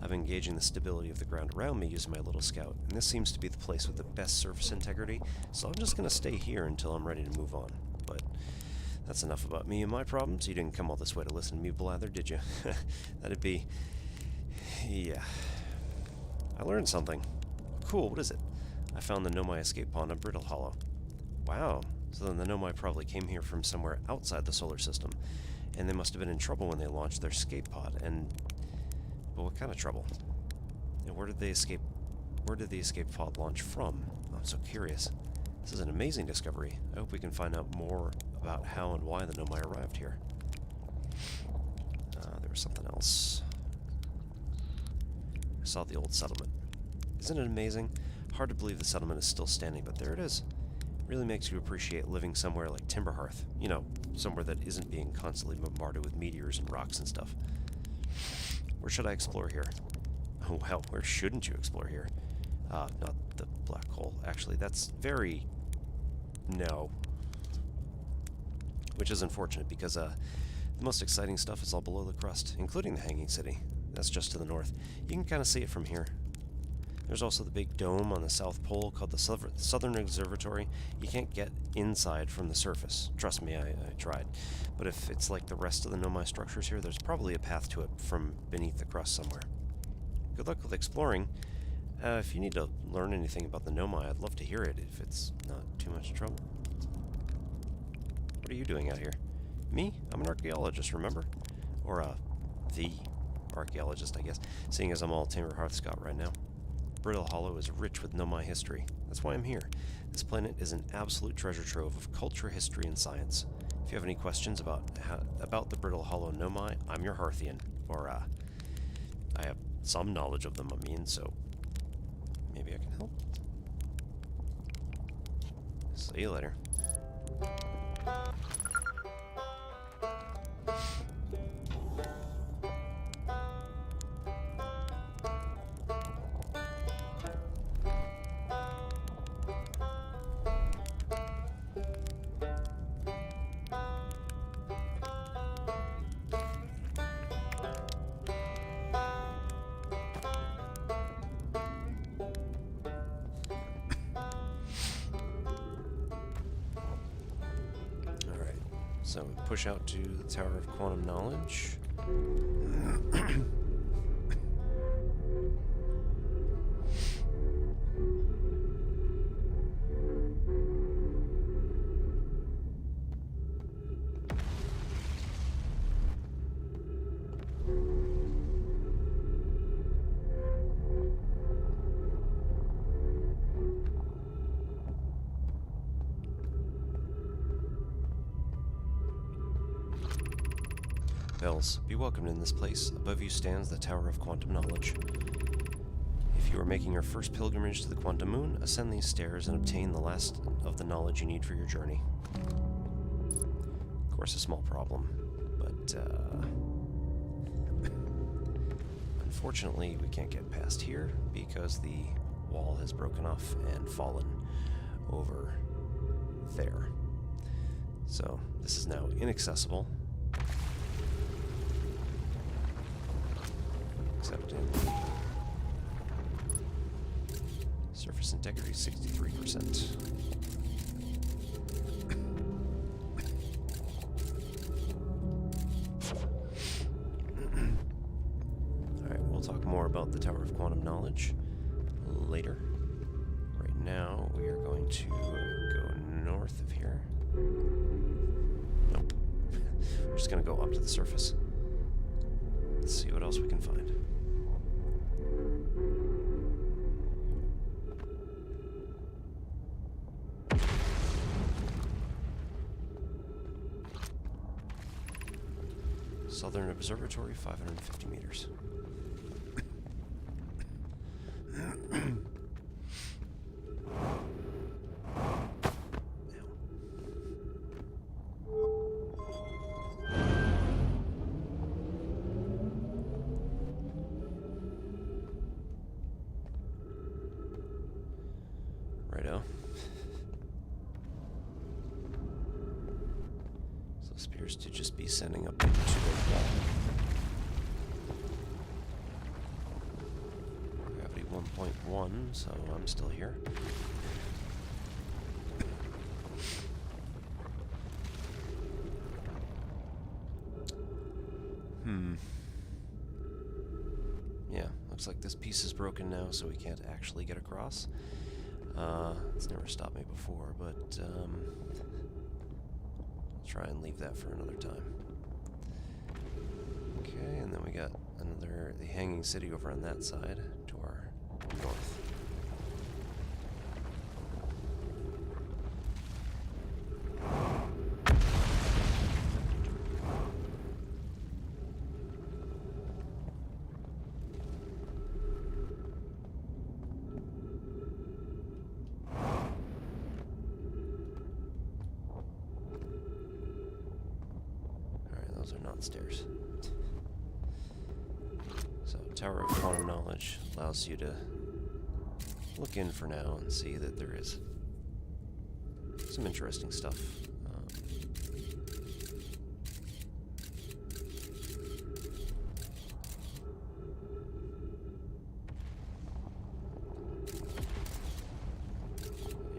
I'm engaging the stability of the ground around me using my little scout, and this seems to be the place with the best surface integrity, so I'm just going to stay here until I'm ready to move on. But that's enough about me and my problems. You didn't come all this way to listen to me blather, did you? That'd be Yeah. I learned something. Cool, what is it? I found the Nomai escape pod on Brittle Hollow. Wow. So then the Nomai probably came here from somewhere outside the solar system. And they must have been in trouble when they launched their escape pod. But what kind of trouble? And where did the escape pod launch from? I'm so curious. This is an amazing discovery. I hope we can find out more about how and why the Nomai arrived here. There was something else. I saw the old settlement. Isn't it amazing? Hard to believe the settlement is still standing, but there it is. It really makes you appreciate living somewhere like Timberhearth. You know, somewhere that isn't being constantly bombarded with meteors and rocks and stuff. Where should I explore here? Oh, well, where shouldn't you explore here? Not the black hole. Actually, that's very... no. Which is unfortunate, because the most exciting stuff is all below the crust, including the Hanging City. That's just to the north. You can kind of see it from here. There's also the big dome on the South Pole called the Southern Observatory. You can't get inside from the surface. Trust me, I tried. But if it's like the rest of the Nomai structures here, there's probably a path to it from beneath the crust somewhere. Good luck with exploring. If you need to learn anything about the Nomai, I'd love to hear it if it's not too much trouble. What are you doing out here? Me? I'm an archaeologist, remember? Or, the archaeologist, I guess, seeing as I'm all Timberhearth Scott right now. Brittle Hollow is rich with Nomai history. That's why I'm here. This planet is an absolute treasure trove of culture, history, and science. If you have any questions about the Brittle Hollow Nomai, I'm your Hearthian. Or, I have some knowledge of them, I mean, so maybe I can help. See you later. So we push out to the Tower of Quantum Knowledge. Bells, be welcomed in this place. Above you stands the Tower of Quantum Knowledge. If you are making your first pilgrimage to the Quantum Moon, ascend these stairs and obtain the last of the knowledge you need for your journey. Of course, a small problem, but, unfortunately, we can't get past here because the wall has broken off and fallen over there. So, this is now inaccessible. Except in surface integrity, 63%. Alright, we'll talk more about the Tower of Quantum Knowledge later. Right now, we are going to go north of here. Nope. We're just going to go up to the surface. Let's see what else we can find. Southern Observatory, 550 meters. Righto. So this appears to just be sending up into the wall. Gravity 1.1, so I'm still here. Yeah, looks like this piece is broken now, so we can't actually get across. It's never stopped me before, but I'll try and leave that for another time. Okay, and then we got the hanging city over on that side to our north. Those are not stairs. So, Tower of Quantum Knowledge allows you to look in for now and see that there is some interesting stuff.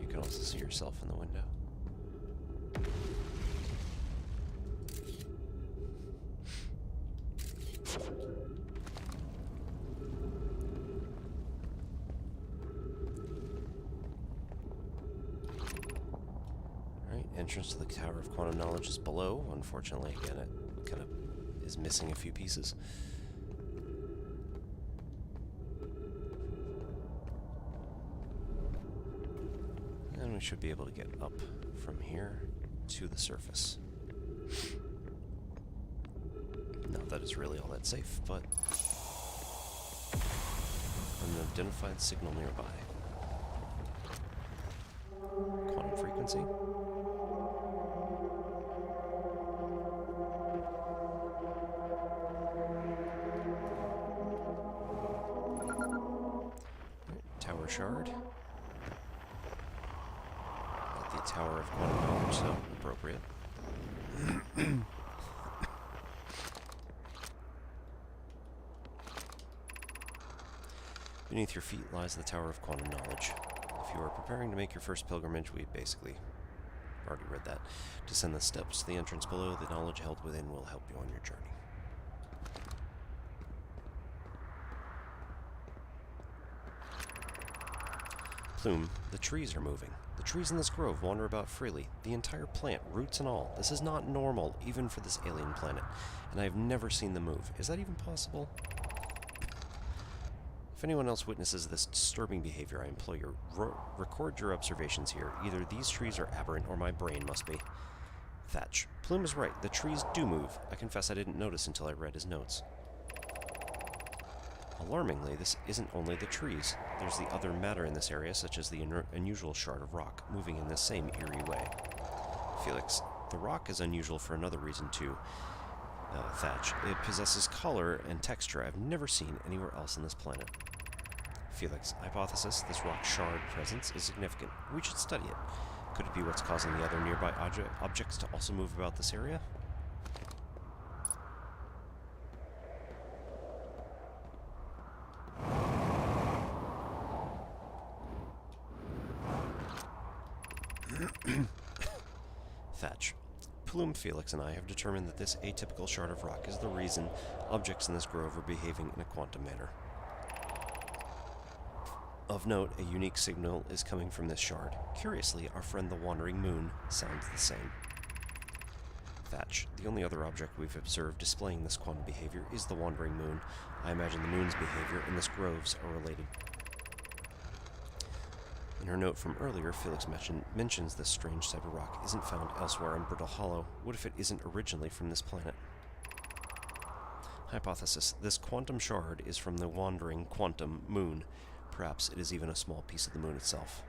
You can also see yourself in the window. Entrance to the Tower of Quantum Knowledge is below. Unfortunately, again, it kind of is missing a few pieces. And we should be able to get up from here to the surface. Not that it's really all that safe, but an identified signal nearby. Quantum frequency. Tower shard. At the Tower of Quantum Knowledge, so appropriate. Beneath your feet lies the Tower of Quantum Knowledge. If you are preparing to make your first pilgrimage, we basically already read that. Descend the steps to the entrance below. The knowledge held within will help you on your journey. Plume, the trees are moving. The trees in this grove wander about freely, the entire plant, roots and all. This is not normal, even for this alien planet, and I have never seen them move. Is that even possible? If anyone else witnesses this disturbing behavior, I implore you, record your observations here. Either these trees are aberrant, or my brain must be. Thatch. Plume is right. The trees do move. I confess I didn't notice until I read his notes. Alarmingly, this isn't only the trees. There's the other matter in this area, such as the unusual shard of rock, moving in this same eerie way. Felix, the rock is unusual for another reason too. Thatch, it possesses color and texture I've never seen anywhere else on this planet. Felix, hypothesis, this rock shard presence is significant. We should study it. Could it be what's causing the other nearby objects to also move about this area? Thatch. Plume, Felix, and I have determined that this atypical shard of rock is the reason objects in this grove are behaving in a quantum manner. Of note, a unique signal is coming from this shard. Curiously, our friend the Wandering Moon sounds the same. Thatch. The only other object we've observed displaying this quantum behavior is the Wandering Moon. I imagine the moon's behavior and this grove's are related. In her note from earlier, Felix mentions this strange cyber rock isn't found elsewhere in Brittle Hollow. What if it isn't originally from this planet? Hypothesis. This quantum shard is from the wandering quantum moon. Perhaps it is even a small piece of the moon itself.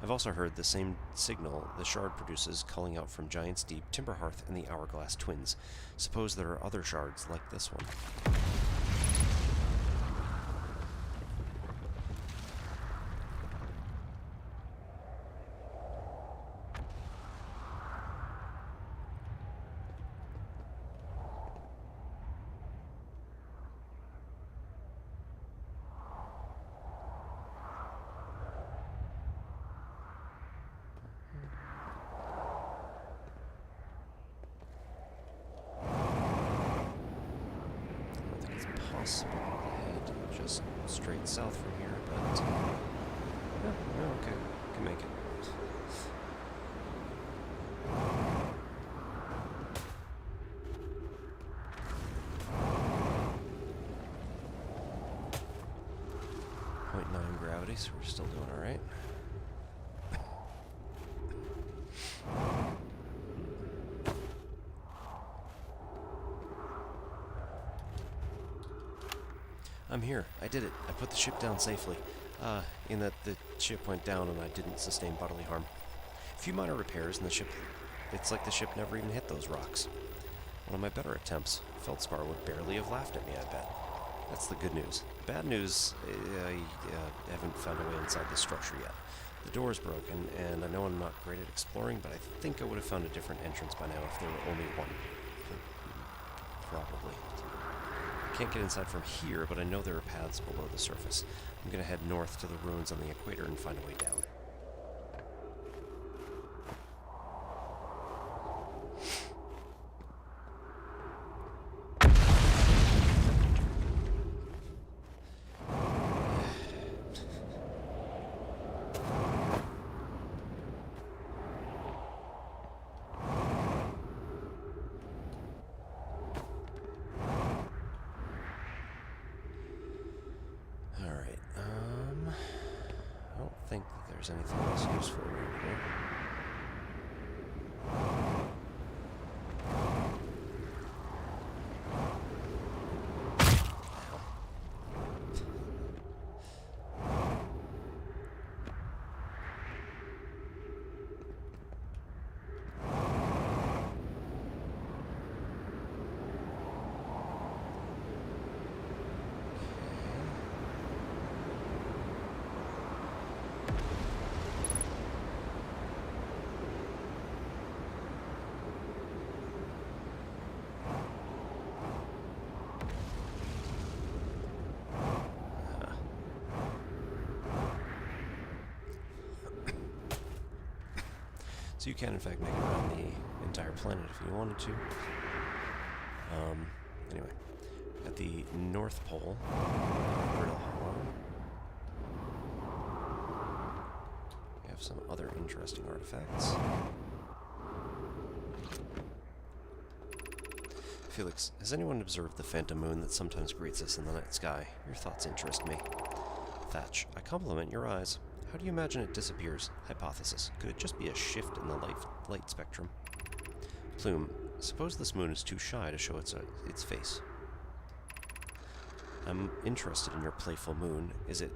I've also heard the same signal the shard produces calling out from Giant's Deep, Timberhearth, and the Hourglass Twins. Suppose there are other shards like this one. possible to head just straight south from here, but no, okay, can make it. 0.9 gravity, so we're still doing all right. I'm here. I did it. I put the ship down safely. In that the ship went down and I didn't sustain bodily harm. A few minor repairs and the ship... It's like the ship never even hit those rocks. One of my better attempts. Feldspar would barely have laughed at me, I bet. That's the good news. The bad news, I haven't found a way inside the structure yet. The door is broken, and I know I'm not great at exploring, but I think I would have found a different entrance by now if there were only one. Probably. I can't get inside from here, but I know there are paths below the surface. I'm going to head north to the ruins on the equator and find a way down. I don't think that there's anything else useful around here. So you can, in fact, make it around the entire planet if you wanted to. Anyway, at the North Pole, Brittle Hollow, we have some other interesting artifacts. Felix, has anyone observed the phantom moon that sometimes greets us in the night sky? Your thoughts interest me. Thatch, I compliment your eyes. How do you imagine it disappears? Hypothesis. Could it just be a shift in the light spectrum? Plume. Suppose this moon is too shy to show its face. I'm interested in your playful moon. Is it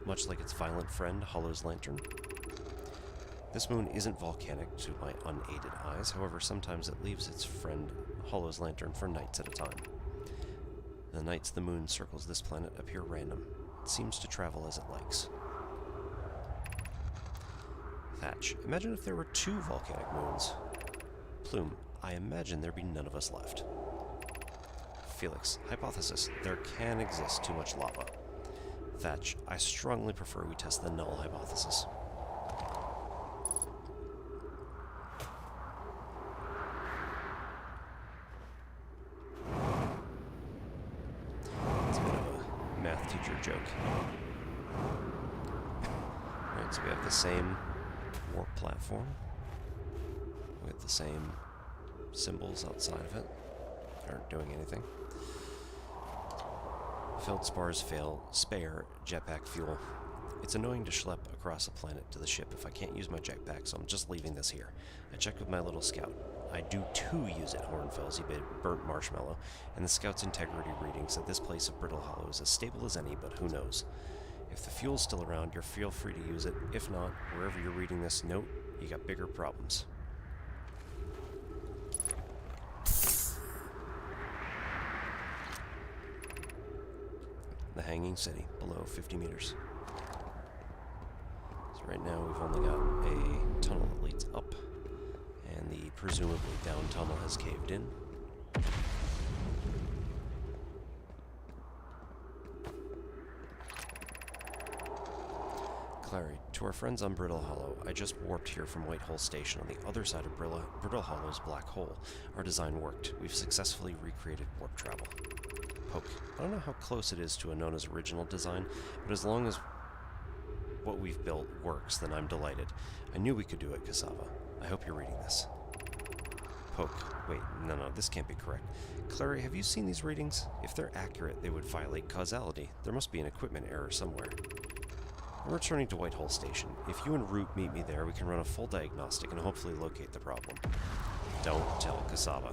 much like its violent friend, Hollow's lantern? This moon isn't volcanic to my unaided eyes. However, sometimes it leaves its friend, Hollow's lantern, for nights at a time. The nights the moon circles this planet appear random. It seems to travel as it likes. Thatch. Imagine if there were 2 volcanic moons. Plume. I imagine there'd be none of us left. Felix. Hypothesis. There can exist too much lava. Thatch. I strongly prefer we test the null hypothesis. It's a bit of a math teacher joke. Alright, so we have the same warp platform with the same symbols outside of it. Aren't doing anything. Feldspars spare jetpack fuel. It's annoying to schlep across a planet to the ship if I can't use my jetpack, so I'm just leaving this here. I checked with my little scout. I do too use it, Hornfels, you burnt marshmallow, and the scout's integrity reading said this place of Brittle Hollow is as stable as any, but who knows. If the fuel's still around, you're feel free to use it. If not, wherever you're reading this note, you got bigger problems. The Hanging City, below 50 meters. So right now we've only got a tunnel that leads up, and the presumably down tunnel has caved in. Clary, To our friends on Brittle Hollow, I just warped here from Whitehole Station on the other side of Brittle Hollow's black hole. Our design worked. We've successfully recreated warp travel. Poke. I don't know how close it is to Anona's original design, but as long as what we've built works, then I'm delighted. I knew we could do it, Cassava. I hope you're reading this. Poke. Wait, no, this can't be correct. Clary, have you seen these readings? If they're accurate, they would violate causality. There must be an equipment error somewhere. I'm returning to Whitehole Station. If you and Root meet me there, we can run a full diagnostic and hopefully locate the problem. Don't tell Cassava.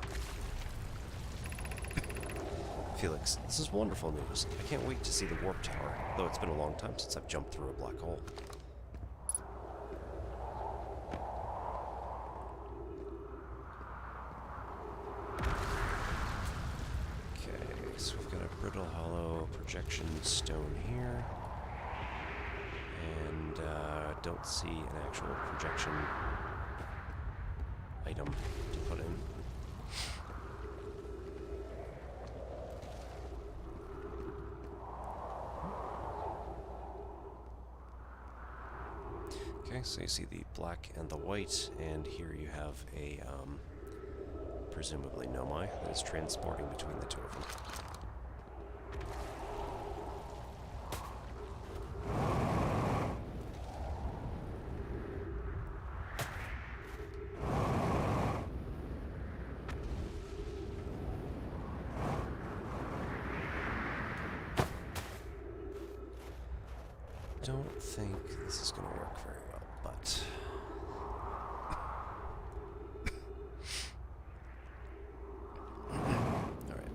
Felix, this is wonderful news. I can't wait to see the warp tower, though it's been a long time since I've jumped through a black hole. Okay, so we've got a Brittle Hollow projection stone here. And don't see an actual projection item to put in. Okay, so you see the black and the white, and here you have a, presumably Nomai, that is transporting between the two of them. Don't think this is going to work very well, but... Alright.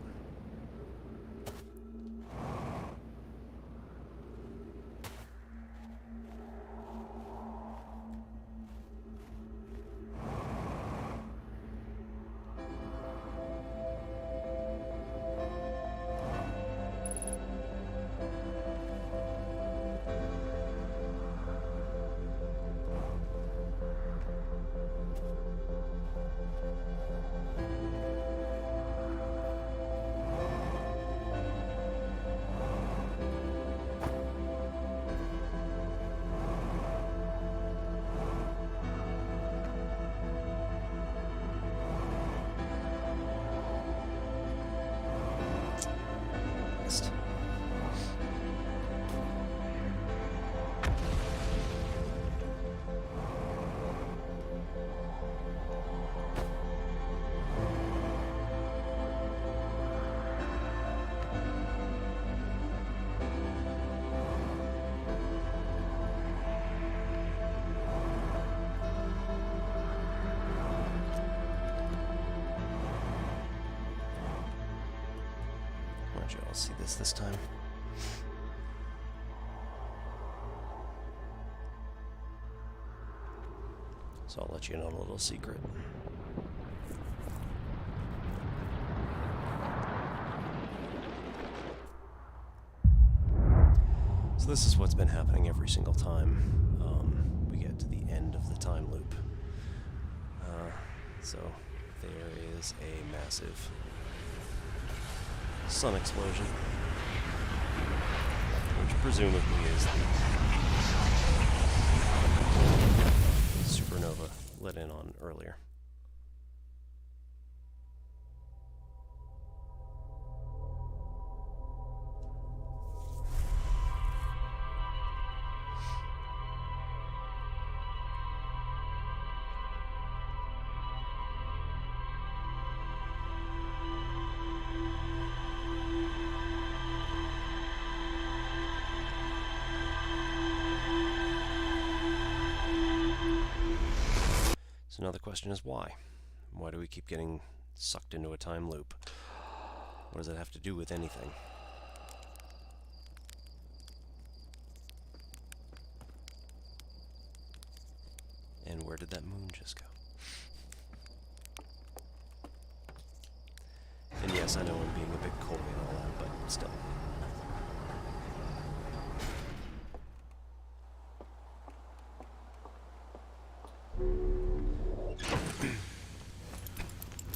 I'll see this time. So I'll let you in on a little secret. So this is what's been happening every single time we get to the end of the time loop. So there is a massive sun explosion, which presumably is the supernova let in on earlier. So now the question is why? Why do we keep getting sucked into a time loop? What does that have to do with anything? And where did that moon just go? And yes, I know I'm being a bit coy and all that, but still.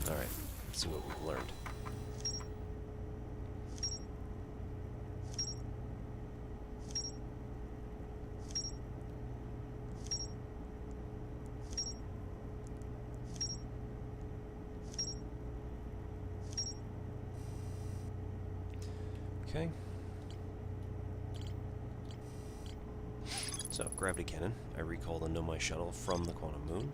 Alright, let's see what we've learned. Okay. So, gravity cannon. I recall the Nomai shuttle from the Quantum Moon.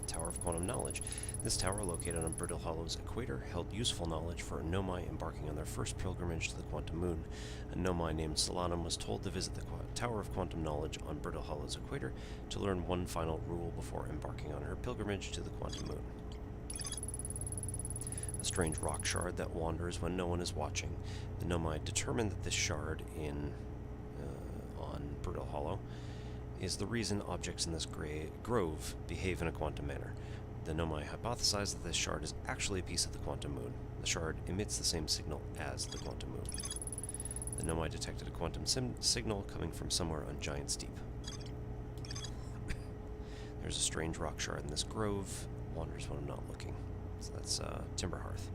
Tower of Quantum Knowledge. This tower, located on Brittle Hollow's equator, held useful knowledge for a Nomai embarking on their first pilgrimage to the Quantum Moon. A Nomai named Solanum was told to visit the Tower of Quantum Knowledge on Brittle Hollow's equator to learn one final rule before embarking on her pilgrimage to the Quantum Moon. A strange rock shard that wanders when no one is watching. The Nomai determined that this shard on Brittle Hollow is the reason objects in this grove behave in a quantum manner. The Nomai hypothesized that this shard is actually a piece of the Quantum Moon. The shard emits the same signal as the Quantum Moon. The Nomai detected a quantum signal coming from somewhere on Giant Steep. There's a strange rock shard in this grove. Wanders when I'm not looking. So that's Timberhearth.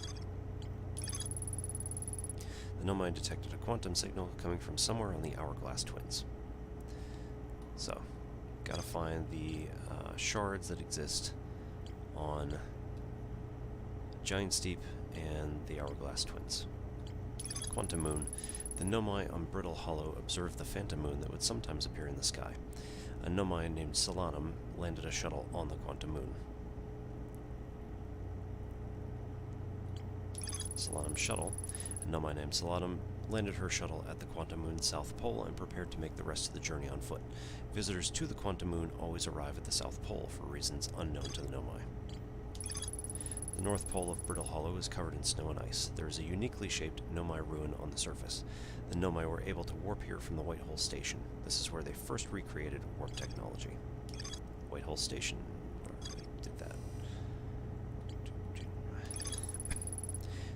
The Nomai detected a quantum signal coming from somewhere on the Hourglass Twins. So, gotta find the shards that exist on Giant Steep and the Hourglass Twins. Quantum Moon. The Nomai on Brittle Hollow observed the phantom moon that would sometimes appear in the sky. A Nomai named Solanum landed a shuttle on the Quantum Moon. Solanum's shuttle. A Nomai named Solanum landed her shuttle at the Quantum Moon's South Pole and prepared to make the rest of the journey on foot. Visitors to the Quantum Moon always arrive at the South Pole for reasons unknown to the Nomai. The North Pole of Brittle Hollow is covered in snow and ice. There is a uniquely shaped Nomai ruin on the surface. The Nomai were able to warp here from the White Hole Station. This is where they first recreated warp technology. White Hole Station, they did that.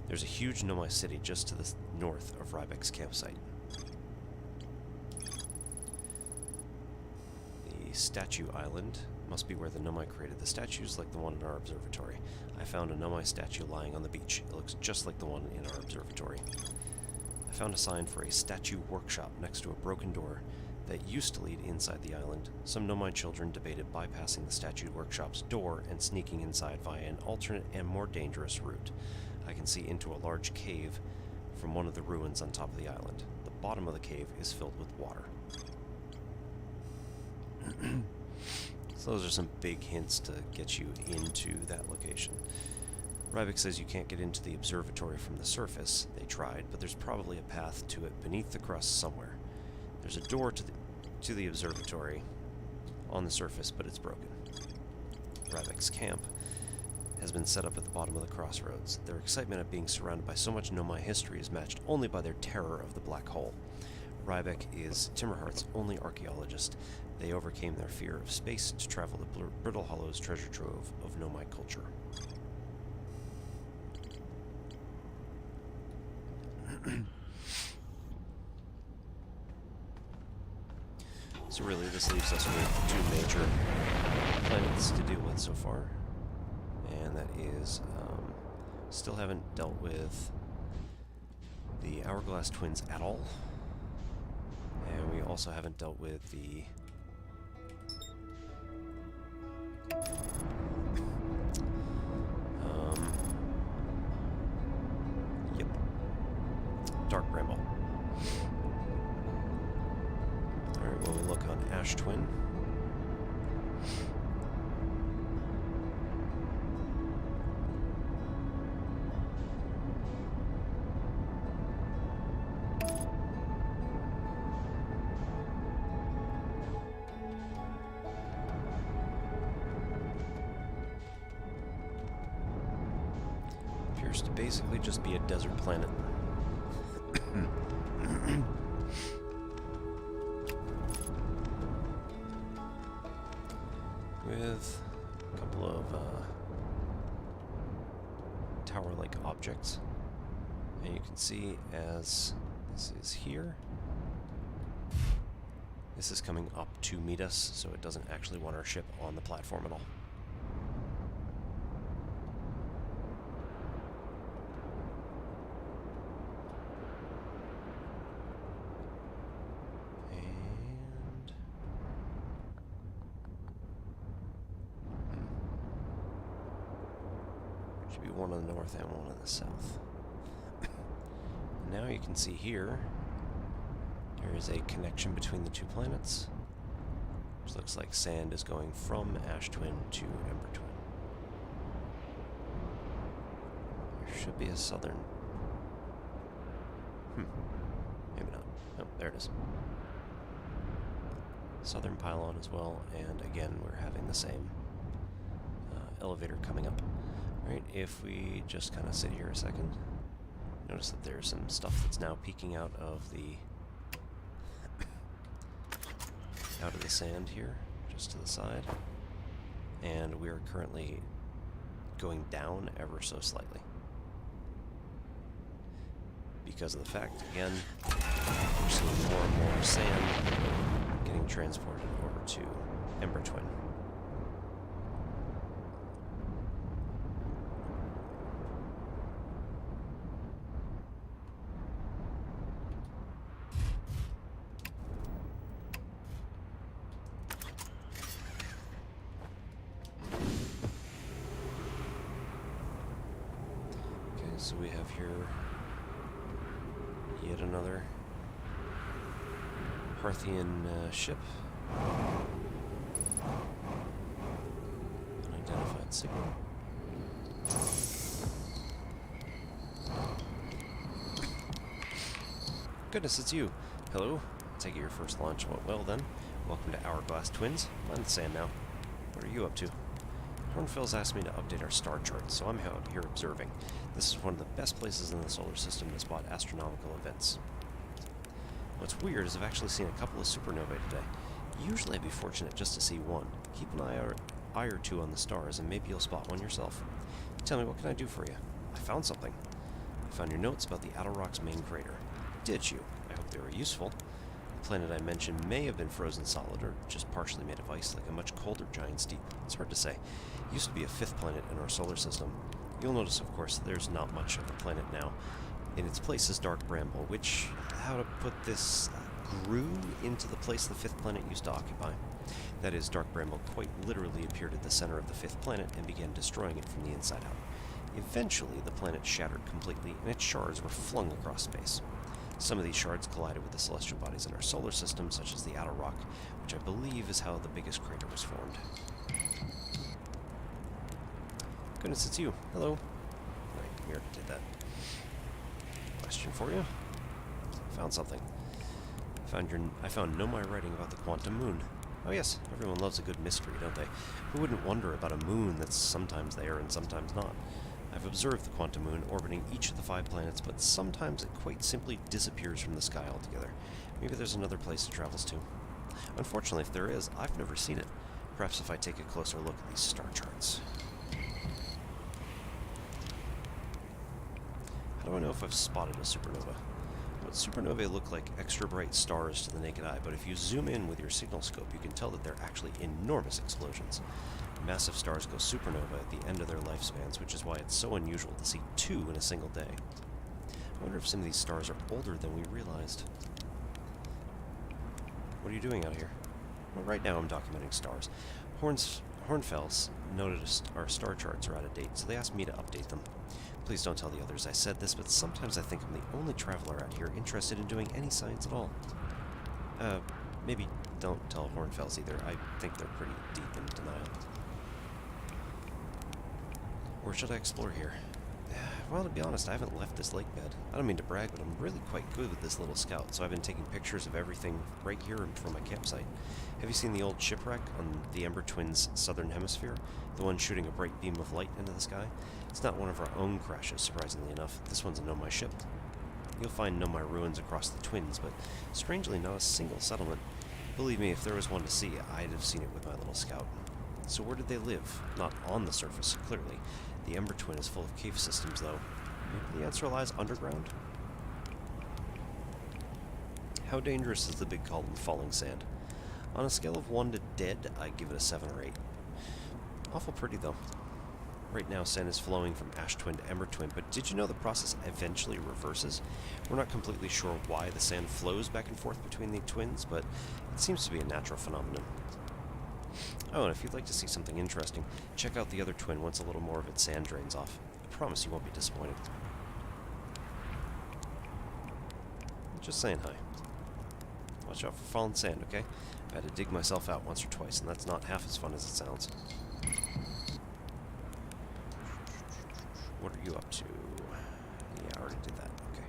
There's a huge Nomai city just to the north of Rybek's campsite. The Statue Island must be where the Nomai created the statues like the one in our observatory. I found a Nomai statue lying on the beach. It looks just like the one in our observatory. I found a sign for a statue workshop next to a broken door that used to lead inside the island. Some Nomai children debated bypassing the statue workshop's door and sneaking inside via an alternate and more dangerous route. I can see into a large cave from one of the ruins on top of the island. The bottom of the cave is filled with water. So those are some big hints to get you into that location. Rybek says you can't get into the observatory from the surface. They tried, but there's probably a path to it beneath the crust somewhere. There's a door to the observatory on the surface, but it's broken. Rybek's camp has been set up at the bottom of the crossroads. Their excitement at being surrounded by so much Nomai history is matched only by their terror of the black hole. Rybek is Timberhearth's only archaeologist. They overcame their fear of space to travel to Brittle Hollow's treasure trove of Nomai culture. So really, this leaves us with two major planets to deal with so far. And that is, still haven't dealt with the Hourglass Twins at all. And we also haven't dealt with the Dark Bramble. Alright, when we look on Ash Twin, appears to basically just be a desert planet. With a couple of tower-like objects. And you can see as this is here, this is coming up to meet us, so it doesn't actually want our ship on the platform at all. Should be one on the north and one on the south. Now you can see here, there is a connection between the two planets, which looks like sand is going from Ash Twin to Ember Twin. There should be a southern... maybe not. Oh, there it is. Southern pylon as well, and again, we're having the same elevator coming up. Right, if we just kind of sit here a second, notice that there's some stuff that's now peeking out of the sand here, just to the side, and we are currently going down ever so slightly because of the fact, again, we're seeing more and more sand getting transported over to Ember Twin. So we have here yet another Parthian ship. Unidentified signal. Goodness, it's you. Hello. Take it your first launch went well then. Welcome to Hourglass Twins. I'm on the sand now. What are you up to? Hornfell's asked me to update our star charts, so I'm out here observing. This is one of the best places in the solar system to spot astronomical events. What's weird is I've actually seen a couple of supernovae today. Usually I'd be fortunate just to see one. Keep an eye or two on the stars, and maybe you'll spot one yourself. Tell me, what can I do for you? I found something. I found your notes about the Attlerock's main crater. Did you? I hope they were useful. The planet I mentioned may have been frozen solid, or just partially made of ice, like a much colder giant steep. It's hard to say. It used to be a fifth planet in our solar system. You'll notice, of course, there's not much of a planet now. In its place is Dark Bramble, which, how to put this, grew into the place the fifth planet used to occupy. That is, Dark Bramble quite literally appeared at the center of the fifth planet and began destroying it from the inside out. Eventually, the planet shattered completely, and its shards were flung across space. Some of these shards collided with the celestial bodies in our solar system, such as the Attlerock, which I believe is how the biggest crater was formed. Goodness, it's you. Hello. Right, we already did that. Question for you. Found something. I found Nomai writing about the quantum moon. Oh yes, everyone loves a good mystery, don't they? Who wouldn't wonder about a moon that's sometimes there and sometimes not? I've observed the quantum moon orbiting each of the 5 planets, but sometimes it quite simply disappears from the sky altogether. Maybe there's another place it travels to. Unfortunately, if there is, I've never seen it. Perhaps if I take a closer look at these star charts. How do I know if I've spotted a supernova? Well, supernovae look like extra bright stars to the naked eye, but if you zoom in with your signal scope, you can tell that they're actually enormous explosions. Massive stars go supernova at the end of their lifespans, which is why it's so unusual to see 2 in a single day. I wonder if some of these stars are older than we realized. What are you doing out here? Well, right now I'm documenting stars. Hornfels noticed our star charts are out of date, so they asked me to update them. Please don't tell the others I said this, but sometimes I think I'm the only traveler out here interested in doing any science at all. Maybe don't tell Hornfels either. I think they're pretty deep in denial. Where should I explore here? Well, to be honest, I haven't left this lake bed. I don't mean to brag, but I'm really quite good with this little scout, so I've been taking pictures of everything right here from my campsite. Have you seen the old shipwreck on the Ember Twins' southern hemisphere? The one shooting a bright beam of light into the sky? It's not one of our own crashes, surprisingly enough. This one's a Nomai ship. You'll find Nomai ruins across the Twins, but strangely not a single settlement. Believe me, if there was one to see, I'd have seen it with my little scout. So where did they live? Not on the surface, clearly. The Ember Twin is full of cave systems, though. Maybe the answer lies underground? How dangerous is the big column of falling sand? On a scale of 1 to dead, I'd give it a 7 or 8. Awful pretty, though. Right now, sand is flowing from Ash Twin to Ember Twin, but did you know the process eventually reverses? We're not completely sure why the sand flows back and forth between the twins, but it seems to be a natural phenomenon. Oh, and if you'd like to see something interesting, check out the other twin once a little more of its sand drains off. I promise you won't be disappointed. Just saying hi. Watch out for fallen sand, okay? I had to dig myself out once or twice, and that's not half as fun as it sounds. What are you up to? Yeah, I already did that. Okay.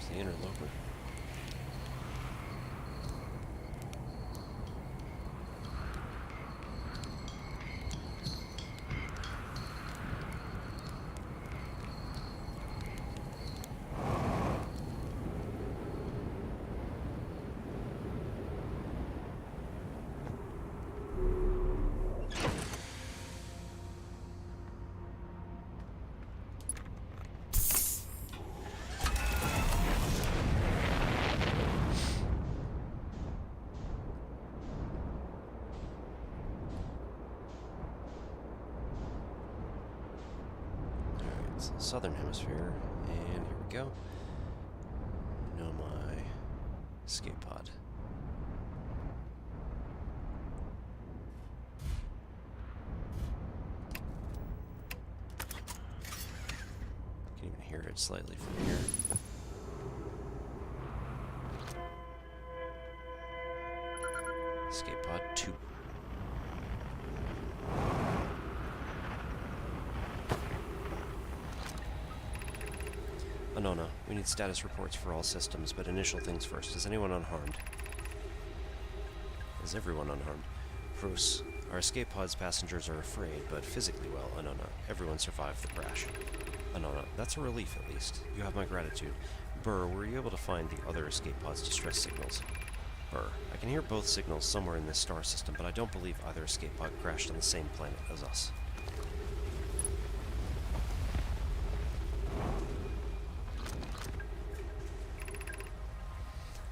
The interloper. Southern hemisphere, and here we go. No, my escape pod. Can even hear it slightly from here. Escape pod 2. Anona, we need status reports for all systems, but initial things first. Is anyone unharmed? Is everyone unharmed? Bruce, our escape pod's passengers are afraid, but physically well, Anona. Everyone survived the crash. Anona, that's a relief at least. You have my gratitude. Burr, were you able to find the other escape pod's distress signals? Burr, I can hear both signals somewhere in this star system, but I don't believe either escape pod crashed on the same planet as us.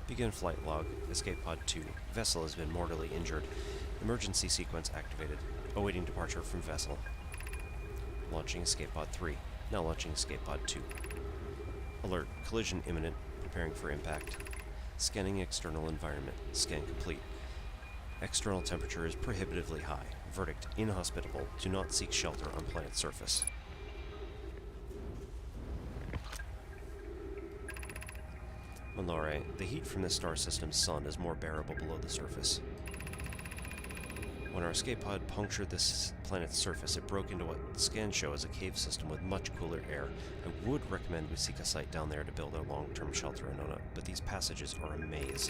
Begin flight log. Escape pod 2. Vessel has been mortally injured. Emergency sequence activated. Awaiting departure from vessel. Launching escape pod 3. Now launching escape pod 2. Alert. Collision imminent. Preparing for impact. Scanning external environment. Scan complete. External temperature is prohibitively high. Verdict. Inhospitable. Do not seek shelter on planet surface. Malore, the heat from this star system's sun is more bearable below the surface. When our escape pod punctured this planet's surface, it broke into what scans show as a cave system with much cooler air. I would recommend we seek a site down there to build our long-term shelter, Anona, but these passages are a maze.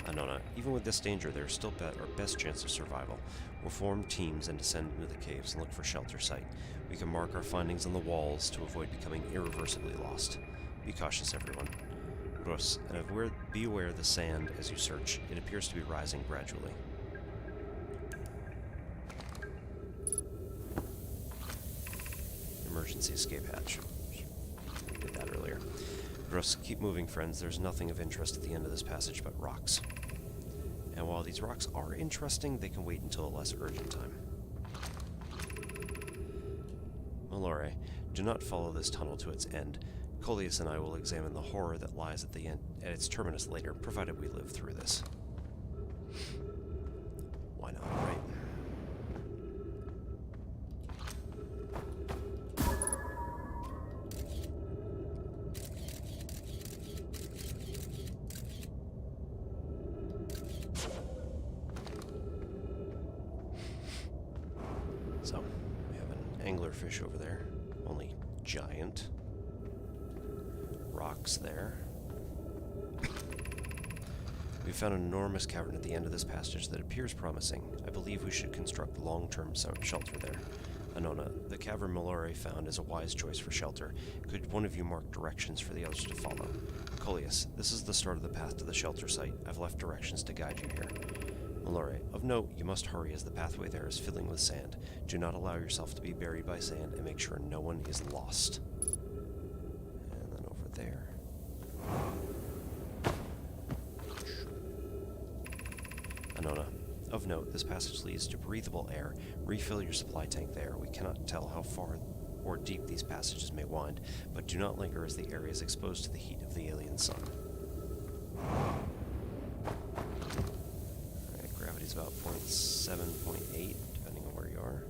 Anona, even with this danger, there is still our best chance of survival. We'll form teams and descend into the caves and look for shelter site. We can mark our findings on the walls to avoid becoming irreversibly lost. Be cautious, everyone. Gross, and be aware of the sand as you search. It appears to be rising gradually. Emergency escape hatch. Did that earlier. Gross, keep moving, friends. There's nothing of interest at the end of this passage but rocks. And while these rocks are interesting, they can wait until a less urgent time. Malore, do not follow this tunnel to its end. Coleus and I will examine the horror that lies at the end, at its terminus later, provided we live through this. Why not, right? So, we have an anglerfish over there, only giant. Rocks there. We found an enormous cavern at the end of this passage that appears promising. I believe we should construct long-term shelter there. Anona, the cavern Malore found is a wise choice for shelter. Could one of you mark directions for the others to follow? Coleus, this is the start of the path to the shelter site. I've left directions to guide you here. Malore, of note, you must hurry as the pathway there is filling with sand. Do not allow yourself to be buried by sand, and make sure no one is lost. And then over there. Anona, of note, this passage leads to breathable air. Refill your supply tank there. We cannot tell how far or deep these passages may wind, but do not linger as the area is exposed to the heat of the alien sun. Alright, gravity's about 0.7, 0.8, depending on where you are.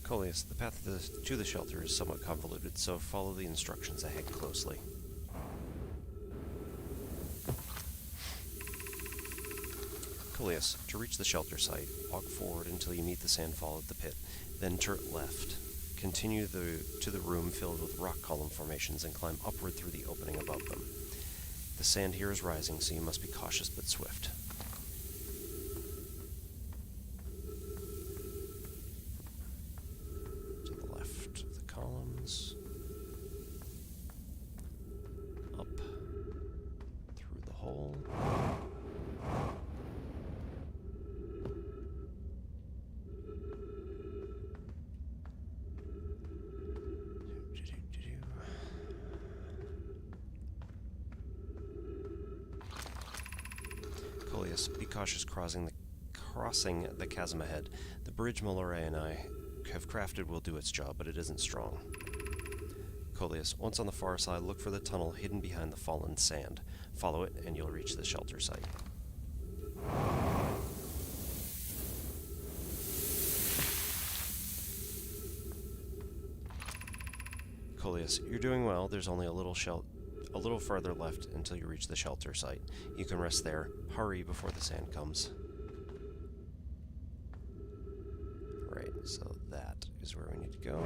Coleus, the path to the shelter is somewhat convoluted, so follow the instructions ahead closely. Coleus, to reach the shelter site, walk forward until you meet the sandfall at the pit, then turn left. Continue to the room filled with rock column formations and climb upward through the opening above them. The sand here is rising, so you must be cautious but swift. Up through the hole. Coleus, be cautious crossing the chasm ahead. The bridge Malore and I have crafted will do its job, but it isn't strong. Coleus, once on the far side, look for the tunnel hidden behind the fallen sand. Follow it, and you'll reach the shelter site. Coleus, you're doing well. There's only a little farther left until you reach the shelter site. You can rest there. Hurry before the sand comes. Right, so that is where we need to go.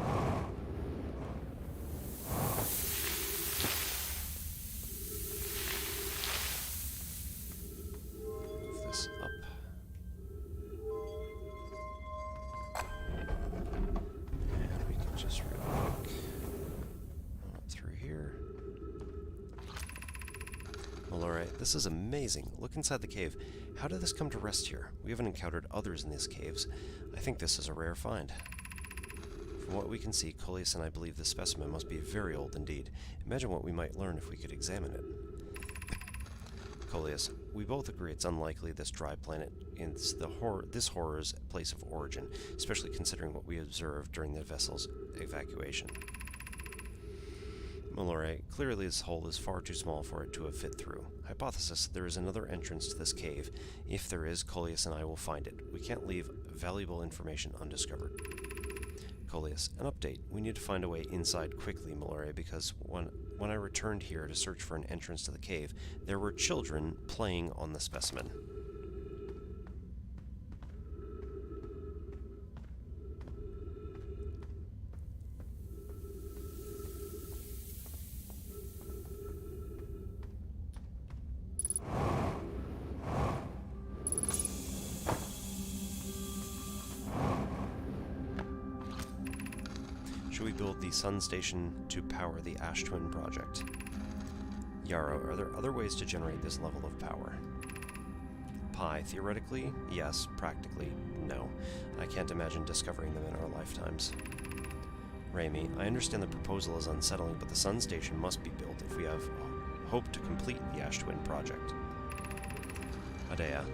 Move this up. And we can just real quick run up through here. Well, alright, this is amazing. Look inside the cave. How did this come to rest here? We haven't encountered others in these caves. I think this is a rare find. From what we can see, Coleus and I believe this specimen must be very old indeed. Imagine what we might learn if we could examine it. Coleus, we both agree it's unlikely this dry planet is this horror's place of origin, especially considering what we observed during the vessel's evacuation. Malore, clearly this hole is far too small for it to have fit through. Hypothesis, there is another entrance to this cave. If there is, Coleus and I will find it. We can't leave valuable information undiscovered. Coleus, an update. We need to find a way inside quickly, Malore, because when I returned here to search for an entrance to the cave, there were children playing on the specimen. Should we build the sun station to power the Ash Twin project? Yarrow, are there other ways to generate this level of power? Pi, theoretically, yes. Practically, no. I can't imagine discovering them in our lifetimes. Raimi, I understand the proposal is unsettling, but the sun station must be built if we have hope to complete the Ash Twin project. Adea,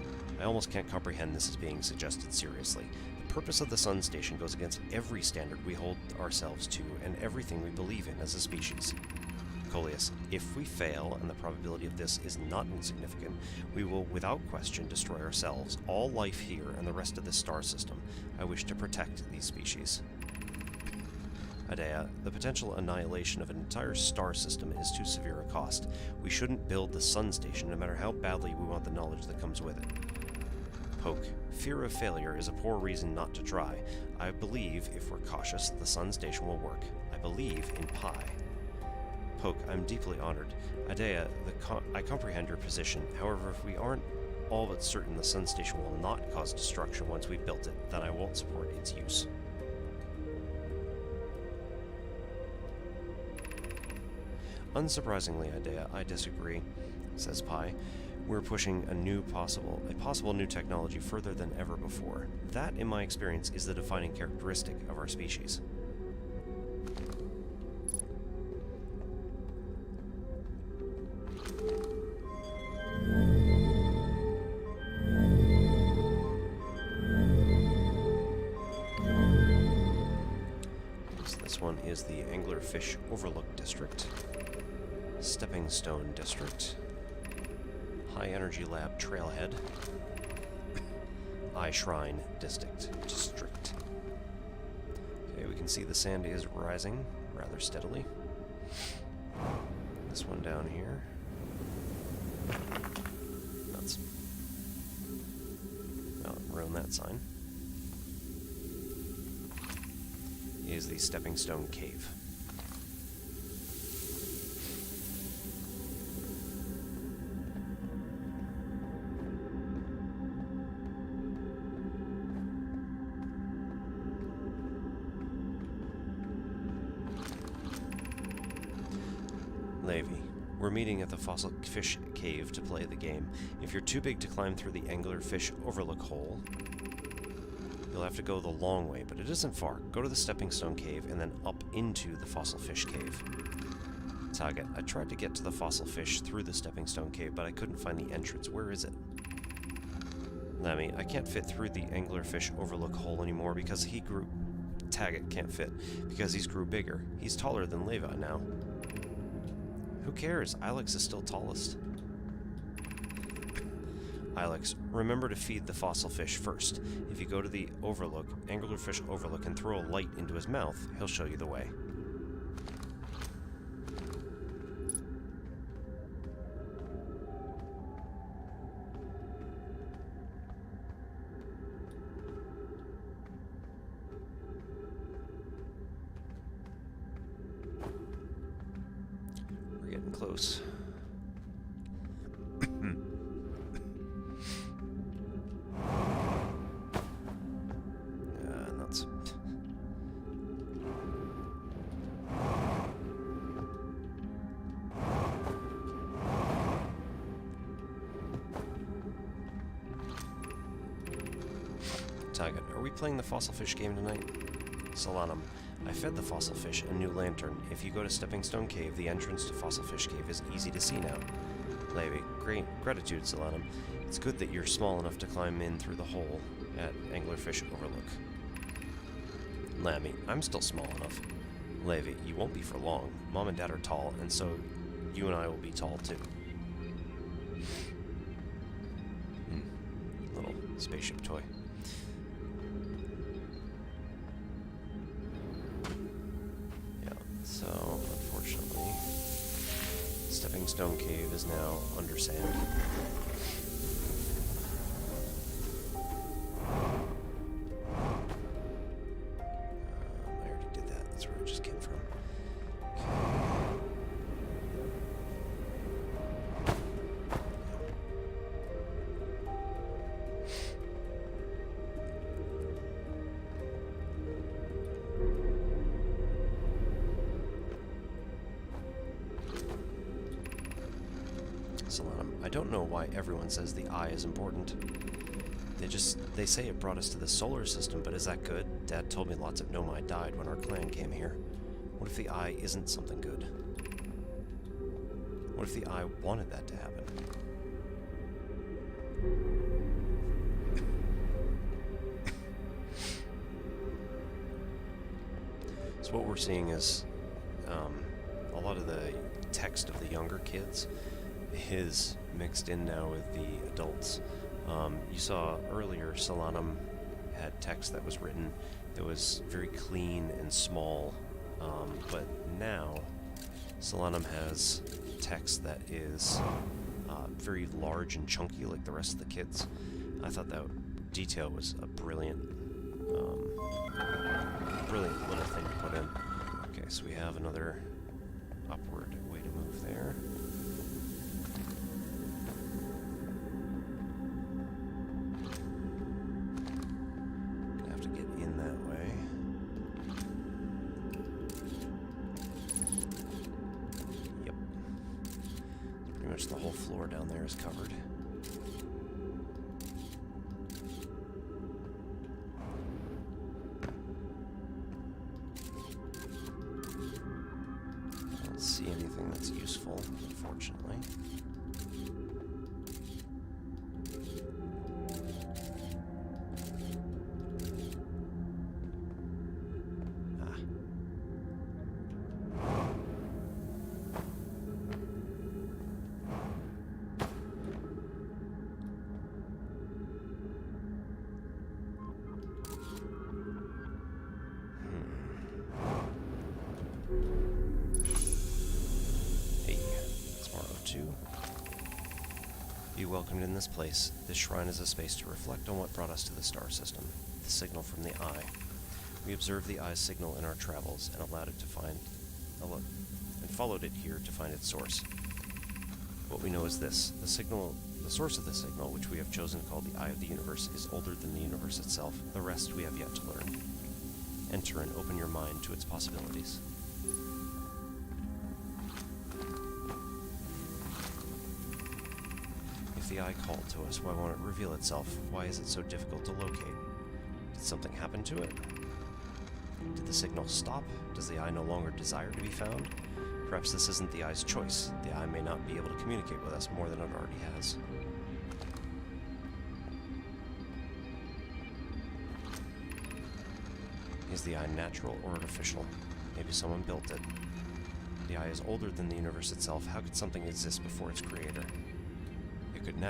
I almost can't comprehend this as being suggested seriously. The purpose of the sun station goes against every standard we hold ourselves to and everything we believe in as a species. Coleus, if we fail, and the probability of this is not insignificant, we will without question destroy ourselves, all life here, and the rest of this star system. I wish to protect these species. Adea, the potential annihilation of an entire star system is too severe a cost. We shouldn't build the sun station no matter how badly we want the knowledge that comes with it. Poke, fear of failure is a poor reason not to try. I believe, if we're cautious, the sun station will work. I believe in Pi. Poke, I'm deeply honored. Adea, I comprehend your position. However, if we aren't all but certain the sun station will not cause destruction once we've built it, then I won't support its use. Unsurprisingly, Idea, I disagree, says Pi. We're pushing a possible new technology further than ever before. That, in my experience, is the defining characteristic of our species. So this one is the Anglerfish Overlook District, Stepping Stone District, High Energy Lab Trailhead, Eye Shrine District. Okay, we can see the sand is rising rather steadily. This one down here. Nuts. I'll ruin that sign. Is the Stepping Stone Cave. Levi, we're meeting at the Fossil Fish Cave to play the game. If you're too big to climb through the Anglerfish Overlook hole, you'll have to go the long way, but it isn't far. Go to the Stepping Stone Cave and then up into the Fossil Fish Cave. Target, I tried to get to the fossil fish through the Stepping Stone Cave, but I couldn't find the entrance. Where is it? Lemmy, I can't fit through the Anglerfish Overlook hole anymore because he grew... Taggett can't fit because he's grew bigger. He's taller than Levi now. Who cares? Ilex is still tallest. Ilex, remember to feed the fossil fish first. If you go to the Overlook, Anglerfish Overlook, and throw a light into his mouth, he'll show you the way. We're getting close. Nuts. Target, are we playing the fossil fish game tonight? Solanum, I fed the fossil fish a new lantern. If you go to Stepping Stone Cave, the entrance to Fossil Fish Cave is easy to see now. Levi, great gratitude, Solanum. It's good that you're small enough to climb in through the hole at Anglerfish Overlook. Lammy, I'm still small enough. Levi, you won't be for long. Mom and Dad are tall, and so you and I will be tall too. Little spaceship toy. So, unfortunately, Stepping Stone Cave is now under sand. I already did that. That's where it just came from. Solanum, I don't know why everyone says the eye is important. They say it brought us to the solar system, but is that good? Dad told me lots of Nomai died when our clan came here. What if the eye isn't something good? What if the eye wanted that to happen? So what we're seeing is a lot of the text of the younger kids is mixed in now with the adults. You saw earlier Solanum had text that was written that was very clean and small, but now Solanum has text that is very large and chunky like the rest of the kids. I thought that detail was a brilliant little thing to put in. Okay, so we have another upward way to move there. much the whole floor down there is covered. I don't see anything that's useful, unfortunately. Be welcomed in this place. This shrine is a space to reflect on what brought us to the star system, the signal from the eye. We observed the eye's signal in our travels and followed it here to find its source. What we know is this: the source of the signal, which we have chosen to call the eye of the universe, is older than the universe itself. The rest we have yet to learn. Enter and open your mind to its possibilities. If the eye called to us, why won't it reveal itself? Why is it so difficult to locate? Did something happen to it? Did the signal stop? Does the eye no longer desire to be found? Perhaps this isn't the eye's choice. The eye may not be able to communicate with us more than it already has. Is the eye natural or artificial? Maybe someone built it. The eye is older than the universe itself. How could something exist before its creator? It could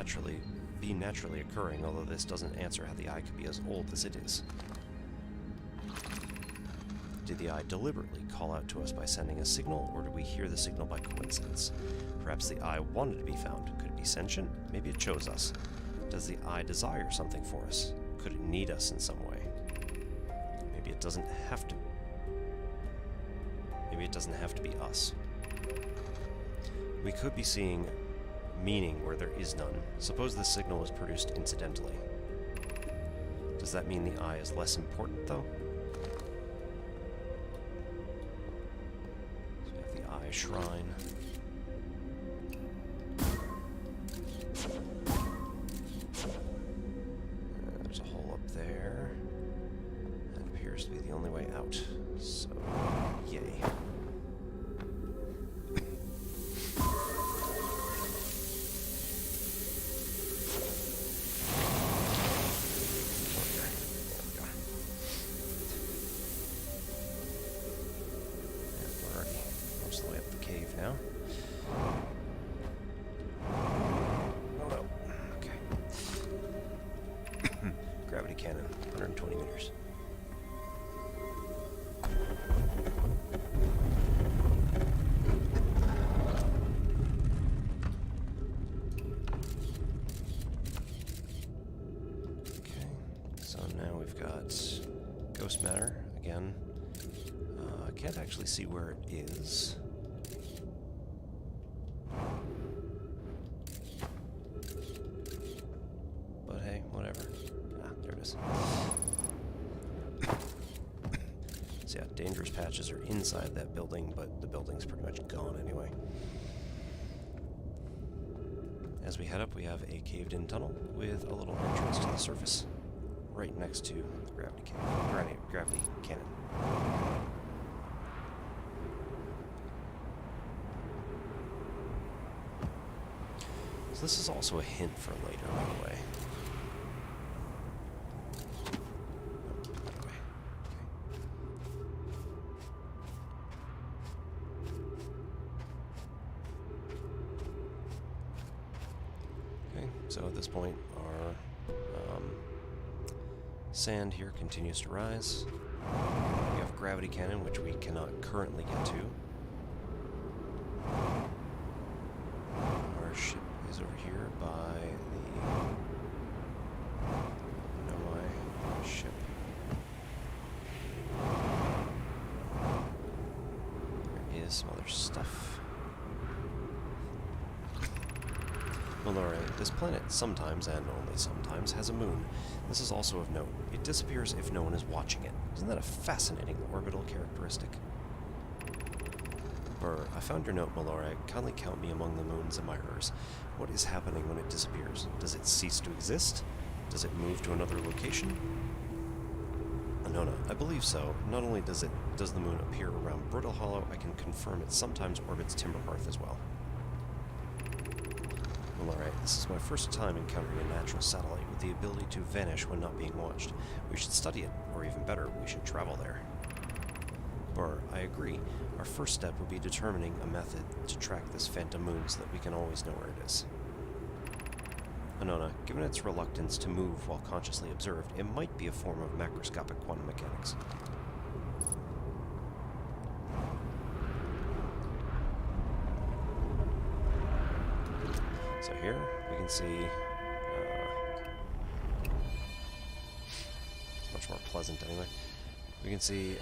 be naturally occurring, although this doesn't answer how the eye could be as old as it is. Did the eye deliberately call out to us by sending a signal, or did we hear the signal by coincidence? Perhaps the eye wanted to be found. Could it be sentient? Maybe it chose us. Does the eye desire something for us? Could it need us in some way? Maybe it doesn't have to. Maybe it doesn't have to be us. We could be seeing meaning where there is none. Suppose this signal was produced incidentally. Does that mean the eye is less important, though? So we have the eye shrine. There's a hole up there. That appears to be the only way out. So, yay. Now. Oh no. Okay. Gravity cannon, 120 meters. Okay, so now we've got ghost matter again. I can't actually see where it is. So yeah, dangerous patches are inside that building, but the building's pretty much gone anyway. As we head up, we have a caved-in tunnel with a little entrance to the surface, right next to the gravity cannon. So this is also a hint for later, by the way. So at this point, our sand here continues to rise. We have gravity cannon, which we cannot currently get to. Our ship is over here by the Nomai ship. There is some other stuff. Well, this planet sometimes, and only sometimes, has a moon. This is also of note. It disappears if no one is watching it. Isn't that a fascinating orbital characteristic? Brr, I found your note, Malore. Kindly count me among the moon's admirers. What is happening when it disappears? Does it cease to exist? Does it move to another location? Anona, I believe so. Not only does the moon appear around Brittle Hollow, I can confirm it sometimes orbits Timberhearth as well. Malore, this is my first time encountering a natural satellite with the ability to vanish when not being watched. We should study it, or even better, we should travel there. Brr, I agree. Our first step would be determining a method to track this phantom moon so that we can always know where it is. Anona, given its reluctance to move while consciously observed, it might be a form of macroscopic quantum mechanics. So here, we can see... it's much more pleasant anyway. We can see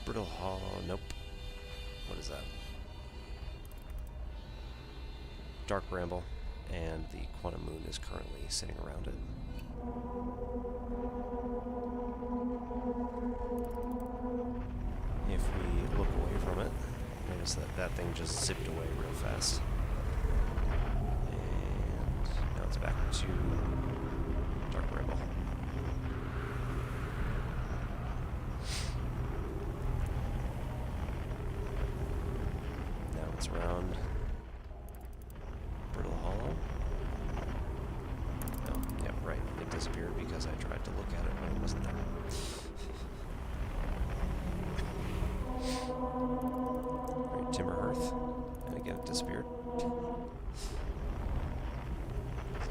Brittle Hollow... Nope. What is that? Dark Bramble, and the Quantum Moon is currently sitting around it. If we look away from it, notice that that thing just zipped away real fast. And now it's back to Dark Bramble. Now it's around Brittle Hollow. Oh, yeah, right. It disappeared because I tried to look at it when it wasn't there. Right, Timberhearth. And again, it disappeared. So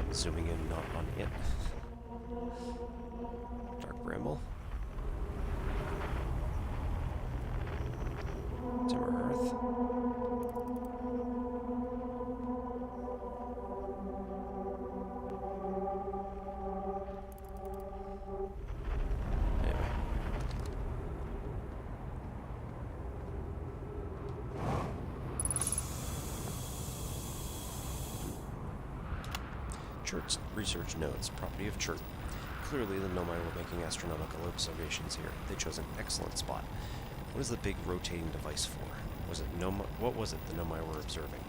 I'm zooming in, not on it. Dark Bramble. Timberhearth. Anyway. Churt's research notes, property of Churt. Clearly the Nomai were making astronomical observations here. They chose an excellent spot. What is the big rotating device for? What was it the Nomai were observing?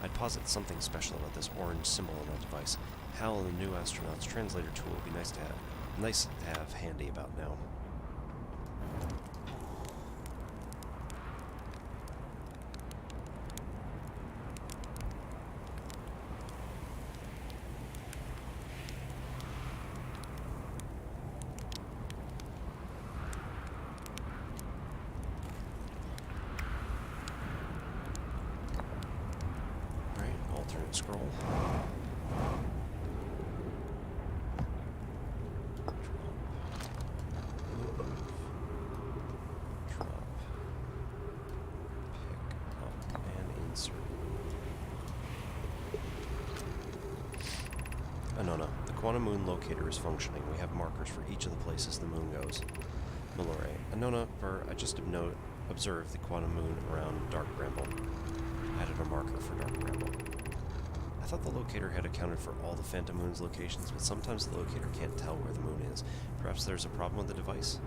I'd posit something special about this orange symbol on that device. Hal and the new astronaut's translator tool would be nice to have handy about now. Alternate scroll. Drop. Pick up and insert. Anona, the quantum moon locator is functioning. We have markers for each of the places the moon goes. Malore, Anona, I just observed the quantum moon around Dark Bramble. Added a marker for Dark Bramble. I thought the locator had accounted for all the Phantom Moon's locations, but sometimes the locator can't tell where the moon is. Perhaps there's a problem with the device?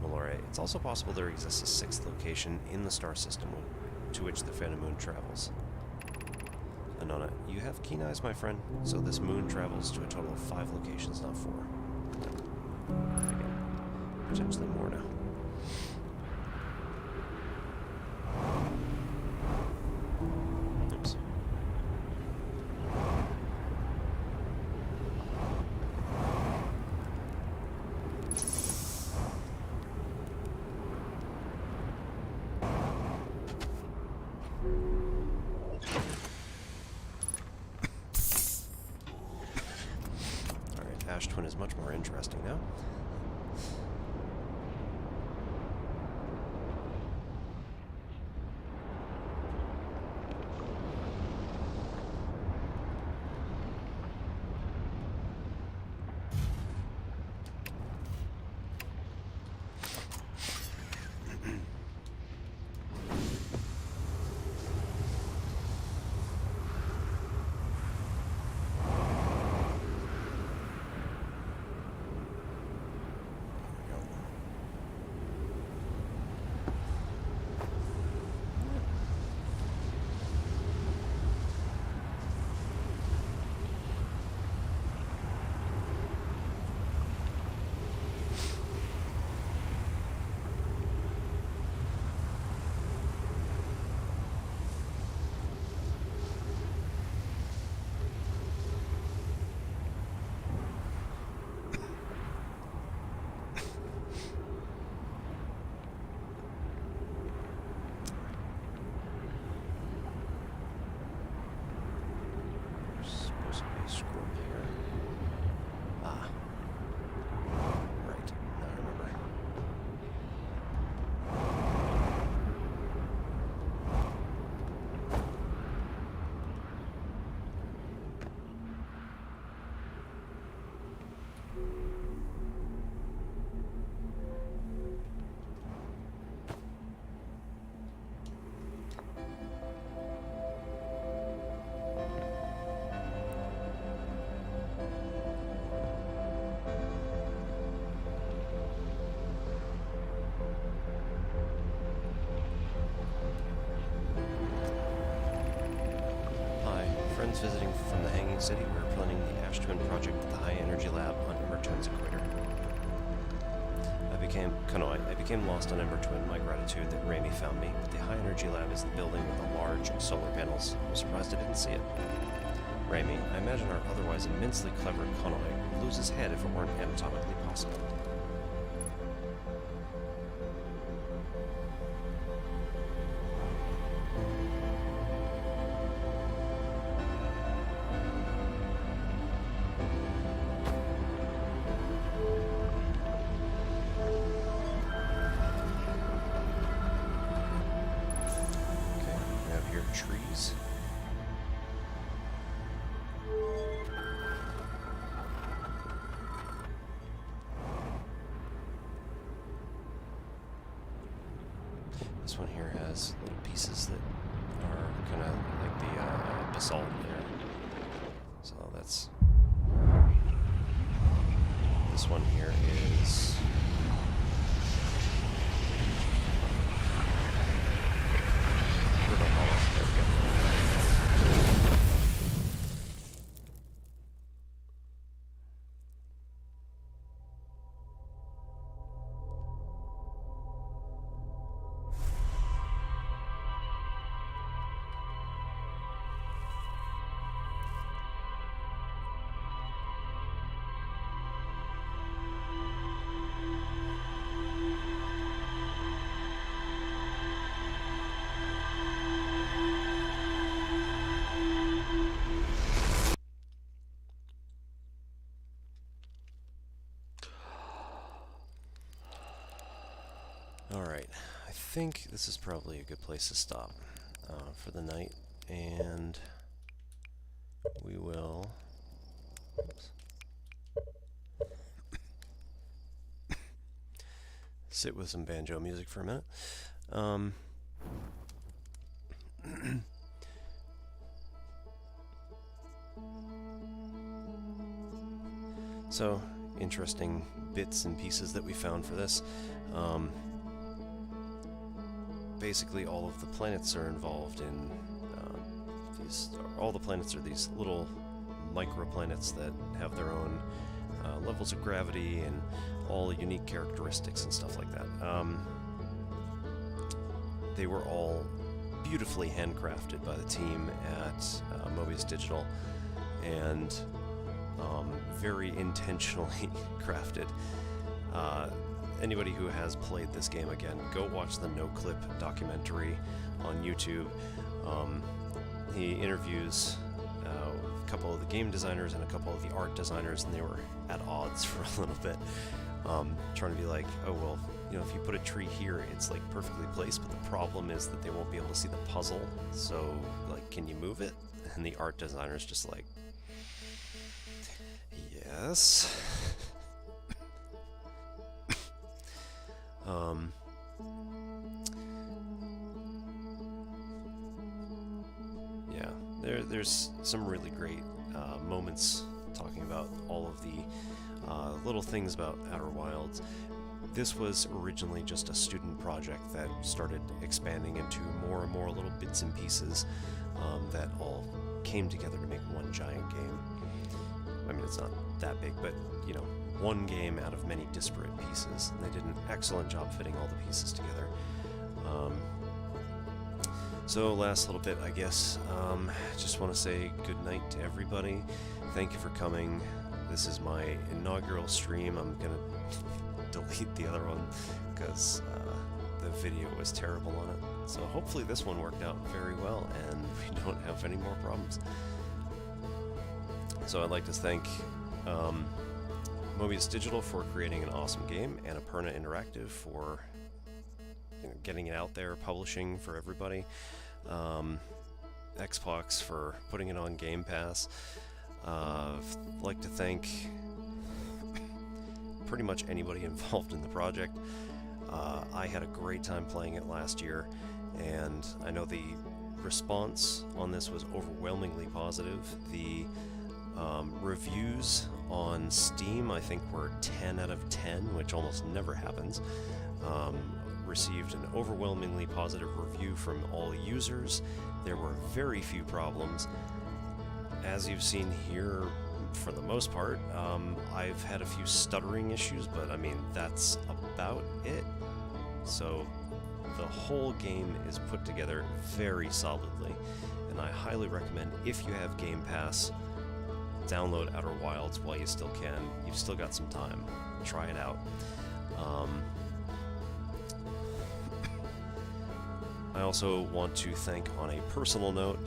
Malore, it's also possible there exists a sixth location in the star system to which the Phantom Moon travels. Anona, you have keen eyes, my friend, so this moon travels to a total of 5 locations, not 4. Again, potentially more now. Oops. Ash Twin is much more interesting now. Friends visiting from the Hanging City. We're planning the Ash Twin project at the High Energy Lab on Ember Twin's equator. I became lost on Ember Twin. My gratitude that Rami found me, but the High Energy Lab is the building with the large solar panels. I'm surprised I didn't see it. Rami, I imagine our otherwise immensely clever Konoi would lose his head if it weren't anatomically possible. Trees. This one here has little pieces that are kind of like the basalt there. So that's... This one here is... Alright, I think this is probably a good place to stop for the night, and we will... Oops. Sit with some banjo music for a minute. So, interesting bits and pieces that we found for this. Basically, all of the planets are involved in all the planets are these little microplanets that have their own levels of gravity and all unique characteristics and stuff like that. They were all beautifully handcrafted by the team at Mobius Digital, and very intentionally crafted. Anybody who has played this game, again, go watch the No Clip documentary on YouTube. He interviews a couple of the game designers and a couple of the art designers, and they were at odds for a little bit, trying to be like, oh well, you know, if you put a tree here, it's like perfectly placed, but the problem is that they won't be able to see the puzzle, so like, can you move it? And the art designer's just like, yes. Yeah, there's some really great moments talking about all of the little things about Outer Wilds. This was originally just a student project that started expanding into more and more little bits and pieces that all came together to make one giant game. I mean, it's not that big, but, you know, one game out of many disparate pieces, and they did an excellent job fitting all the pieces together. So last little bit, I guess, just want to say good night to everybody. Thank you for coming. This is my inaugural stream. I'm gonna delete the other one because the video was terrible on it. So hopefully this one worked out very well and we don't have any more problems. So I'd like to thank Mobius Digital for creating an awesome game, and Annapurna Interactive for getting it out there, publishing for everybody, Xbox for putting it on Game Pass. I'd like to thank pretty much anybody involved in the project. I had a great time playing it last year, and I know the response on this was overwhelmingly positive. The reviews on Steam, I think, were 10 out of 10, which almost never happens. Received an overwhelmingly positive review from all users. There were very few problems. as you've seen here, for the most part, I've had a few stuttering issues, but I mean, that's about it. So the whole game is put together very solidly, and I highly recommend, if you have Game Pass, download Outer Wilds while you still can. You've still got some time. Try it out. I also want to thank, on a personal note,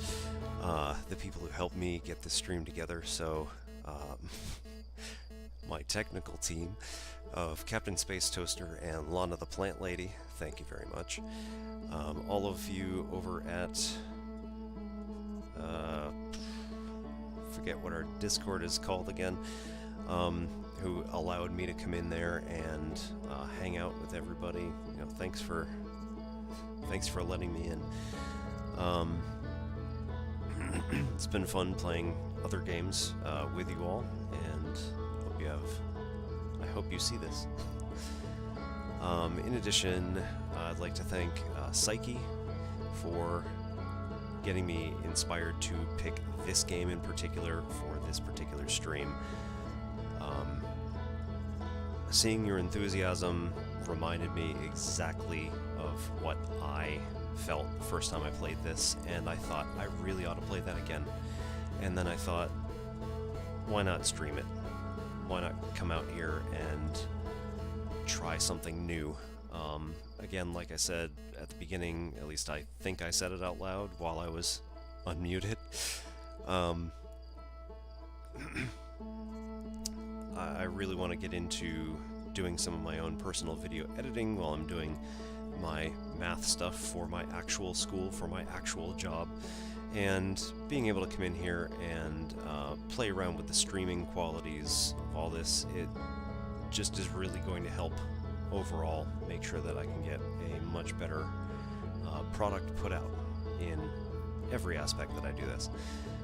the people who helped me get this stream together. So, my technical team of Captain Space Toaster and Lana the Plant Lady, thank you very much. All of you over at, forget what our Discord is called again, who allowed me to come in there and hang out with everybody. You know, thanks for letting me in. It's been fun playing other games with you all, and I hope you see this. In addition, I'd like to thank Psyche for getting me inspired to pick this game in particular for this particular stream. Seeing your enthusiasm reminded me exactly of what I felt the first time I played this, and I thought I really ought to play that again. And then I thought, why not stream it? Why not come out here and try something new? Again, like I said at the beginning, at least I think I said it out loud while I was unmuted. I really want to get into doing some of my own personal video editing while I'm doing my math stuff for my actual school, for my actual job, and being able to come in here and play around with the streaming qualities of all this. It just is really going to help overall make sure that I can get a much better product put out in every aspect that I do this.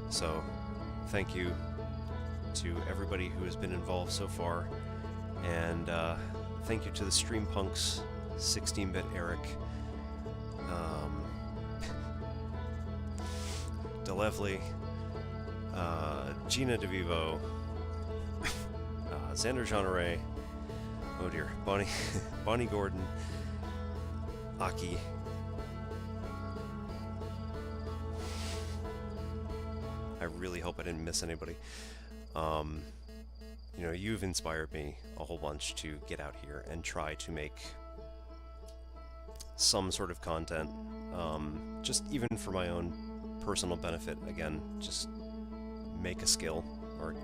So thank you to everybody who has been involved so far, and thank you to the Stream Punks, 16-bit Eric, DeLevely, Gina DeVivo, Xander Jeanneray, oh dear, Bonnie Gordon, Aki, I really hope I didn't miss anybody. You know, you've inspired me a whole bunch to get out here and try to make some sort of content, just even for my own personal benefit. Again, just make a skill